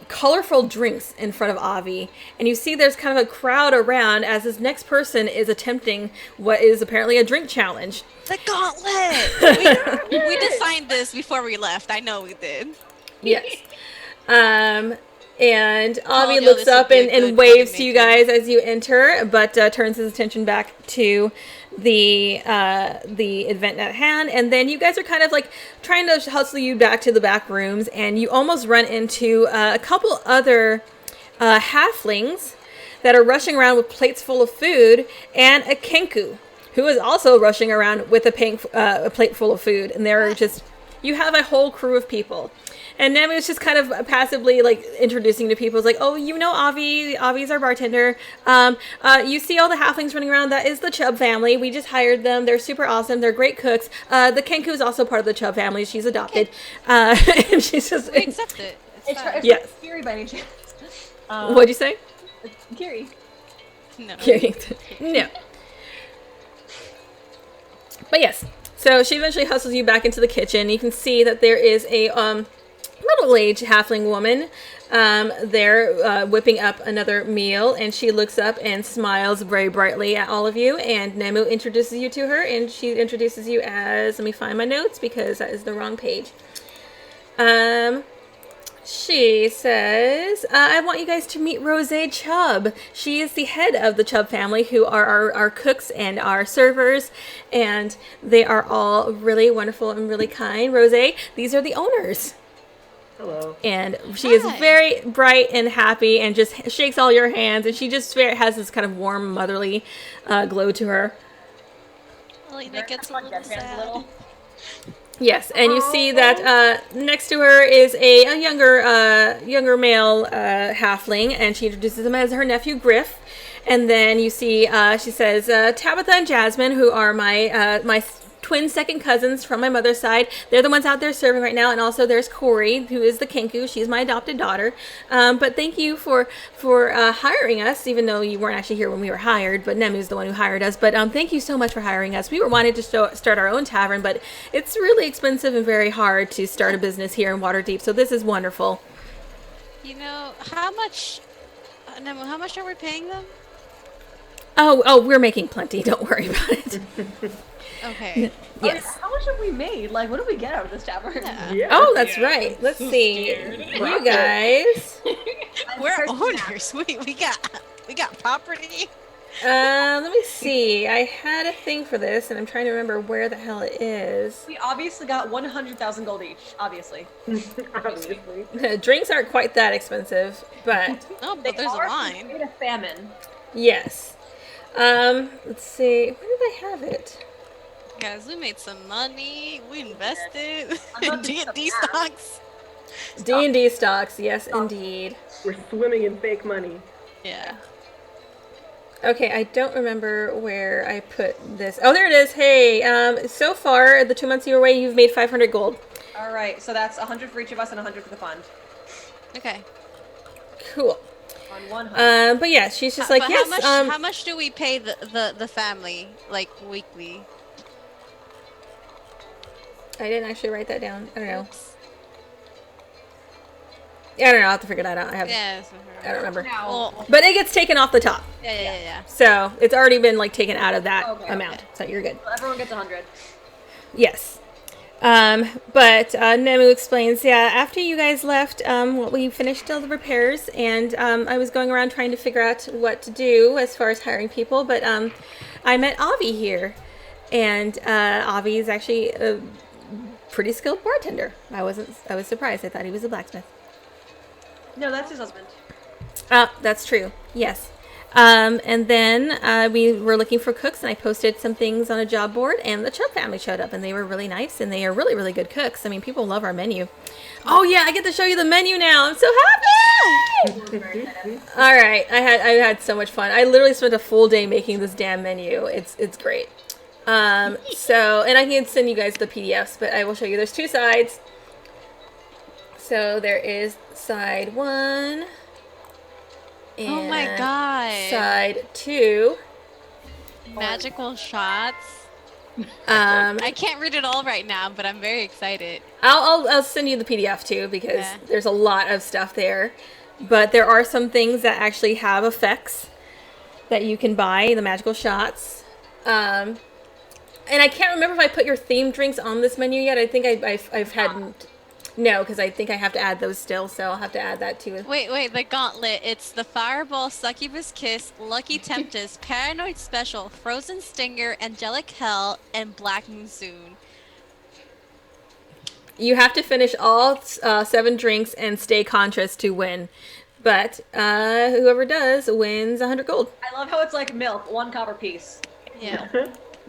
colorful drinks in front of Avi, and you see there's kind of a crowd around as this next person is attempting what is apparently a drink challenge. The gauntlet! We defined this before we left. I know we did. Yes. And Avi no, looks this would up be a and good waves to you coordinator. guys as you enter, but turns his attention back to the event at hand. And then you guys are kind of like trying to hustle you back to the back rooms, and you almost run into a couple other halflings that are rushing around with plates full of food, and a kenku who is also rushing around with a plate full of food. And they're just, you have a whole crew of people. And Nemi was just kind of passively like introducing to people. It's like, oh, you know Avi. Avi's our bartender. You see all the halflings running around. That is the Chubb family. We just hired them. They're super awesome. They're great cooks. The Kenku is also part of the Chubb family. She's adopted. And she's just... We accept it. It's fine. Yes. It's Kiri by any chance. What'd you say? It's Kiri. No. No. But yes. So she eventually hustles you back into the kitchen. You can see that there is a middle-aged halfling woman there whipping up another meal, and she looks up and smiles very brightly at all of you, and Nemu introduces you to her, and she introduces you as, let me find my notes because that is the wrong page. She says, I want you guys to meet Rose Chubb. She is the head of the Chubb family, who are our cooks and our servers, and they are all really wonderful and really kind. Rose, these are the owners. Hello. And she is very bright and happy and just shakes all your hands, and she just has this kind of warm, motherly glow to her. Elena gets a little sad. Yes, and you see that next to her is a younger male halfling, and she introduces him as her nephew Griff. And then you see she says Tabitha and Jasmine, who are my twin second cousins from my mother's side. They're the ones out there serving right now, and also there's Corey, who is the Kenku. She's my adopted daughter. But thank you for hiring us, even though you weren't actually here when we were hired, but Nemu's the one who hired us. But thank you so much for hiring us. We were wanting to start our own tavern, but it's really expensive and very hard to start a business here in Waterdeep, so this is wonderful. You know, how much are we paying them? Oh, we're making plenty. Don't worry about it. Okay. Yes. How much have we made? Like, what do we get out of this tavern? Yeah. Oh, that's right. Let's see. You guys. We're owners. We got property. Let me see. I had a thing for this, and I'm trying to remember where the hell it is. We obviously got 100,000 gold each. Obviously. Obviously. Drinks aren't quite that expensive, but No, but there's a line. Made a famine. yes. Let's see. Where did I have it? Guys, we made some money. We invested I'm in not doing D&D some math. stocks. D&D stocks. Yes, indeed. We're swimming in fake money. Yeah. Okay, I don't remember where I put this. Oh, there it is. Hey, so far, the 2 months you were away, you've made 500 gold. All right, so that's 100 for each of us and 100 for the fund. Okay. Cool. On 100. But yeah, she's just But like, yes, how much do we pay the family, like, weekly? I didn't actually write that down. I don't know. Oops. Yeah, I don't know. I'll have to figure that out. I Yeah. don't remember. Well, But it gets taken off the top. yeah. So it's already been like taken out of that Okay, amount. okay. So you're good. So everyone gets 100. Yes. But Nemu explains, yeah, after you guys left, we finished all the repairs, and I was going around trying to figure out what to do as far as hiring people, but I met Avi here, and Avi is actually a pretty skilled bartender. I was surprised. I thought he was a blacksmith. No, that's his husband. That's true. Yes. And then we were looking for cooks, and I posted some things on a job board, and the Chubb family showed up, and they were really nice, and they are really, really good cooks. I mean, people love our menu. Oh yeah, I get to show you the menu now. I'm so happy. All right, I had so much fun. I literally spent a full day making this damn menu. It's great. So, and I can send you guys the PDFs, but I will show you. There's two sides. So there is side 1. Oh my And god. Side 2. Magical shots. Um, I can't read it all right now, but I'm very excited. I'll send you the PDF too because Yeah. there's a lot of stuff there. But there are some things that actually have effects that you can buy, the magical shots. And I can't remember if I put your themed drinks on this menu yet. I think I've had... No, because I think I have to add those still, so I'll have to add that too. Wait, the gauntlet. It's the Fireball, Succubus Kiss, Lucky Tempest, Paranoid Special, Frozen Stinger, Angelic Hell, and Black Monsoon. You have to finish all 7 drinks and stay conscious to win. But whoever does wins 100 gold. I love how it's like milk, 1 copper piece. Yeah.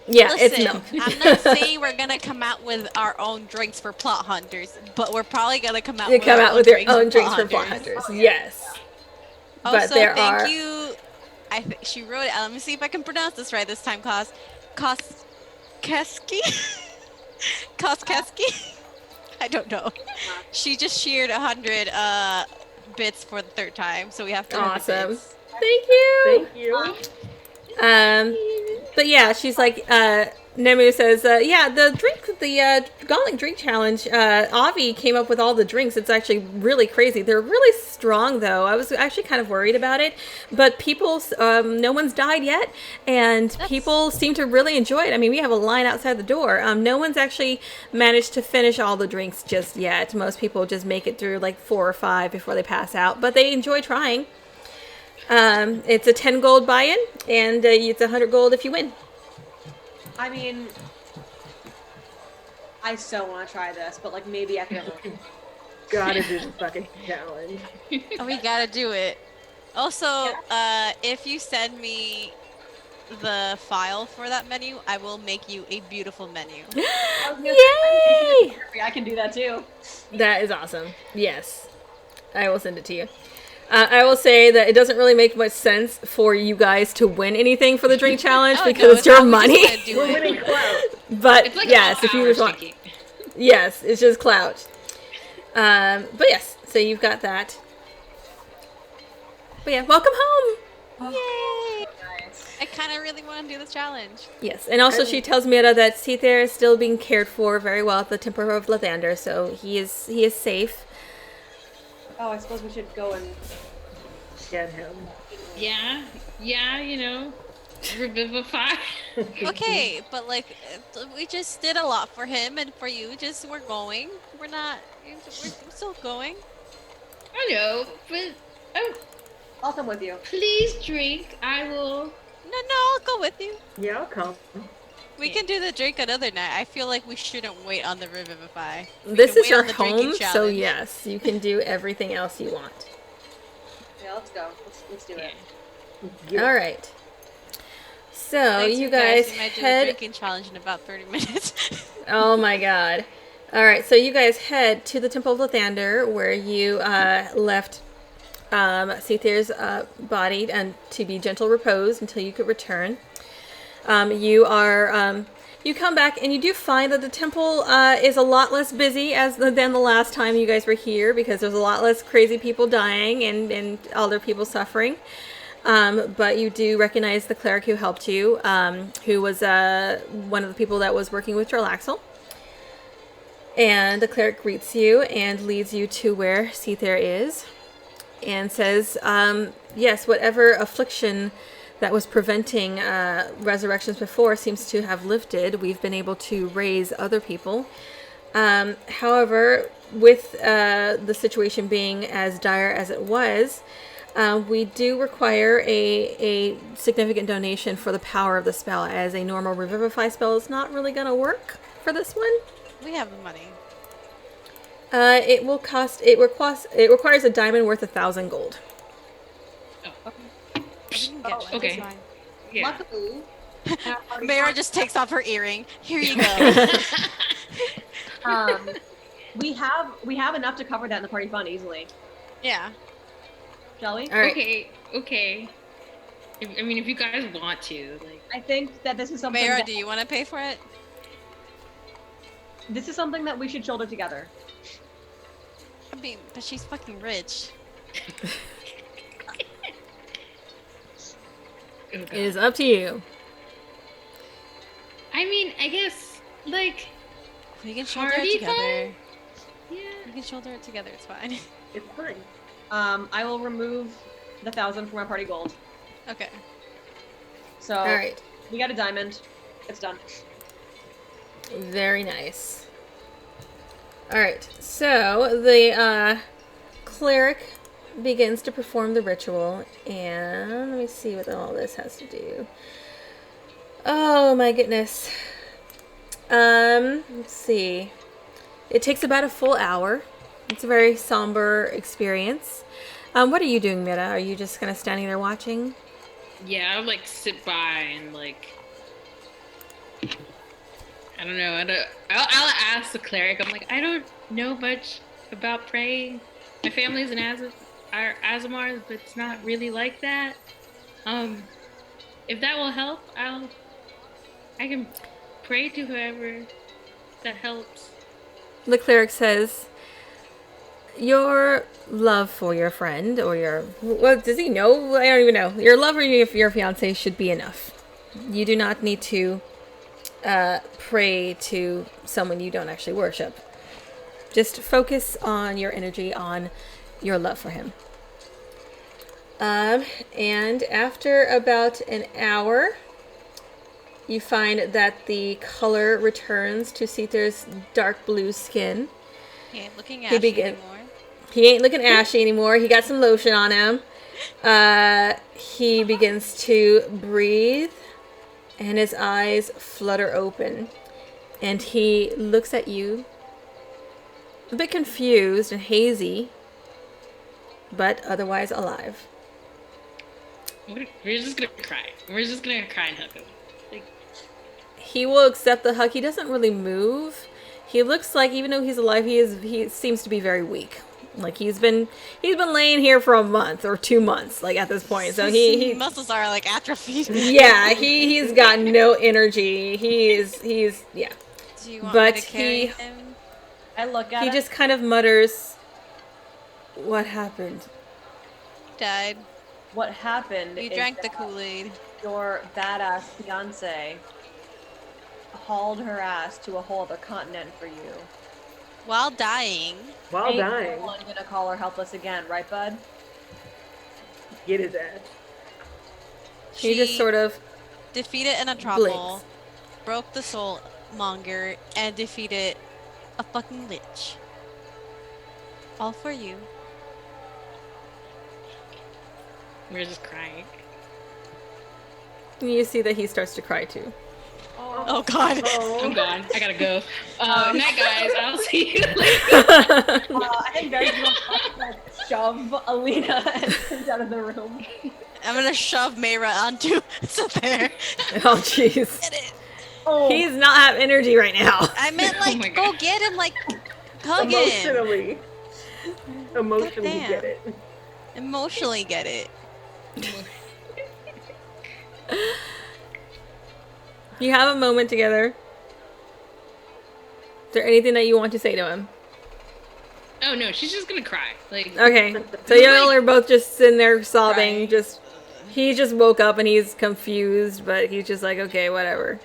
Yeah, Listen, it's milk. I'm not saying we're gonna come out with our own drinks for plot hunters, but we're probably gonna come out You with come our out with your drinks own for drinks plot for plot hunters. hunters. Yes. But Also, there thank are... you. She wrote it. Let me see if I can pronounce this right this time. Koskeski? Koskeski? I don't know. She just shared 100 bits for the 3rd time, so we have 300 Awesome. bits. Thank you. Thank you. But yeah, she's like, Nemu says, yeah, the Gauntlet Drink Challenge, Avi came up with all the drinks. It's actually really crazy. They're really strong, though. I was actually kind of worried about it, but people, no one's died yet, and people seem to really enjoy it. I mean, we have a line outside the door. No one's actually managed to finish all the drinks just yet. Most people just make it through like 4 or 5 before they pass out, but they enjoy trying. It's a 10 gold buy-in, and it's 100 gold if you win. I mean, I so want to try this, but like maybe I can. Gotta do the fucking challenge. Oh, we gotta do it. Also, if you send me the file for that menu, I will make you a beautiful menu. Yay! I can do that too. That is awesome. Yes. I will send it to you. I will say that it doesn't really make much sense for you guys to win anything for the drink challenge because it's your money. We're winning clout. But It's like yes, if you just want, yes, it's just clout. But yes, so you've got that. But yeah, welcome home. Yay! Nice. I kind of really want to do the challenge. Yes, and also she tells Mira that Seether is still being cared for very well at the Temple of Lathander, so he is safe. Oh, I suppose we should go and. Get him. Yeah, you know, revivify. Okay, but like, we just did a lot for him and for you. We're going. We're still going. I know, but I'll come with you. please drink. I will. No, I'll go with you. Yeah, I'll come. We can do the drink another night. I feel like we shouldn't wait on the revivify. This can is wait your on the drinking home, so challenge. yes, you can do everything else you want. Yeah, let's go. Let's do it. Yeah. All right. So Thanks, you guys We might do the head. drinking challenge in about 30 minutes. Oh my god. All right, so you guys head to the Temple of Lathander, where you left Seether's body and to be gentle repose until you could return. You come back and you do find that the temple is a lot less busy than the last time you guys were here, because there's a lot less crazy people dying and other people suffering. But you do recognize the cleric who helped you, who was one of the people that was working with Jarlaxle. And the cleric greets you and leads you to where Seether is and says, yes, whatever affliction that was preventing resurrections before seems to have lifted. We've been able to raise other people. However, with the situation being as dire as it was, we do require a significant donation for the power of the spell, as a normal revivify spell is not really going to work for this one. We have the money. It requires a diamond worth 1,000 gold. We can get one. Okay. It's fine. Yeah. Luckily, Mayra just takes off her earring. Here you go. we have enough to cover that in the party fund easily. Yeah. Shall we? All right. Okay. If you guys want to, like. I think that this is something. Mayra, that, do you want to pay for it? This is something that we should shoulder together. I mean, but she's fucking rich. Oh, God. It is up to you. I mean, I guess, like, We can shoulder Party it together. time? yeah. We can shoulder it together. It's fine. It's fine. I will remove the 1,000 from our party gold. Okay. So All right. we got a diamond. It's done. Very nice. All right. So the cleric begins to perform the ritual, and let me see what all this has to do. Oh my goodness. Let's see. It takes about a full hour. It's a very somber experience. What are you doing, Mira? Are you just kind of standing there watching? Yeah, I'll like sit by and like I don't know. I'll ask the cleric. I'm like, I don't know much about praying. My family's an Azamars, but it's not really like that. If that will help, I can pray to whoever that helps. The cleric says, your love for your friend, or your... Well, does he know? I don't even know. Your love for your fiancé should be enough. You do not need to pray to someone you don't actually worship. Just focus on your energy on your love for him. And after about an hour, you find that the color returns to Seether's dark blue skin. He ain't looking He ashy begin- anymore. He ain't looking ashy anymore. He got some lotion on him. He begins to breathe, and his eyes flutter open. And he looks at you, a bit confused and hazy, but otherwise alive. We're just gonna cry. We're just gonna cry and hug him. Like, He will accept the hug. He doesn't really move. He looks like, even though he's alive, he seems to be very weak. Like he's been laying here for a month or 2 months, like at this point. So he His muscles are like atrophied. yeah, he's got no energy. He's yeah. Do you want But me to carry he- him? I look at He it. just kind of mutters, "What happened?" Died. What happened You is drank the that Kool-Aid. your badass fiance hauled her ass to a whole other continent for you. While dying. While Ain't dying, no one gonna call her helpless again, right, bud? get his ass. He just sort of defeated an Atropal, blinks. broke the soul monger, and defeated a fucking lich. All for you. we're just crying. you see that he starts to cry too. Oh god. I'm Oh, gone. I gotta go. Night, guys. I'll see you later. I think Barry's gonna like shove Alina and out of the room. I'm gonna shove Mayra onto Sapphire. Oh jeez. Get it. Oh, He's not have energy right now. I meant like my go God. get him, like hug him. emotionally. Emotionally Goddamn. get it. Emotionally get it. You have a moment together. Is there anything that you want to say to him? Oh no, she's just gonna cry. Like, Okay. So y'all are both just sitting there sobbing. Crying. He just woke up and he's confused, but he's just like, okay, whatever.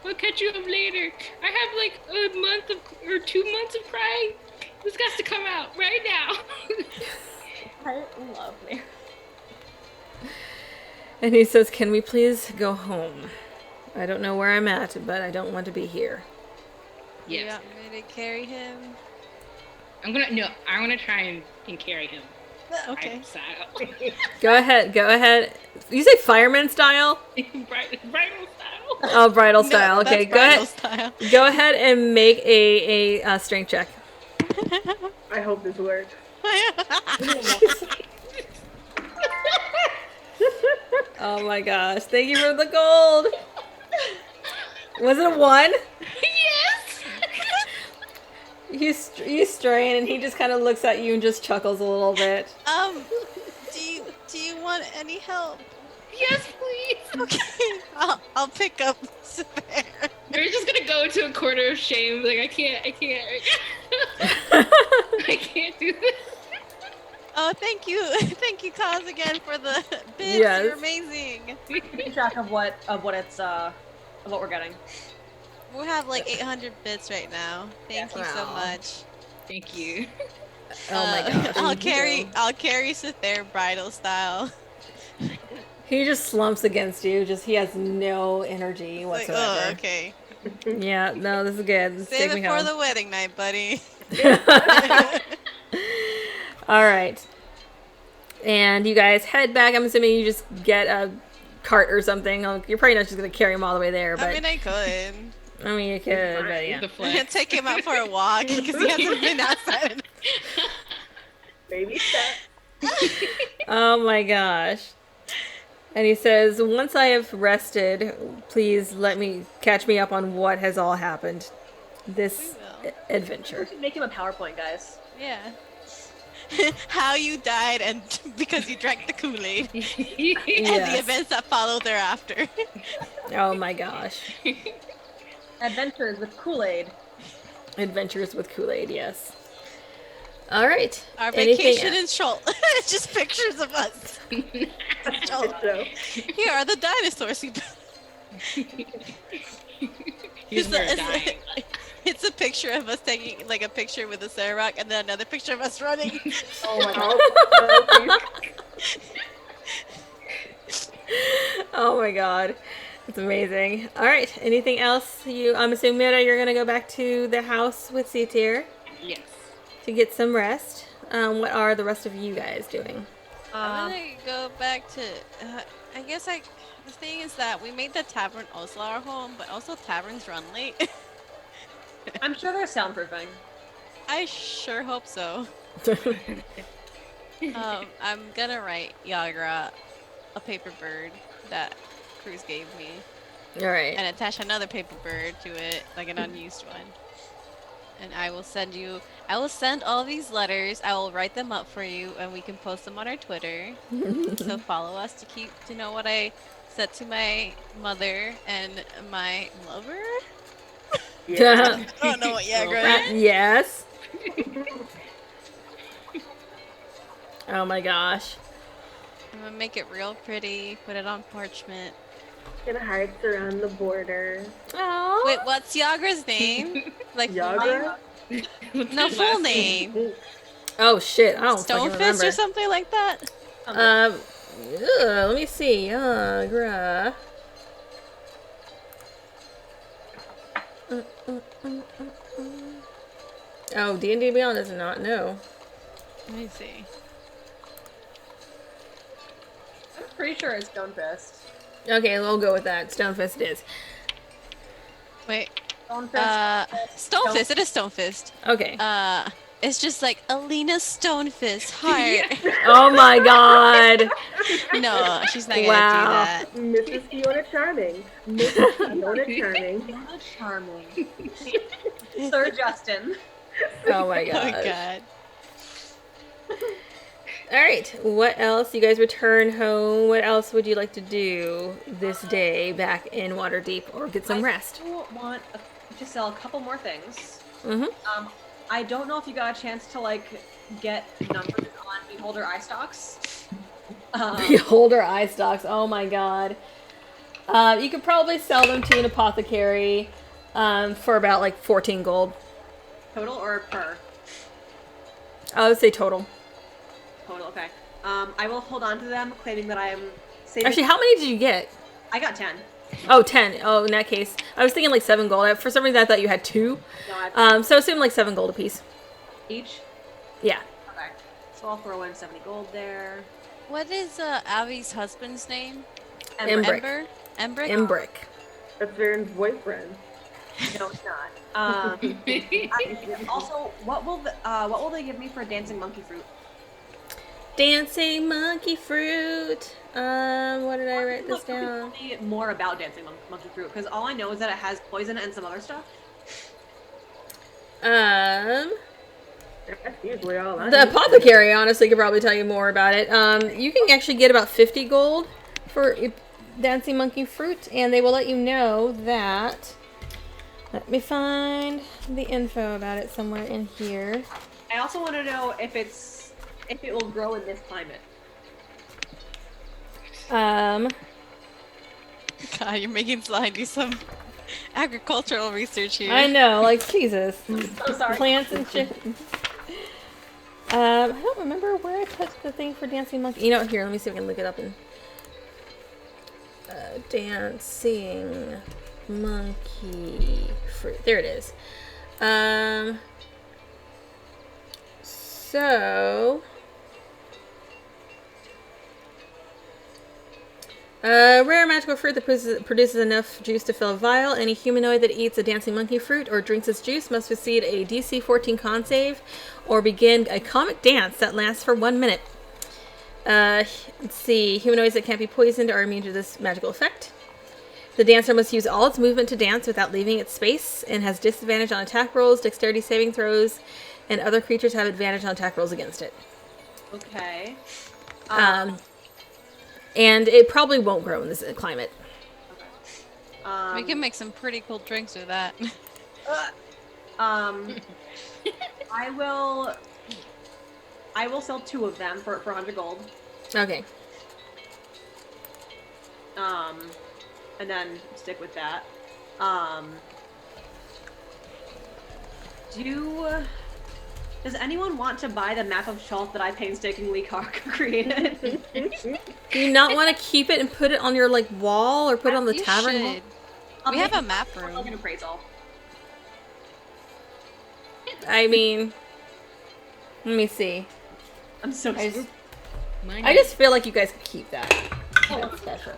we'll catch you up later. I have like a month or 2 months of crying. This got to come out right now. I love me. And he says, can we please go home? I don't know where I'm at, but I don't want to be here. You Yes. want me to carry him? I'm gonna try and carry him. Okay. Style. Go ahead. You say fireman style? Bridal style. Oh, bridal No, style. Okay, that's go ahead. bridal style. Go ahead and make a strength check. I hope this works. Oh my gosh. Thank you for the gold. Was it a 1? Yes. You strain and he just kind of looks at you and just chuckles a little bit. Do you want any help? Yes, please. Okay. I'll pick up Sapphire. We're just gonna go into a corner of shame. Like I can't. I can't do this. Oh, thank you, thank you, Cause, again for the bits. Yes. You're amazing. Keep track of what we're getting. We have like 800 bits right now. Thank you so Wow. much. Thank you. Oh my gosh. I'll carry Cythere bridal style. He just slumps against you. He has no energy Like, whatsoever. oh, okay. Yeah, no, this is good. This Save take it me for home. the wedding night, buddy. All right. And you guys head back. I'm assuming you just get a cart or something. You're probably not just going to carry him all the way there, but I mean, I could. you could, but yeah. The I'm flex. gonna take him out for a walk because he hasn't been outside. Baby steps. Oh my gosh. And he says, once I have rested, please catch me up on what has all happened. This We will. adventure. We should make him a PowerPoint, guys. Yeah. How you died and because you drank the Kool-Aid. And the Yes. events that followed thereafter. Oh my gosh. Adventures with Kool-Aid. Adventures with Kool-Aid, yes. All right. Our Anything vacation else? in Schultz. It's just pictures of us. Schultz. So, Here are the dinosaurs. He's very dying. It's a picture of us taking like a picture with a Sarah and then another picture of us running. Oh my god. oh, Oh my god. It's amazing. All right. Anything else? I'm assuming, Mira, you're going to go back to the house with Citir Yes. to get some rest. What are the rest of you guys doing? I'm gonna go back to. I guess the thing is that we made the tavern also our home, but also taverns run late. I'm sure they're soundproofing. I sure hope so. I'm gonna write Yagra a paper bird that Cruz gave me All right. and attach another paper bird to it, like an unused one. And I will send all these letters. I will write them up for you and we can post them on our Twitter. So follow us to know what I said to my mother and my lover. yeah. I don't know what Yagra is. Yes. Oh my gosh. I'm gonna make it real pretty, put it on parchment. Gonna hearts around the border. Oh. Wait, what's Yagra's name? Like full Yagra? name? No, full name. Oh shit! I don't fucking Stonefist remember. or something like that? Let me see. Yagra. Oh, D&D Beyond does not know. Let me see. I'm pretty sure it's Stonefist. Okay, we'll go with that. Stonefist it is. Wait. Stonefist. Stonefist. It is Stonefist. Okay. It's just like Alina Stonefist heart. Oh my god. No, she's not gonna Wow. do that. Mrs. Fiona Charming. Mrs. Fiona Charming. Fiona Charming. Sir Justin. Oh my Oh god. god. All right. What else? You guys return home. What else would you like to do this day back in Waterdeep, or get some rest? I still want to sell a couple more things. Mm-hmm. I don't know if you got a chance to get numbers on Beholder eye stocks. Beholder eye stocks. Oh my god. You could probably sell them to an apothecary for about 14 gold. Total or per? I would say total. Total, okay. I will hold on to them, claiming that I am saving. Actually, how many did you get? I got 10. Oh, 10. Oh, in that case. I was thinking 7 gold. For some reason, I thought you had 2. No, I've So assume 7 gold apiece. each. Yeah. Okay. So I'll throw in 70 gold there. What is Avi's husband's name? Embrick. Ember? Embrick? Imbrick. That's Varen's boyfriend. No, it's not. Also, what will they give me for dancing monkey fruit? Dancing monkey fruit. What did I write this down? Tell me more about dancing monkey fruit, because all I know is that it has poison and some other stuff. That's usually all I The need. apothecary honestly could probably tell you more about it. You can actually get about 50 gold for dancing monkey fruit, and they will let you know that. Let me find the info about it somewhere in here. I also want to know if it's if it will grow in this climate. God, you're making Sly do some agricultural research here. I know, like, Jesus. So sorry. Plants and shit. I don't remember where I put the thing for dancing monkey. You know, here, let me see if I can look it up in dancing monkey fruit. There it is. So rare magical fruit that produces enough juice to fill a vial. Any humanoid that eats a dancing monkey fruit or drinks its juice must succeed a DC 14 con save or begin a comic dance that lasts for 1 minute. Let's see. Humanoids that can't be poisoned are immune to this magical effect. The dancer must use all its movement to dance without leaving its space and has disadvantage on attack rolls, dexterity saving throws, and other creatures have advantage on attack rolls against it. Okay. And it probably won't grow in this climate. We can make some pretty cool drinks with that. I will sell 2 of them for 100 gold. Okay. And then stick with that. Does anyone want to buy the map of Chalk that I painstakingly created? Do you not want to keep it and put it on your like wall or put it on the You tavern wall? should. We have a map Like room. an appraisal. I mean, let me see. I'm so I Money. just feel like you guys could keep that. That's special.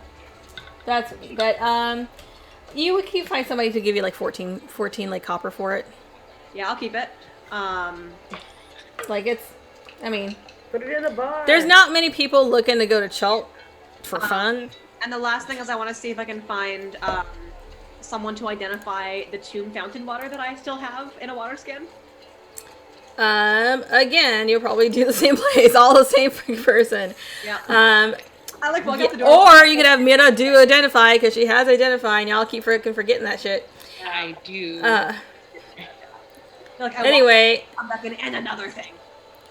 That's me. But you would find somebody to give you like 14 like copper for it. Yeah, I'll keep it. Like it's, I mean, Put it in the bar. there's not many people looking to go to Chult for fun. And the last thing is I want to see if I can find someone to identify the tomb fountain water that I still have in a water skin. Again, you'll probably do the same place, all the same person. Yeah. Um, I like walk out the door. or you could have Mira do identify because she has identify, and y'all keep freaking forgetting that shit. I do. Like, I Anyway, I'm back in and another thing.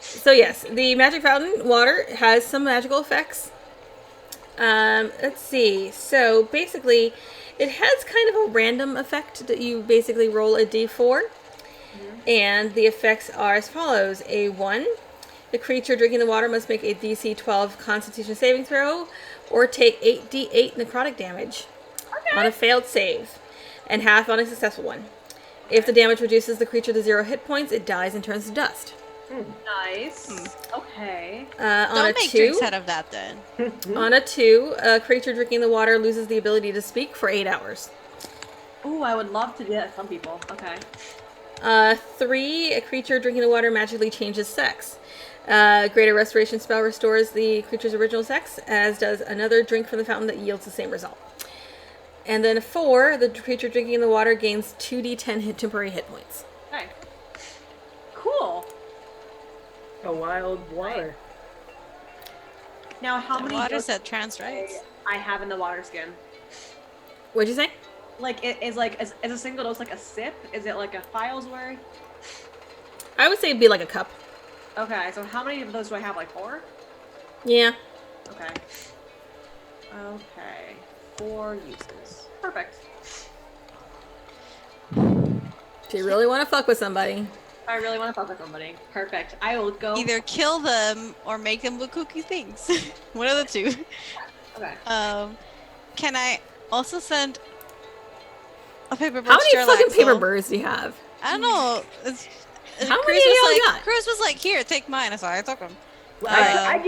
so yes, the magic fountain water has some magical effects. Let's see. So basically, it has kind of a random effect that you basically roll a d4. And the effects are as follows. A 1, the creature drinking the water must make a DC 12 Constitution saving throw or take 8d8 necrotic damage on a failed save and half on a successful one. If the damage reduces the creature to 0 hit points, it dies and turns to dust. Nice. Okay. On a Don't make 2, drinks out of that then. on a 2, a creature drinking the water loses the ability to speak for 8 hours. Ooh, I would love to do that. Some people. Okay. 3, a creature drinking the water magically changes sex. Greater restoration spell restores the creature's original sex, as does another drink from the fountain that yields the same result. And then 4, the creature drinking the water gains 2d10 temporary hit points. Okay. Cool. A wild water. Now, how The many water doses said trans rights. I have in the water skin? What'd you say? Like, is a single dose like a sip? Is it like a file's worth? I would say it'd be like a cup. Okay, so how many of those do I have? Like 4? Yeah. Okay. Okay. 4 uses. Perfect. If you really want to fuck with somebody. I really want to fuck with somebody. Perfect. I will go. Either kill them or make them look kooky things. One of the two. Okay. Can I also send a paper bird? How many fucking paper birds do you have? I don't know. How Cruz many was y'all like, got? Cruz was like, "Here, take mine." So I took them. I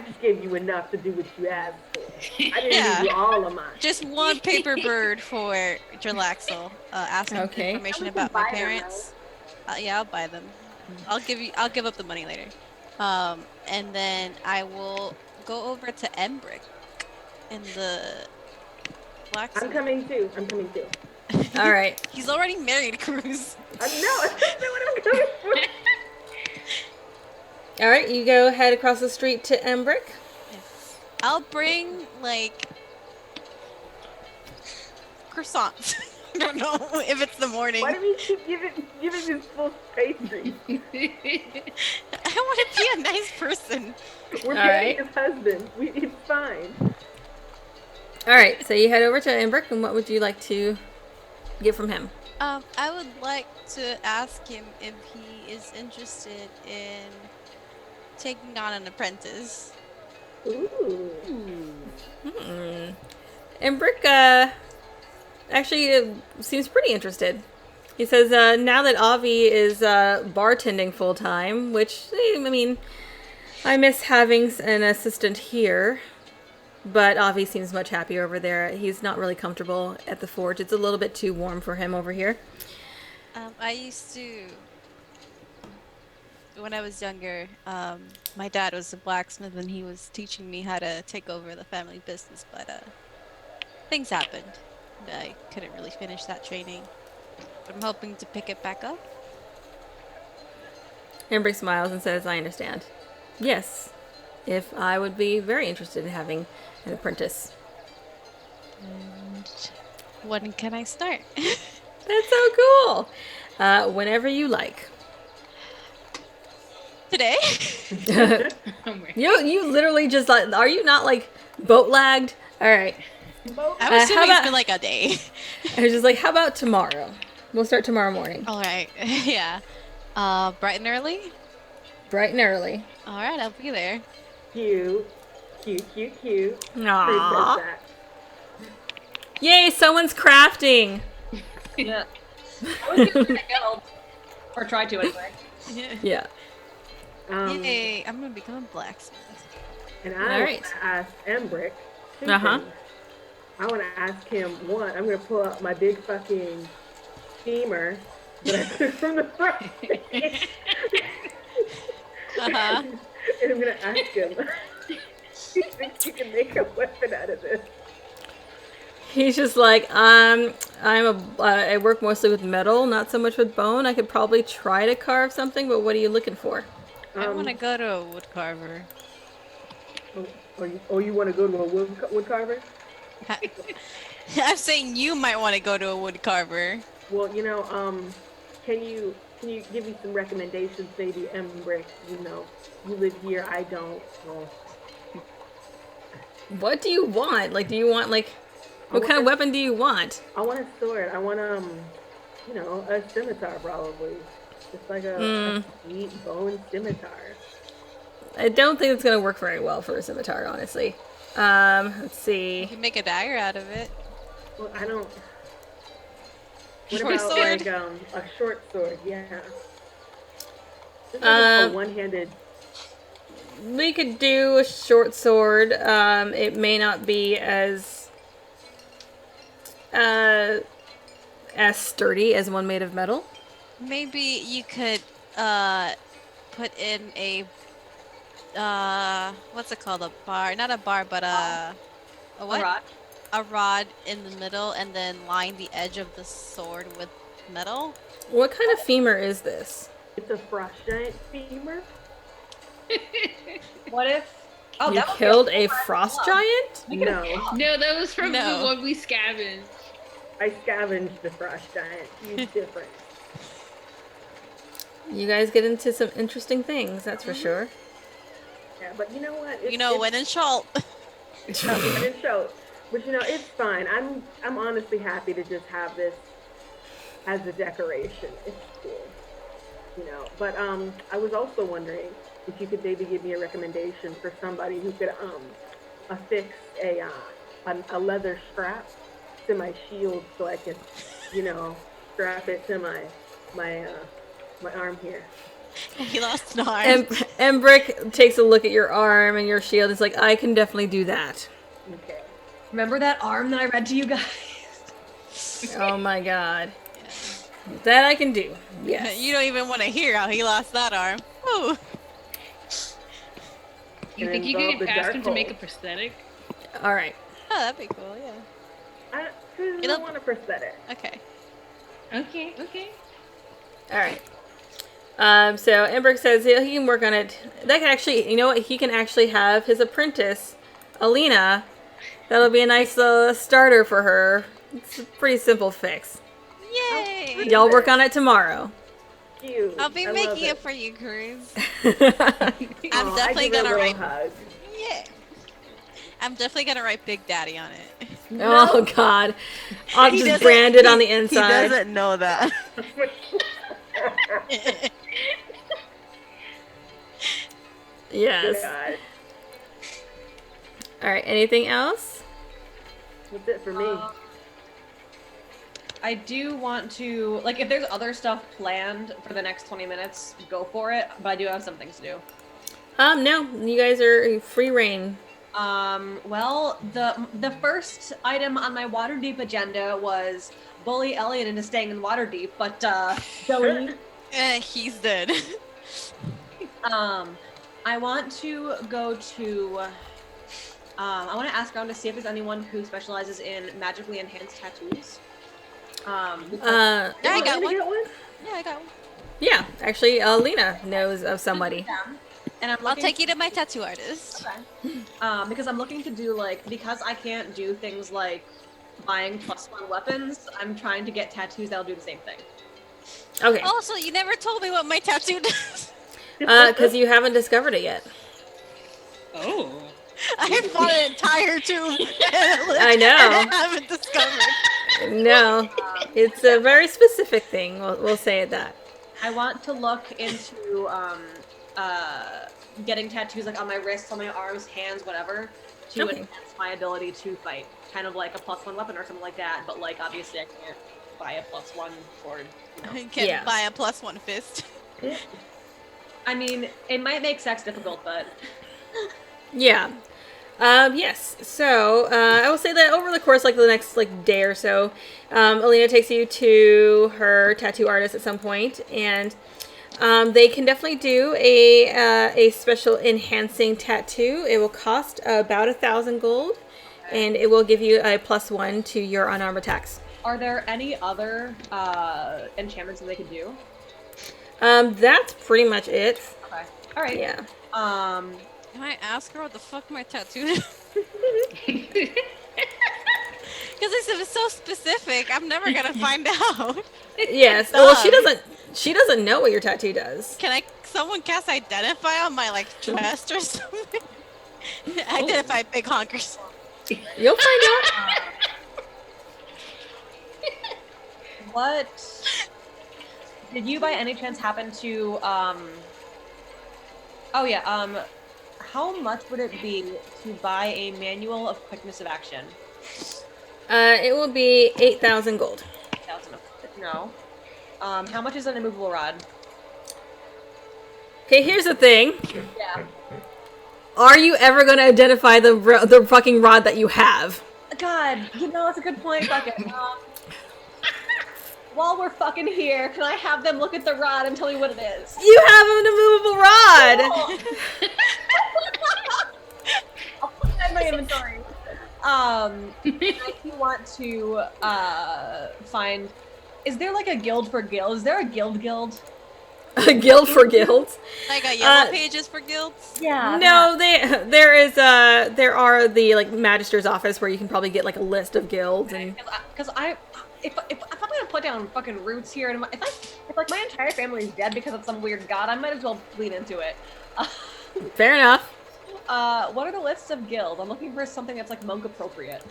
just gave you enough to do what you asked for. I didn't Yeah. give you all of mine. Just one paper bird for Jalaxel. Asking Okay. information And we can about my buy them, parents. Yeah, I'll buy them. I'll give up the money later. And then I will go over to Embrick in the black. I'm coming too. All right. He's already married, Cruz. I know. That's what I'm coming for. All right, you go head across the street to Embrick. I'll bring like croissants. I don't know if it's the morning. Why do we keep giving these full pastries? I want to be a nice person. We're All paying right. his husband. It's fine. All right, so you head over to Embrick, and what would you like to get from him? I would like to ask him if he is interested in taking on an apprentice. Ooh. Embrick actually seems pretty interested. He says now that Avi is bartending full time, which I mean, I miss having an assistant here, but Avi seems much happier over there. He's not really comfortable at the forge. It's a little bit too warm for him over here. I used to, when I was younger, my dad was a blacksmith and he was teaching me how to take over the family business, but things happened. I couldn't really finish that training, but I'm hoping to pick it back up. Embrick smiles and says, I understand. Yes, if I would be very interested in having an apprentice. And when can I start? That's so cool. Whenever you like. Today? Oh my. You literally just like, are you not like boat lagged? All right. I'm how assuming about- it's been like a day. I was just like, how about tomorrow? We'll start tomorrow morning. All right. Yeah. Bright and early? Bright and early. All right, I'll be there. Cute. Cute. Aww. Princess that. Yay, someone's crafting. Yeah. I was gonna say guild. Or try to anyway. Yeah. Yay, I'm gonna become a blacksmith. And All I right. want to ask Embrick two Uh-huh. things. I want to ask him, one, I'm going to pull out my big fucking steamer that I took from the front. Uh-huh. And I'm going to ask him, do you think you can make a weapon out of this? He's just like, I work mostly with metal, not so much with bone. I could probably try to carve something, but what are you looking for? I want to go to a wood carver. You want to go to a wood carver? I'm saying you might want to go to a wood carver. Well, can you give me some recommendations, maybe, Embrick? You live here, I don't. Well, What do you want? Like, do you want, like, what kind of weapon do you want? I want a sword. I want a scimitar probably. Just like a sweet bone scimitar. I don't think it's going to work very well for a scimitar, honestly. Let's see. You can make a dagger out of it. Well, I don't. What Short about sword? like a short sword? Yeah. Just like Um, a one-handed. We could do a short sword. It may not be as sturdy as one made of metal. Maybe you could put in a what's it called? A bar? Not a bar, but a what? Alright. A rod in the middle, and then line the edge of the sword with metal. What kind of femur is this? It's a frost giant femur. What if? Oh, You that would be killed a fun frost club. giant? We could- No, No, that was from No. the one we scavenged. I scavenged the frost giant. He's different. You guys get into some interesting things, that's for sure. Yeah, but you know what? When in Schalt. I didn't show. But it's fine. I'm honestly happy to just have this as a decoration. It's cool. But I was also wondering if you could maybe give me a recommendation for somebody who could affix a leather strap to my shield so I can, strap it to my arm here. He lost an arm. Embrick takes a look at your arm and your shield. It's like, I can definitely do that. Okay. Remember that arm that I read to you guys? Oh my god. That I can do. Yes. You don't even want to hear how he lost that arm. Ooh. You And think you involve could the ask dark him to make a hole. prosthetic? All right. Oh, that'd be cool. Yeah. Who It'll- doesn't want a prosthetic? Okay. Okay, okay. All right. So Embrick says he can work on it. That can actually, you know what? He can actually have his apprentice, Alina. That'll be a nice starter for her It's a pretty simple fix. Yay! Y'all work on it tomorrow. Cute. I'll be I making love it for you, Cruz. Oh, I'm Aw, definitely I give her gonna a write. little hug. Yeah. I'm definitely gonna write Big Daddy on it. Oh God! I'll He just doesn't- brand it on the He inside. doesn't know that. Yes. God. All right. Anything else? That's it for me. I do want to, like, if there's other stuff planned for the next 20 minutes, go for it. But I do have some things to do. No. You guys are free reign. Well, the first item on my Waterdeep agenda was bully Elliot into staying in Waterdeep, but Joey, He's dead. I want to go to. I want to ask around to see if there's anyone who specializes in magically enhanced tattoos. Yeah, I got one. Get one? Yeah, I got one. Yeah. Actually, Lena knows of somebody. And I'm I'll looking take you to my tattoo artist. because I'm looking to do because I can't do things like buying +1 weapons. I'm trying to get tattoos that'll do the same thing. Okay. Also, you never told me what my tattoo does. Because you haven't discovered it yet. Oh. I fought an entire tomb. I know. I haven't discovered. No, it's a very specific thing. We'll say it that. I want to look into getting tattoos like on my wrists, on my arms, hands, whatever, to Okay. enhance my ability to fight. Kind of like a +1 weapon or something like that. But like obviously I can't buy a +1 sword. You know? I can Yeah. buy a +1 fist. I mean, it might make sex difficult, but Yeah. Yes. So I will say that over the course, like the next day or so, Alina takes you to her tattoo artist at some point, and they can definitely do a special enhancing tattoo. It will cost about 1,000 gold, and it will give you a +1 to your unarmed attacks. are there any other enchantments that they could do? That's pretty much it. Okay. All right. Yeah. Can I ask her what the fuck my tattoo is? Because it's so specific, I'm never gonna find out. Yes. Well, she doesn't know what your tattoo does. Can someone cast Identify on my chest or something? Identify big honkers. You'll find out. What did you by any chance happen to oh yeah, how much would it be to buy a manual of quickness of action? It will be 8,000 gold. 1,000. No. How much is an immovable rod? Okay, here's the thing. Yeah. Are you ever going to identify the fucking rod that you have? God, that's a good point. Fuck it. While we're fucking here, can I have them look at the rod and tell me what it is? You have an immovable rod! I'll put that in my inventory. If you want to find, is there like a guild for guilds? Is there a guild? A guild for guilds? Like a yellow pages for guilds? Yeah. No, there are the magister's office where you can probably get a list of guilds and Because if I'm gonna put down fucking roots here, and if my entire family is dead because of some weird god, I might as well lean into it. fair enough. What are the lists of guilds? I'm looking for something that's monk appropriate.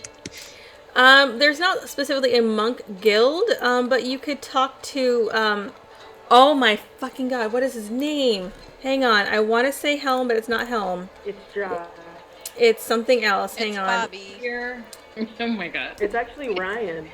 There's not specifically a monk guild, but you could talk to oh my fucking god, what is his name? Hang on, I want to say Helm, but it's not Helm. It's dry. It's something else. Hang on. Bobby. Here. Oh my god. It's actually Ryan.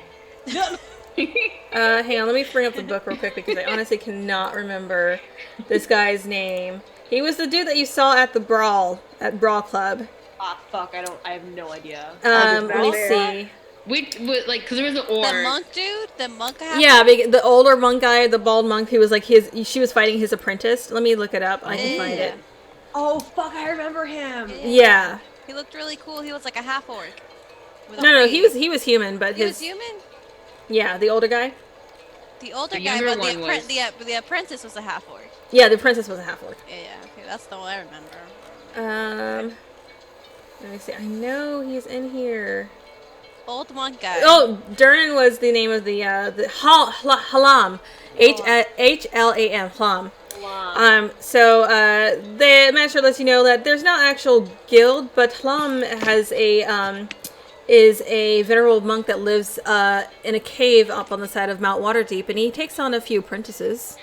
Hang on, let me bring up the book real quick because I honestly cannot remember this guy's name. He was the dude that you saw at the Brawl Club. Ah, fuck, I have no idea. Let me Brawl? see. Wait, because there was an orc. The monk dude? The monk I have? Yeah, the older monk guy, the bald monk who was she was fighting his apprentice. Let me look it up. I can find it. Oh, fuck, I remember him! Yeah. He looked really cool. He was like a half orc. No, he was human, but He his was human? yeah, the older guy. The older The guy, younger but one was- the apprentice was a half orc. Yeah, the princess was a half orc. Yeah, okay, that's the one I remember. Let me see. I know he's in here. old monk guy. Oh, Durnan was the name of the Halam. Hlam. Hlam. So the master lets you know that there's no actual guild, but Hlam has is a venerable monk that lives in a cave up on the side of Mount Waterdeep, and he takes on a few apprentices.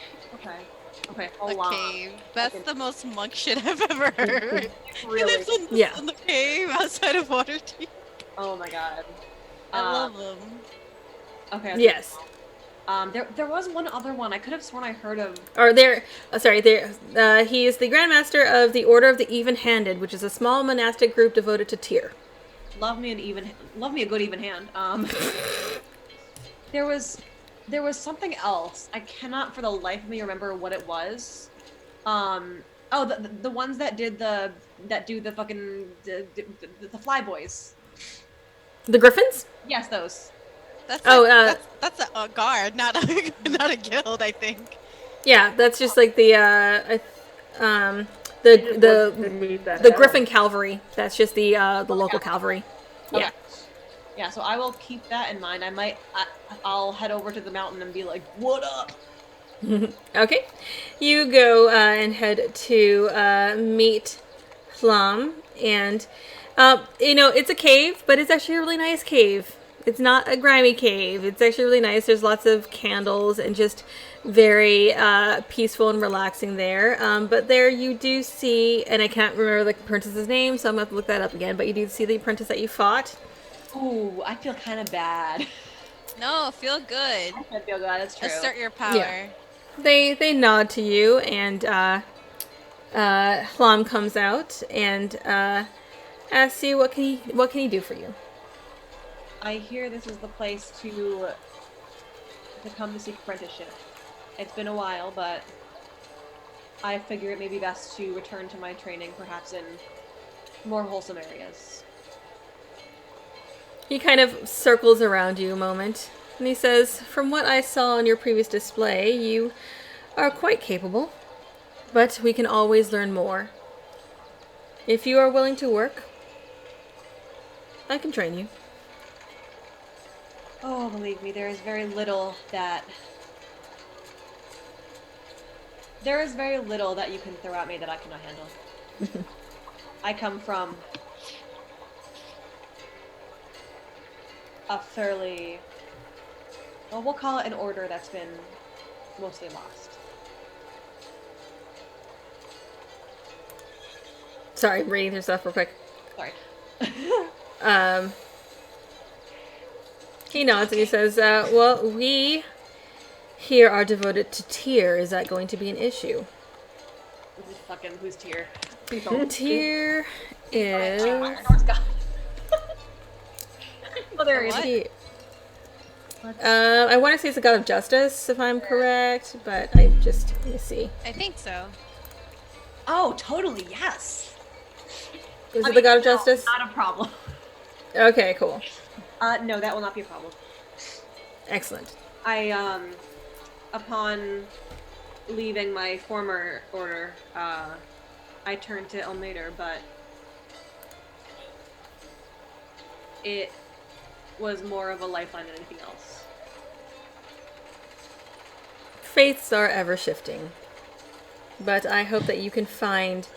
Okay, A hold on. cave. That's the most monk shit I've ever heard. Really? He lives in the cave outside of Waterdeep. Oh my god. I love him. Okay. Yes. There was one other one. I could have sworn I heard of. Or he is the Grand Master of the Order of the Even-Handed, which is a small monastic group devoted to Tyr. Love me a good even hand. There was something else. I cannot for the life of me remember what it was. The ones that do the fucking the fly boys. The Griffins? Yes, those. That's that's a guard, not a guild, I think. Yeah, that's just like the Griffin Cavalry. That's just the local cavalry. Okay. Yeah. Yeah, so I will keep that in mind. I'll head over to the mountain and be like, "What up?" Okay. You go and head to meet Hlam, and it's a cave, but it's actually a really nice cave. It's not a grimy cave. It's actually really nice. There's lots of candles and just very peaceful and relaxing there. But there you do see, and I can't remember the apprentice's name, so I'm going to have to look that up again, but you do see the apprentice that you fought. Ooh, I feel kind of bad. No, feel good. I feel good. That's true. Assert your power. Yeah. They nod to you, and Hlam comes out and asks you what can he do for you. I hear this is the place to come to seek apprenticeship. It's been a while, but I figure it may be best to return to my training, perhaps in more wholesome areas. He kind of circles around you a moment, and he says, "From what I saw on your previous display, you are quite capable, but we can always learn more. If you are willing to work, I can train you." Oh, believe me, there is very little that you can throw at me that I cannot handle. I come from a fairly, well, we'll call it an order that's been mostly lost. Sorry, I'm reading through stuff real quick. Sorry. He nods and he says, well, we here are devoted to Tyr. Is that going to be an issue? Who's Tyr? Tyr is... Oh, there he is. Tyr. I want to say it's the god of justice, if I'm correct, but let me see. I think so. Oh, totally, yes. Is it the god of justice? Not a problem. Okay, cool. No, that will not be a problem. Excellent. Upon leaving my former order, I turned to Elmater, but it was more of a lifeline than anything else. Faiths are ever shifting, but I hope that you can find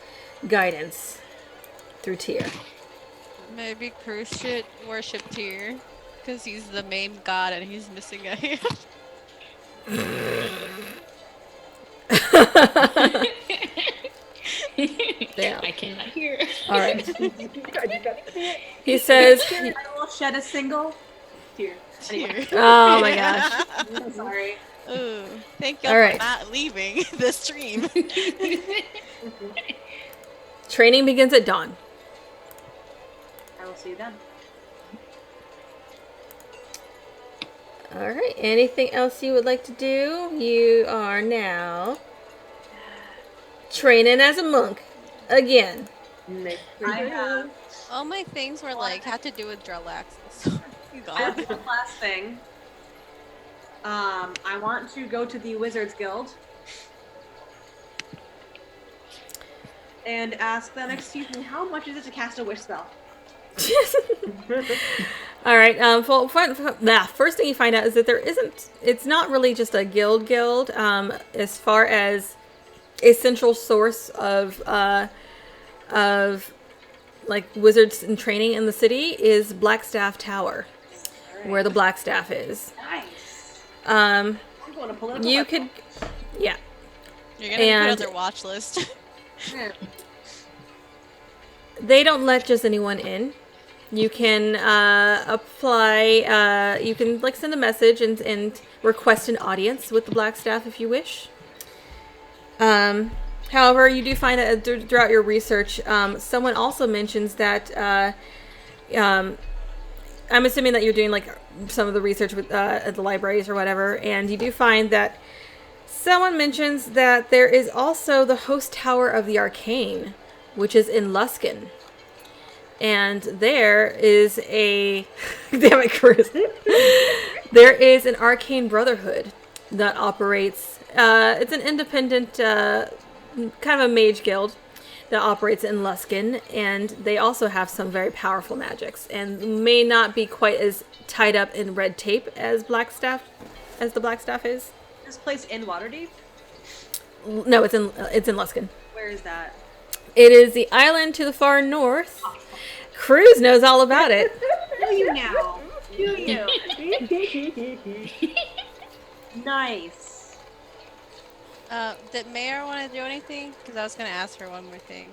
guidance through Tyr. Maybe Cruz should worship Tyr, because he's the main god and he's missing a hand. Yeah. I cannot hear. All right. He says, I will shed a single tear. Anyway. "Oh my gosh." I'm sorry. Ooh, thank you All for right. not leaving the stream. Training begins at dawn. I will see you then. All right. Anything else you would like to do? You are now training as a monk again. I have All my things were like had to do with Drelaxis. I have one last thing. I want to go to the Wizards Guild and ask them, excuse me, how much is it to cast a wish spell? All right. First thing you find out is that it's not really just a guild. As far as a central source of like wizards in training in the city is Blackstaff Tower, where the Blackstaff is. Nice. Um, I'm going to political. you could, yeah. You're gonna be put on And- their watch list. They don't let just anyone in. You can apply. You can like send a message and request an audience with the Blackstaff if you wish. However, you do find that throughout your research, someone also mentions that. I'm assuming that you're doing like some of the research with at the libraries or whatever, and you do find that someone mentions that there is also the host tower of the Arcane, which is in Luskin. And there is a damn it, Chris. There is an arcane brotherhood that operates. It's an independent, kind of a mage guild that operates in Luskin, and they also have some very powerful magics, and may not be quite as tied up in red tape as the Blackstaff is. This place in Waterdeep? No, it's in Luskin. Where is that? It is the island to the far north. Cruz knows all about it. Do you now? Do you? Nice. Did Mayor want to do anything? Because I was gonna ask her one more thing,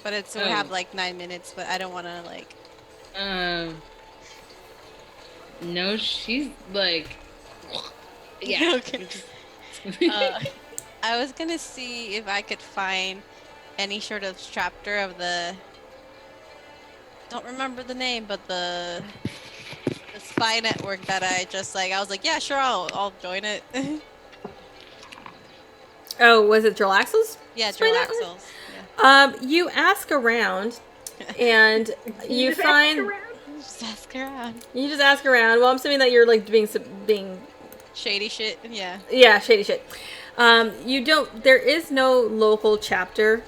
but we Oh. have like 9 minutes. But I don't want to like. No, she's like, yeah. Okay. I was gonna see if I could find any sort of chapter of the. Don't remember the name, but the spy network that I just like. I was like, yeah, sure, I'll join it. Oh, was it Drillaxles? Yeah, Spy Joel network? Axels. Yeah. You ask around, and you Just find ask around. Just ask around. you just ask around. Well, I'm assuming that you're like being Shady shit. Yeah. yeah, shady shit. You don't. There is no local chapter,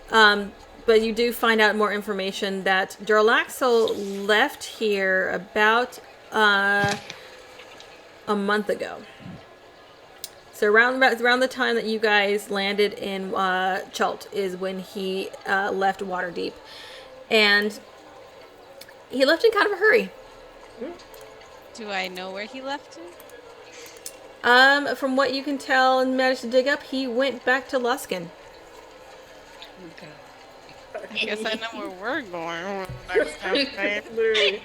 but you do find out more information that Jarlaxle left here about a month ago. So around the time that you guys landed in Chult is when he left Waterdeep, and he left in kind of a hurry. Do I know where he left it? From what you can tell and managed to dig up, he went back to Luskin. I guess I know where we're going next time. Literally.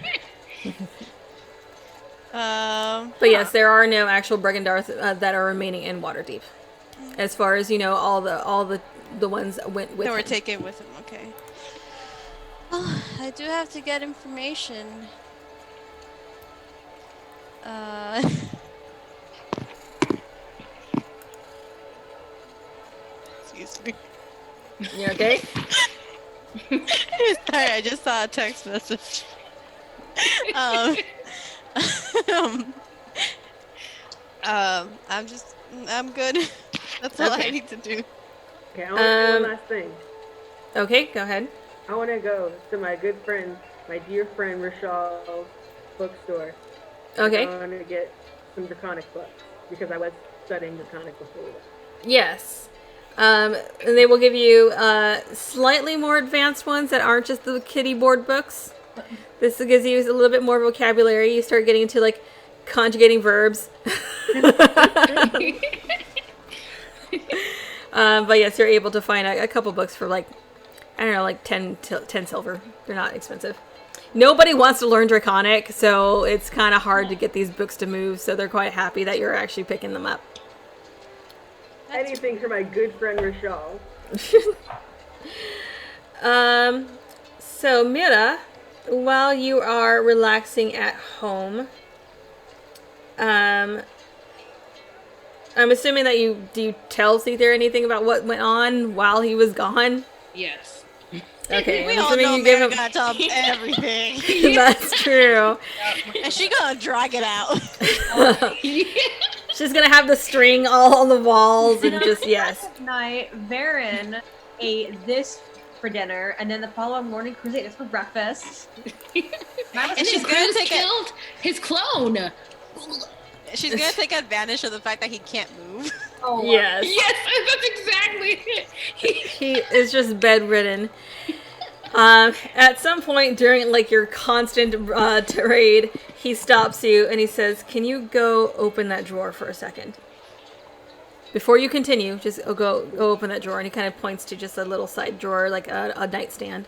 But yes, there are no actual Bregendarth that are remaining in Waterdeep. As far as you know, all the ones went with They were him. taken with him. Okay. Oh, I do have to get information. Excuse me. You okay? Sorry, I just saw a text message. I'm good. That's all I Okay. need to do. Okay, I want to do Um, one last thing. Okay, go ahead. I want to go to my good friend, my dear friend Rachel's bookstore. Okay. I want to get some Draconic books because I was studying Draconic before that. Yes. And they will give you slightly more advanced ones that aren't just the kiddie board books. This gives you a little bit more vocabulary. You start getting into like conjugating verbs. But yes, you're able to find a couple books for like, I don't know, like 10 silver. They're not expensive. Nobody wants to learn Draconic, so it's kind of hard to get these books to move, so they're quite happy that you're actually picking them up. Anything for my good friend Rachel. So Mira, while you are relaxing at home, I'm assuming that do you tell Seether anything about what went on while he was gone? Yes. Okay, We I'm all assuming know you give Mary him. gotta tell him everything. That's true. And she gonna drag it out. She's gonna have the string all on the walls and just yes. Night, Varen ate this for dinner, and then the following morning, Cruz ate this for breakfast. And she's gonna take it. His clone. She's gonna take advantage of the fact that he can't move. Oh, Yes. Yes, that's exactly it. He is just bedridden. At some point during like your constant tirade, he stops you and he says, "Can you go open that drawer for a second? Before you continue, just go open that drawer." And he kind of points to just a little side drawer, like a nightstand.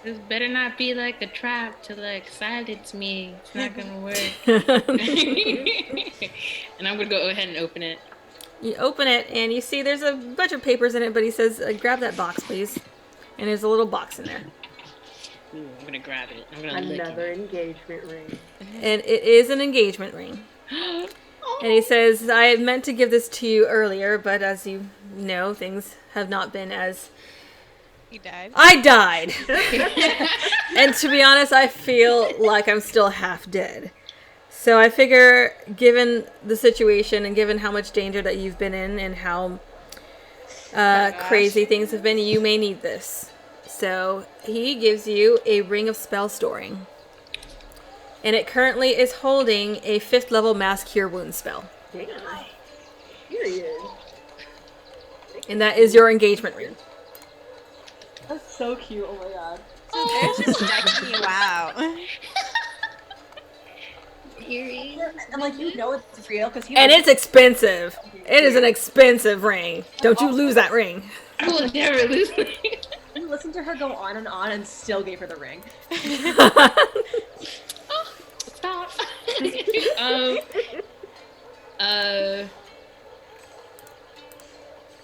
This better not be like a trap to like silence me. It's not gonna work. And I'm gonna go ahead and open it. You open it and you see there's a bunch of papers in it, but he says, "Grab that box, please." And there's a little box in there. Ooh, I'm gonna grab it. I'm gonna lick Another it. engagement ring. And it is an engagement ring. And he says, "I had meant to give this to you earlier, but as you know, things have not been as..." He died. I died. And to be honest, I feel like I'm still half dead. So I figure, given the situation and given how much danger that you've been in and how crazy things have been, you may need this. So he gives you a ring of spell storing. And it currently is holding a 5th level mass cure wound spell. Damn. Period. And that is your engagement ring. That's so cute. Oh my god. So they're just checking you out. Period. And like you know it's real because he. And it's expensive. It is an expensive ring. Don't you lose that ring. I will never lose it. You listened to her go on and still gave her the ring. Stop.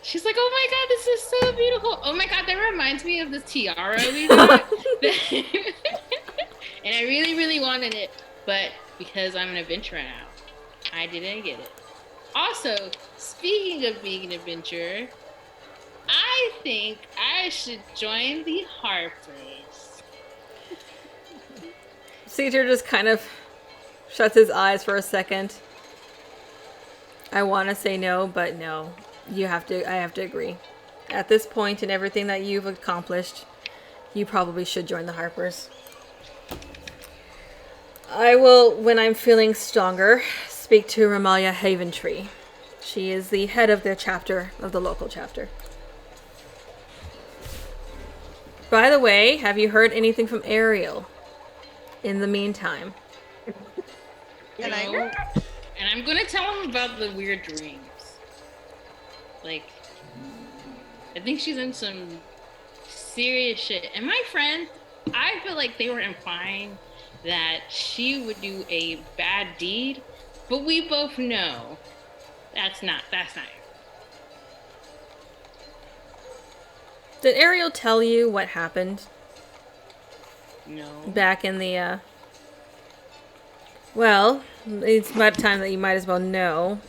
She's like, "Oh my god, this is so beautiful. Oh my god, that reminds me of the tiara we got." And I really, really wanted it, but because I'm an adventurer now, I didn't get it. Also, speaking of being an adventurer, I think I should join the Harpers. Caesar just kind of shuts his eyes for a second. I want to say no, but no. I have to agree. At this point in everything that you've accomplished, you probably should join the Harpers. I will, when I'm feeling stronger, speak to Ramalia Haventree. She is the head of their chapter, of the local chapter. By the way, have you heard anything from Ariel in the meantime? And I No. And I'm gonna tell him about the weird dreams. Like, I think she's in some serious shit. And my friend, I feel like they were implying that she would do a bad deed, but we both know that's not her. Did Ariel tell you what happened No. back in the, Well, it's about time that you might as well know.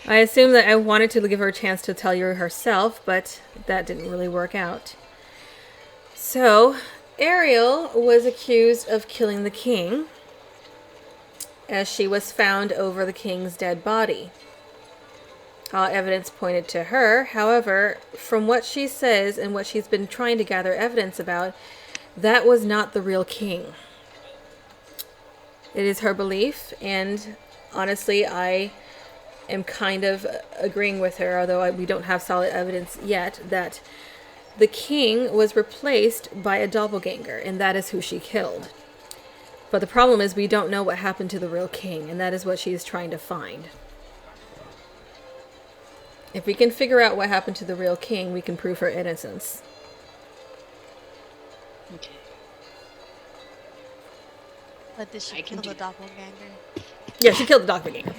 I assume that I wanted to give her a chance to tell you herself, but that didn't really work out. So, Ariel was accused of killing the king, as she was found over the king's dead body. All evidence pointed to her. However, from what she says and what she's been trying to gather evidence about, that was not the real king. It is her belief, and honestly, I am kind of agreeing with her, although we don't have solid evidence yet, that the king was replaced by a doppelganger, and that is who she killed. But the problem is we don't know what happened to the real king, and that is what she is trying to find. If we can figure out what happened to the real king, we can prove her innocence. Okay. But did she I can kill the do- doppelganger? Yeah, she killed the doppelganger.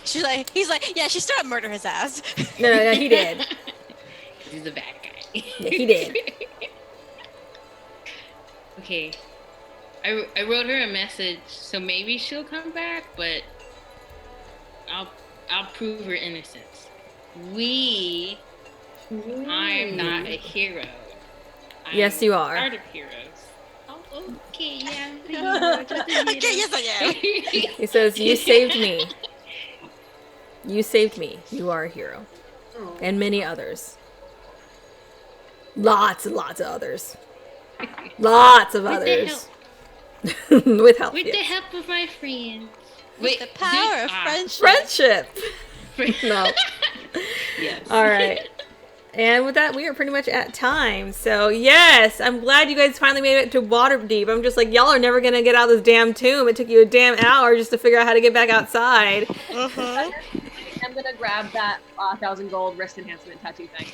He's like, yeah, she started to murder his ass. No, he did. He's a bad guy. Yeah, he did. Okay. I wrote her a message, so maybe she'll come back, but I'll prove her innocence. I'm not a hero. Yes, you are. Part of heroes. Oh, okay, yeah, I'm a hero, just a hero. Okay, yes, I am. He says, "You saved me. You saved me. You are a hero." Oh. And many others. Lots and lots of others. Lots of With the others. help. With help. With the yes. help of my friends. With the power of friendship. friendship. No. Yes. All right. And with that, we are pretty much at time. So, yes, I'm glad you guys finally made it to Waterdeep. I'm just like, y'all are never going to get out of this damn tomb. It took you a damn hour just to figure out how to get back outside. Uh-huh. I'm gonna grab that 1,000 gold wrist enhancement tattoo thing.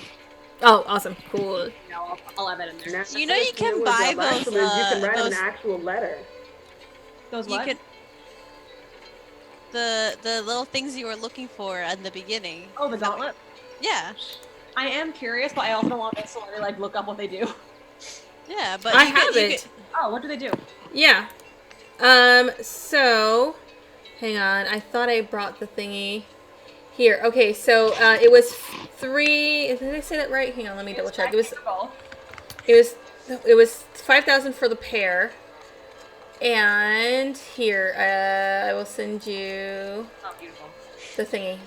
Oh, awesome. Cool. I'll have it in there. You know you can buy those, you can write those- an actual letter. Those You what? could the little things you were looking for in the beginning. Oh, the gauntlet. Yeah. I am curious, but I also don't want this to like look up what they do. Yeah, but I you have could, you it. Oh, what do they do? Yeah. So, hang on. I thought I brought the thingy. Here. Okay, so it was 3. Did I say that right? Hang on, let me double check. It was 5,000 for the pair. And here, I will send you Oh, beautiful. the thingy.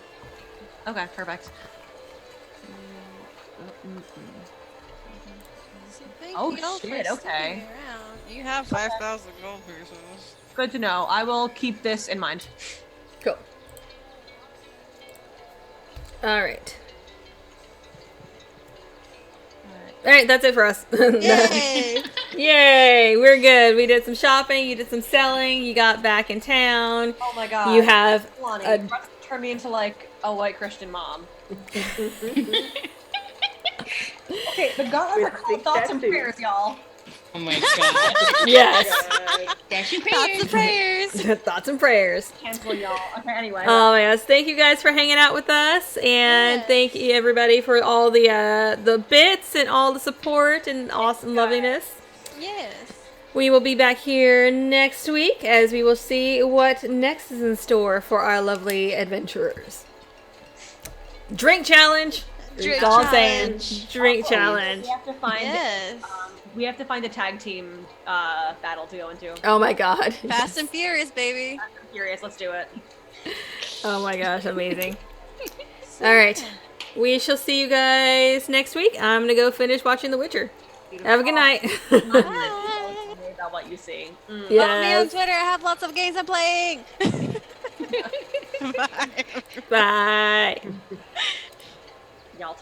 Okay, perfect. Thank Oh, y'all for shit, okay. sticking around. You have 5,000 gold pieces. Good to know. I will keep this in mind. Cool. All right. All right, that's it for us. Yay! Yay, we're good. We did some shopping, you did some selling, you got back in town. Oh my god. You have Lonnie, a- turn me into like a white Christian mom. Okay, the gauntlets are called thoughts and prayers, y'all. Oh my god. yes. That's your Thoughts and prayers. prayers. Thoughts and prayers. Cancel y'all. Okay, anyway. Oh my gosh, thank you guys for hanging out with us, and Yes. thank you everybody for all the bits and all the support and awesome loveliness. Yes. We will be back here next week as we will see what next is in store for our lovely adventurers. Drink challenge. Drink That's all I'm saying. challenge. Drink challenge. we have to find Yes. we have to find a tag team battle to go into. Oh my god. Fast and Furious, baby. I'm curious. Let's do it. Oh my gosh, amazing. All right. We shall see you guys next week. I'm going to go finish watching The Witcher. Have a good night. Bye. About what you see. Follow me on yes. Twitter. I have lots of games I'm playing. Bye. Bye. Y'all.